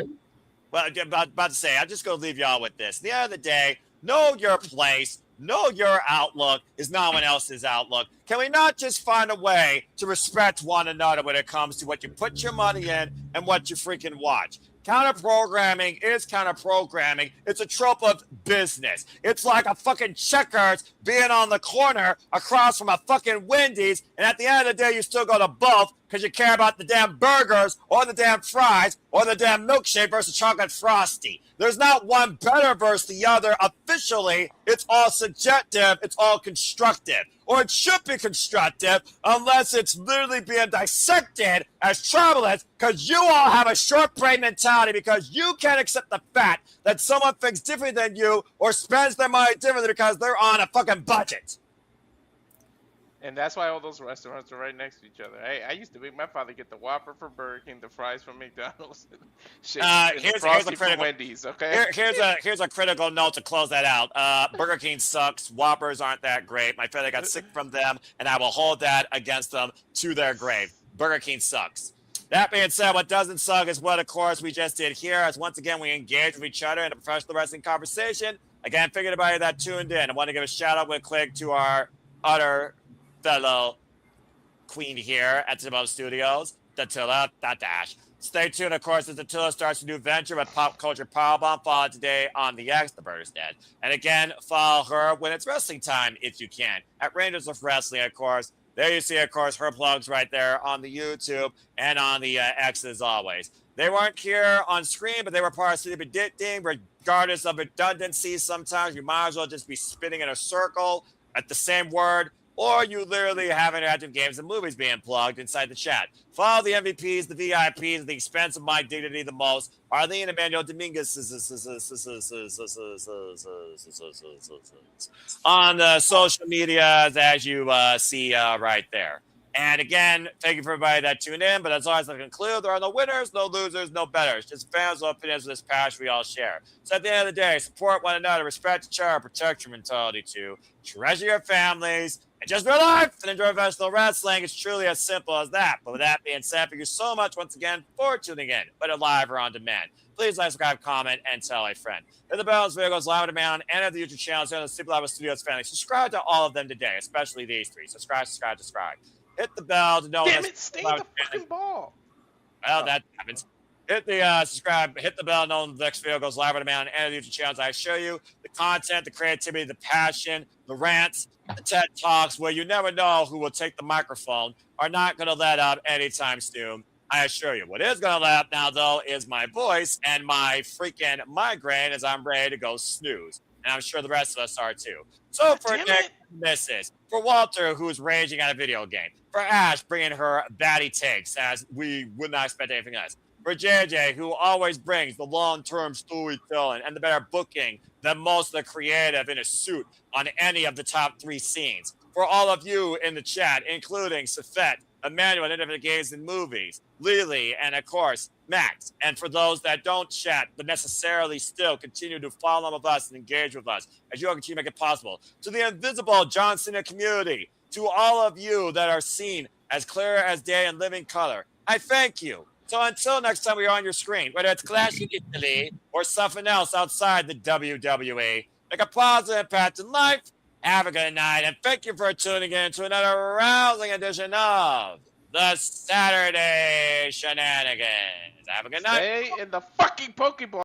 Well, about to say, I'm just going to leave y'all with this. At the end of the day, know your place, know your outlook is not one else's outlook. Can we not just find a way to respect one another when it comes to what you put your money in and what you freaking watch? Counter-programming is counter-programming. It's a trope of business. It's like a fucking Checkers being on the corner across from a fucking Wendy's, and at the end of the day, you still go to both because you care about the damn burgers or the damn fries or the damn milkshake versus chocolate frosty. There's not one better versus the other. Officially, it's all subjective. It's all constructive. Or it should be constructive unless it's literally being dissected as troublous because you all have a short brain mentality because you can't accept the fact that someone thinks differently than you or spends their money differently because they're on a fucking budget. And that's why all those restaurants are right next to each other. I used to make my father get the Whopper for Burger King, the fries from McDonald's, Here's a critical Wendy's. Okay. Here's a critical note to close that out. Burger King sucks. Whoppers aren't that great. My family got sick from them, and I will hold that against them to their grave. Burger King sucks. That being said, what doesn't suck is what, of course, we just did here. As once again, we engage with each other in a professional wrestling conversation. Again, figured everybody that tuned in. I want to give a shout out with click to our other fellow queen here at Timo Studios, Datilla Dash. Stay tuned, of course, as Datilla starts a new venture with Pop Culture Powerbomb. Follow today on the X, the Bird's Dead. And again, follow her when it's wrestling time, if you can, at Rangers of Wrestling, of course. There you see, of course, her plugs right there on the YouTube and on the X as always. They weren't here on screen, but they were part of City Predicting. Regardless of redundancy, sometimes you might as well just be spinning in a circle at the same word, or you literally have interactive games and movies being plugged inside the chat. Follow the MVPs, the VIPs, at the expense of my dignity the most. Arlene Emmanuel Dominguez on the social media, as you see right there. And again, thank you for everybody that tuned in. But as always, I conclude, there are no winners, no losers, no betters. Just fans of opinions of this passion we all share. So at the end of the day, support one another, respect each other, protect your mentality too, treasure your families, and just real life and enjoy professional wrestling. It's truly as simple as that. But with that being said, thank you so much once again for tuning in, whether live or on demand. Please like, subscribe, comment, and tell a friend. Hit the bell, this video goes live on demand on any of the YouTube channels here on the Super Live Studios family. Subscribe to all of them today, especially these three. Subscribe. Hit the bell to know. Damn it, stay the fucking ball. Well, that happens. Hit the subscribe, hit the bell to know when the next video goes live on demand on any of the YouTube channels. I show you the content, the creativity, the passion, the rants, the TED Talks, where you never know who will take the microphone, are not going to let up anytime soon. I assure you. What is going to let up now, though, is my voice and my freaking migraine as I'm ready to go snooze. And I'm sure the rest of us are too. So for Nick, this is. For Walter, who's raging at a video game. For Ash, bringing her batty takes, as we would not expect anything else. For JJ, who always brings the long-term storytelling and the better booking than most of the creative in a suit on any of the top 3 scenes. For all of you in the chat, including Safet, Emmanuel, Independent Games and Movies, Lily, and of course, Max. And for those that don't chat, but necessarily still continue to follow with us and engage with us, as you all continue to make it possible. To the invisible John Cena community, to all of you that are seen as clear as day and living color, I thank you. So until next time we are on your screen, whether it's Clash in Italy or something else outside the WWE, make a positive impact in life. Have a good night, and thank you for tuning in to another rousing edition of the Saturday Shenanigans. Have a good night. Stay in the fucking Pokeball.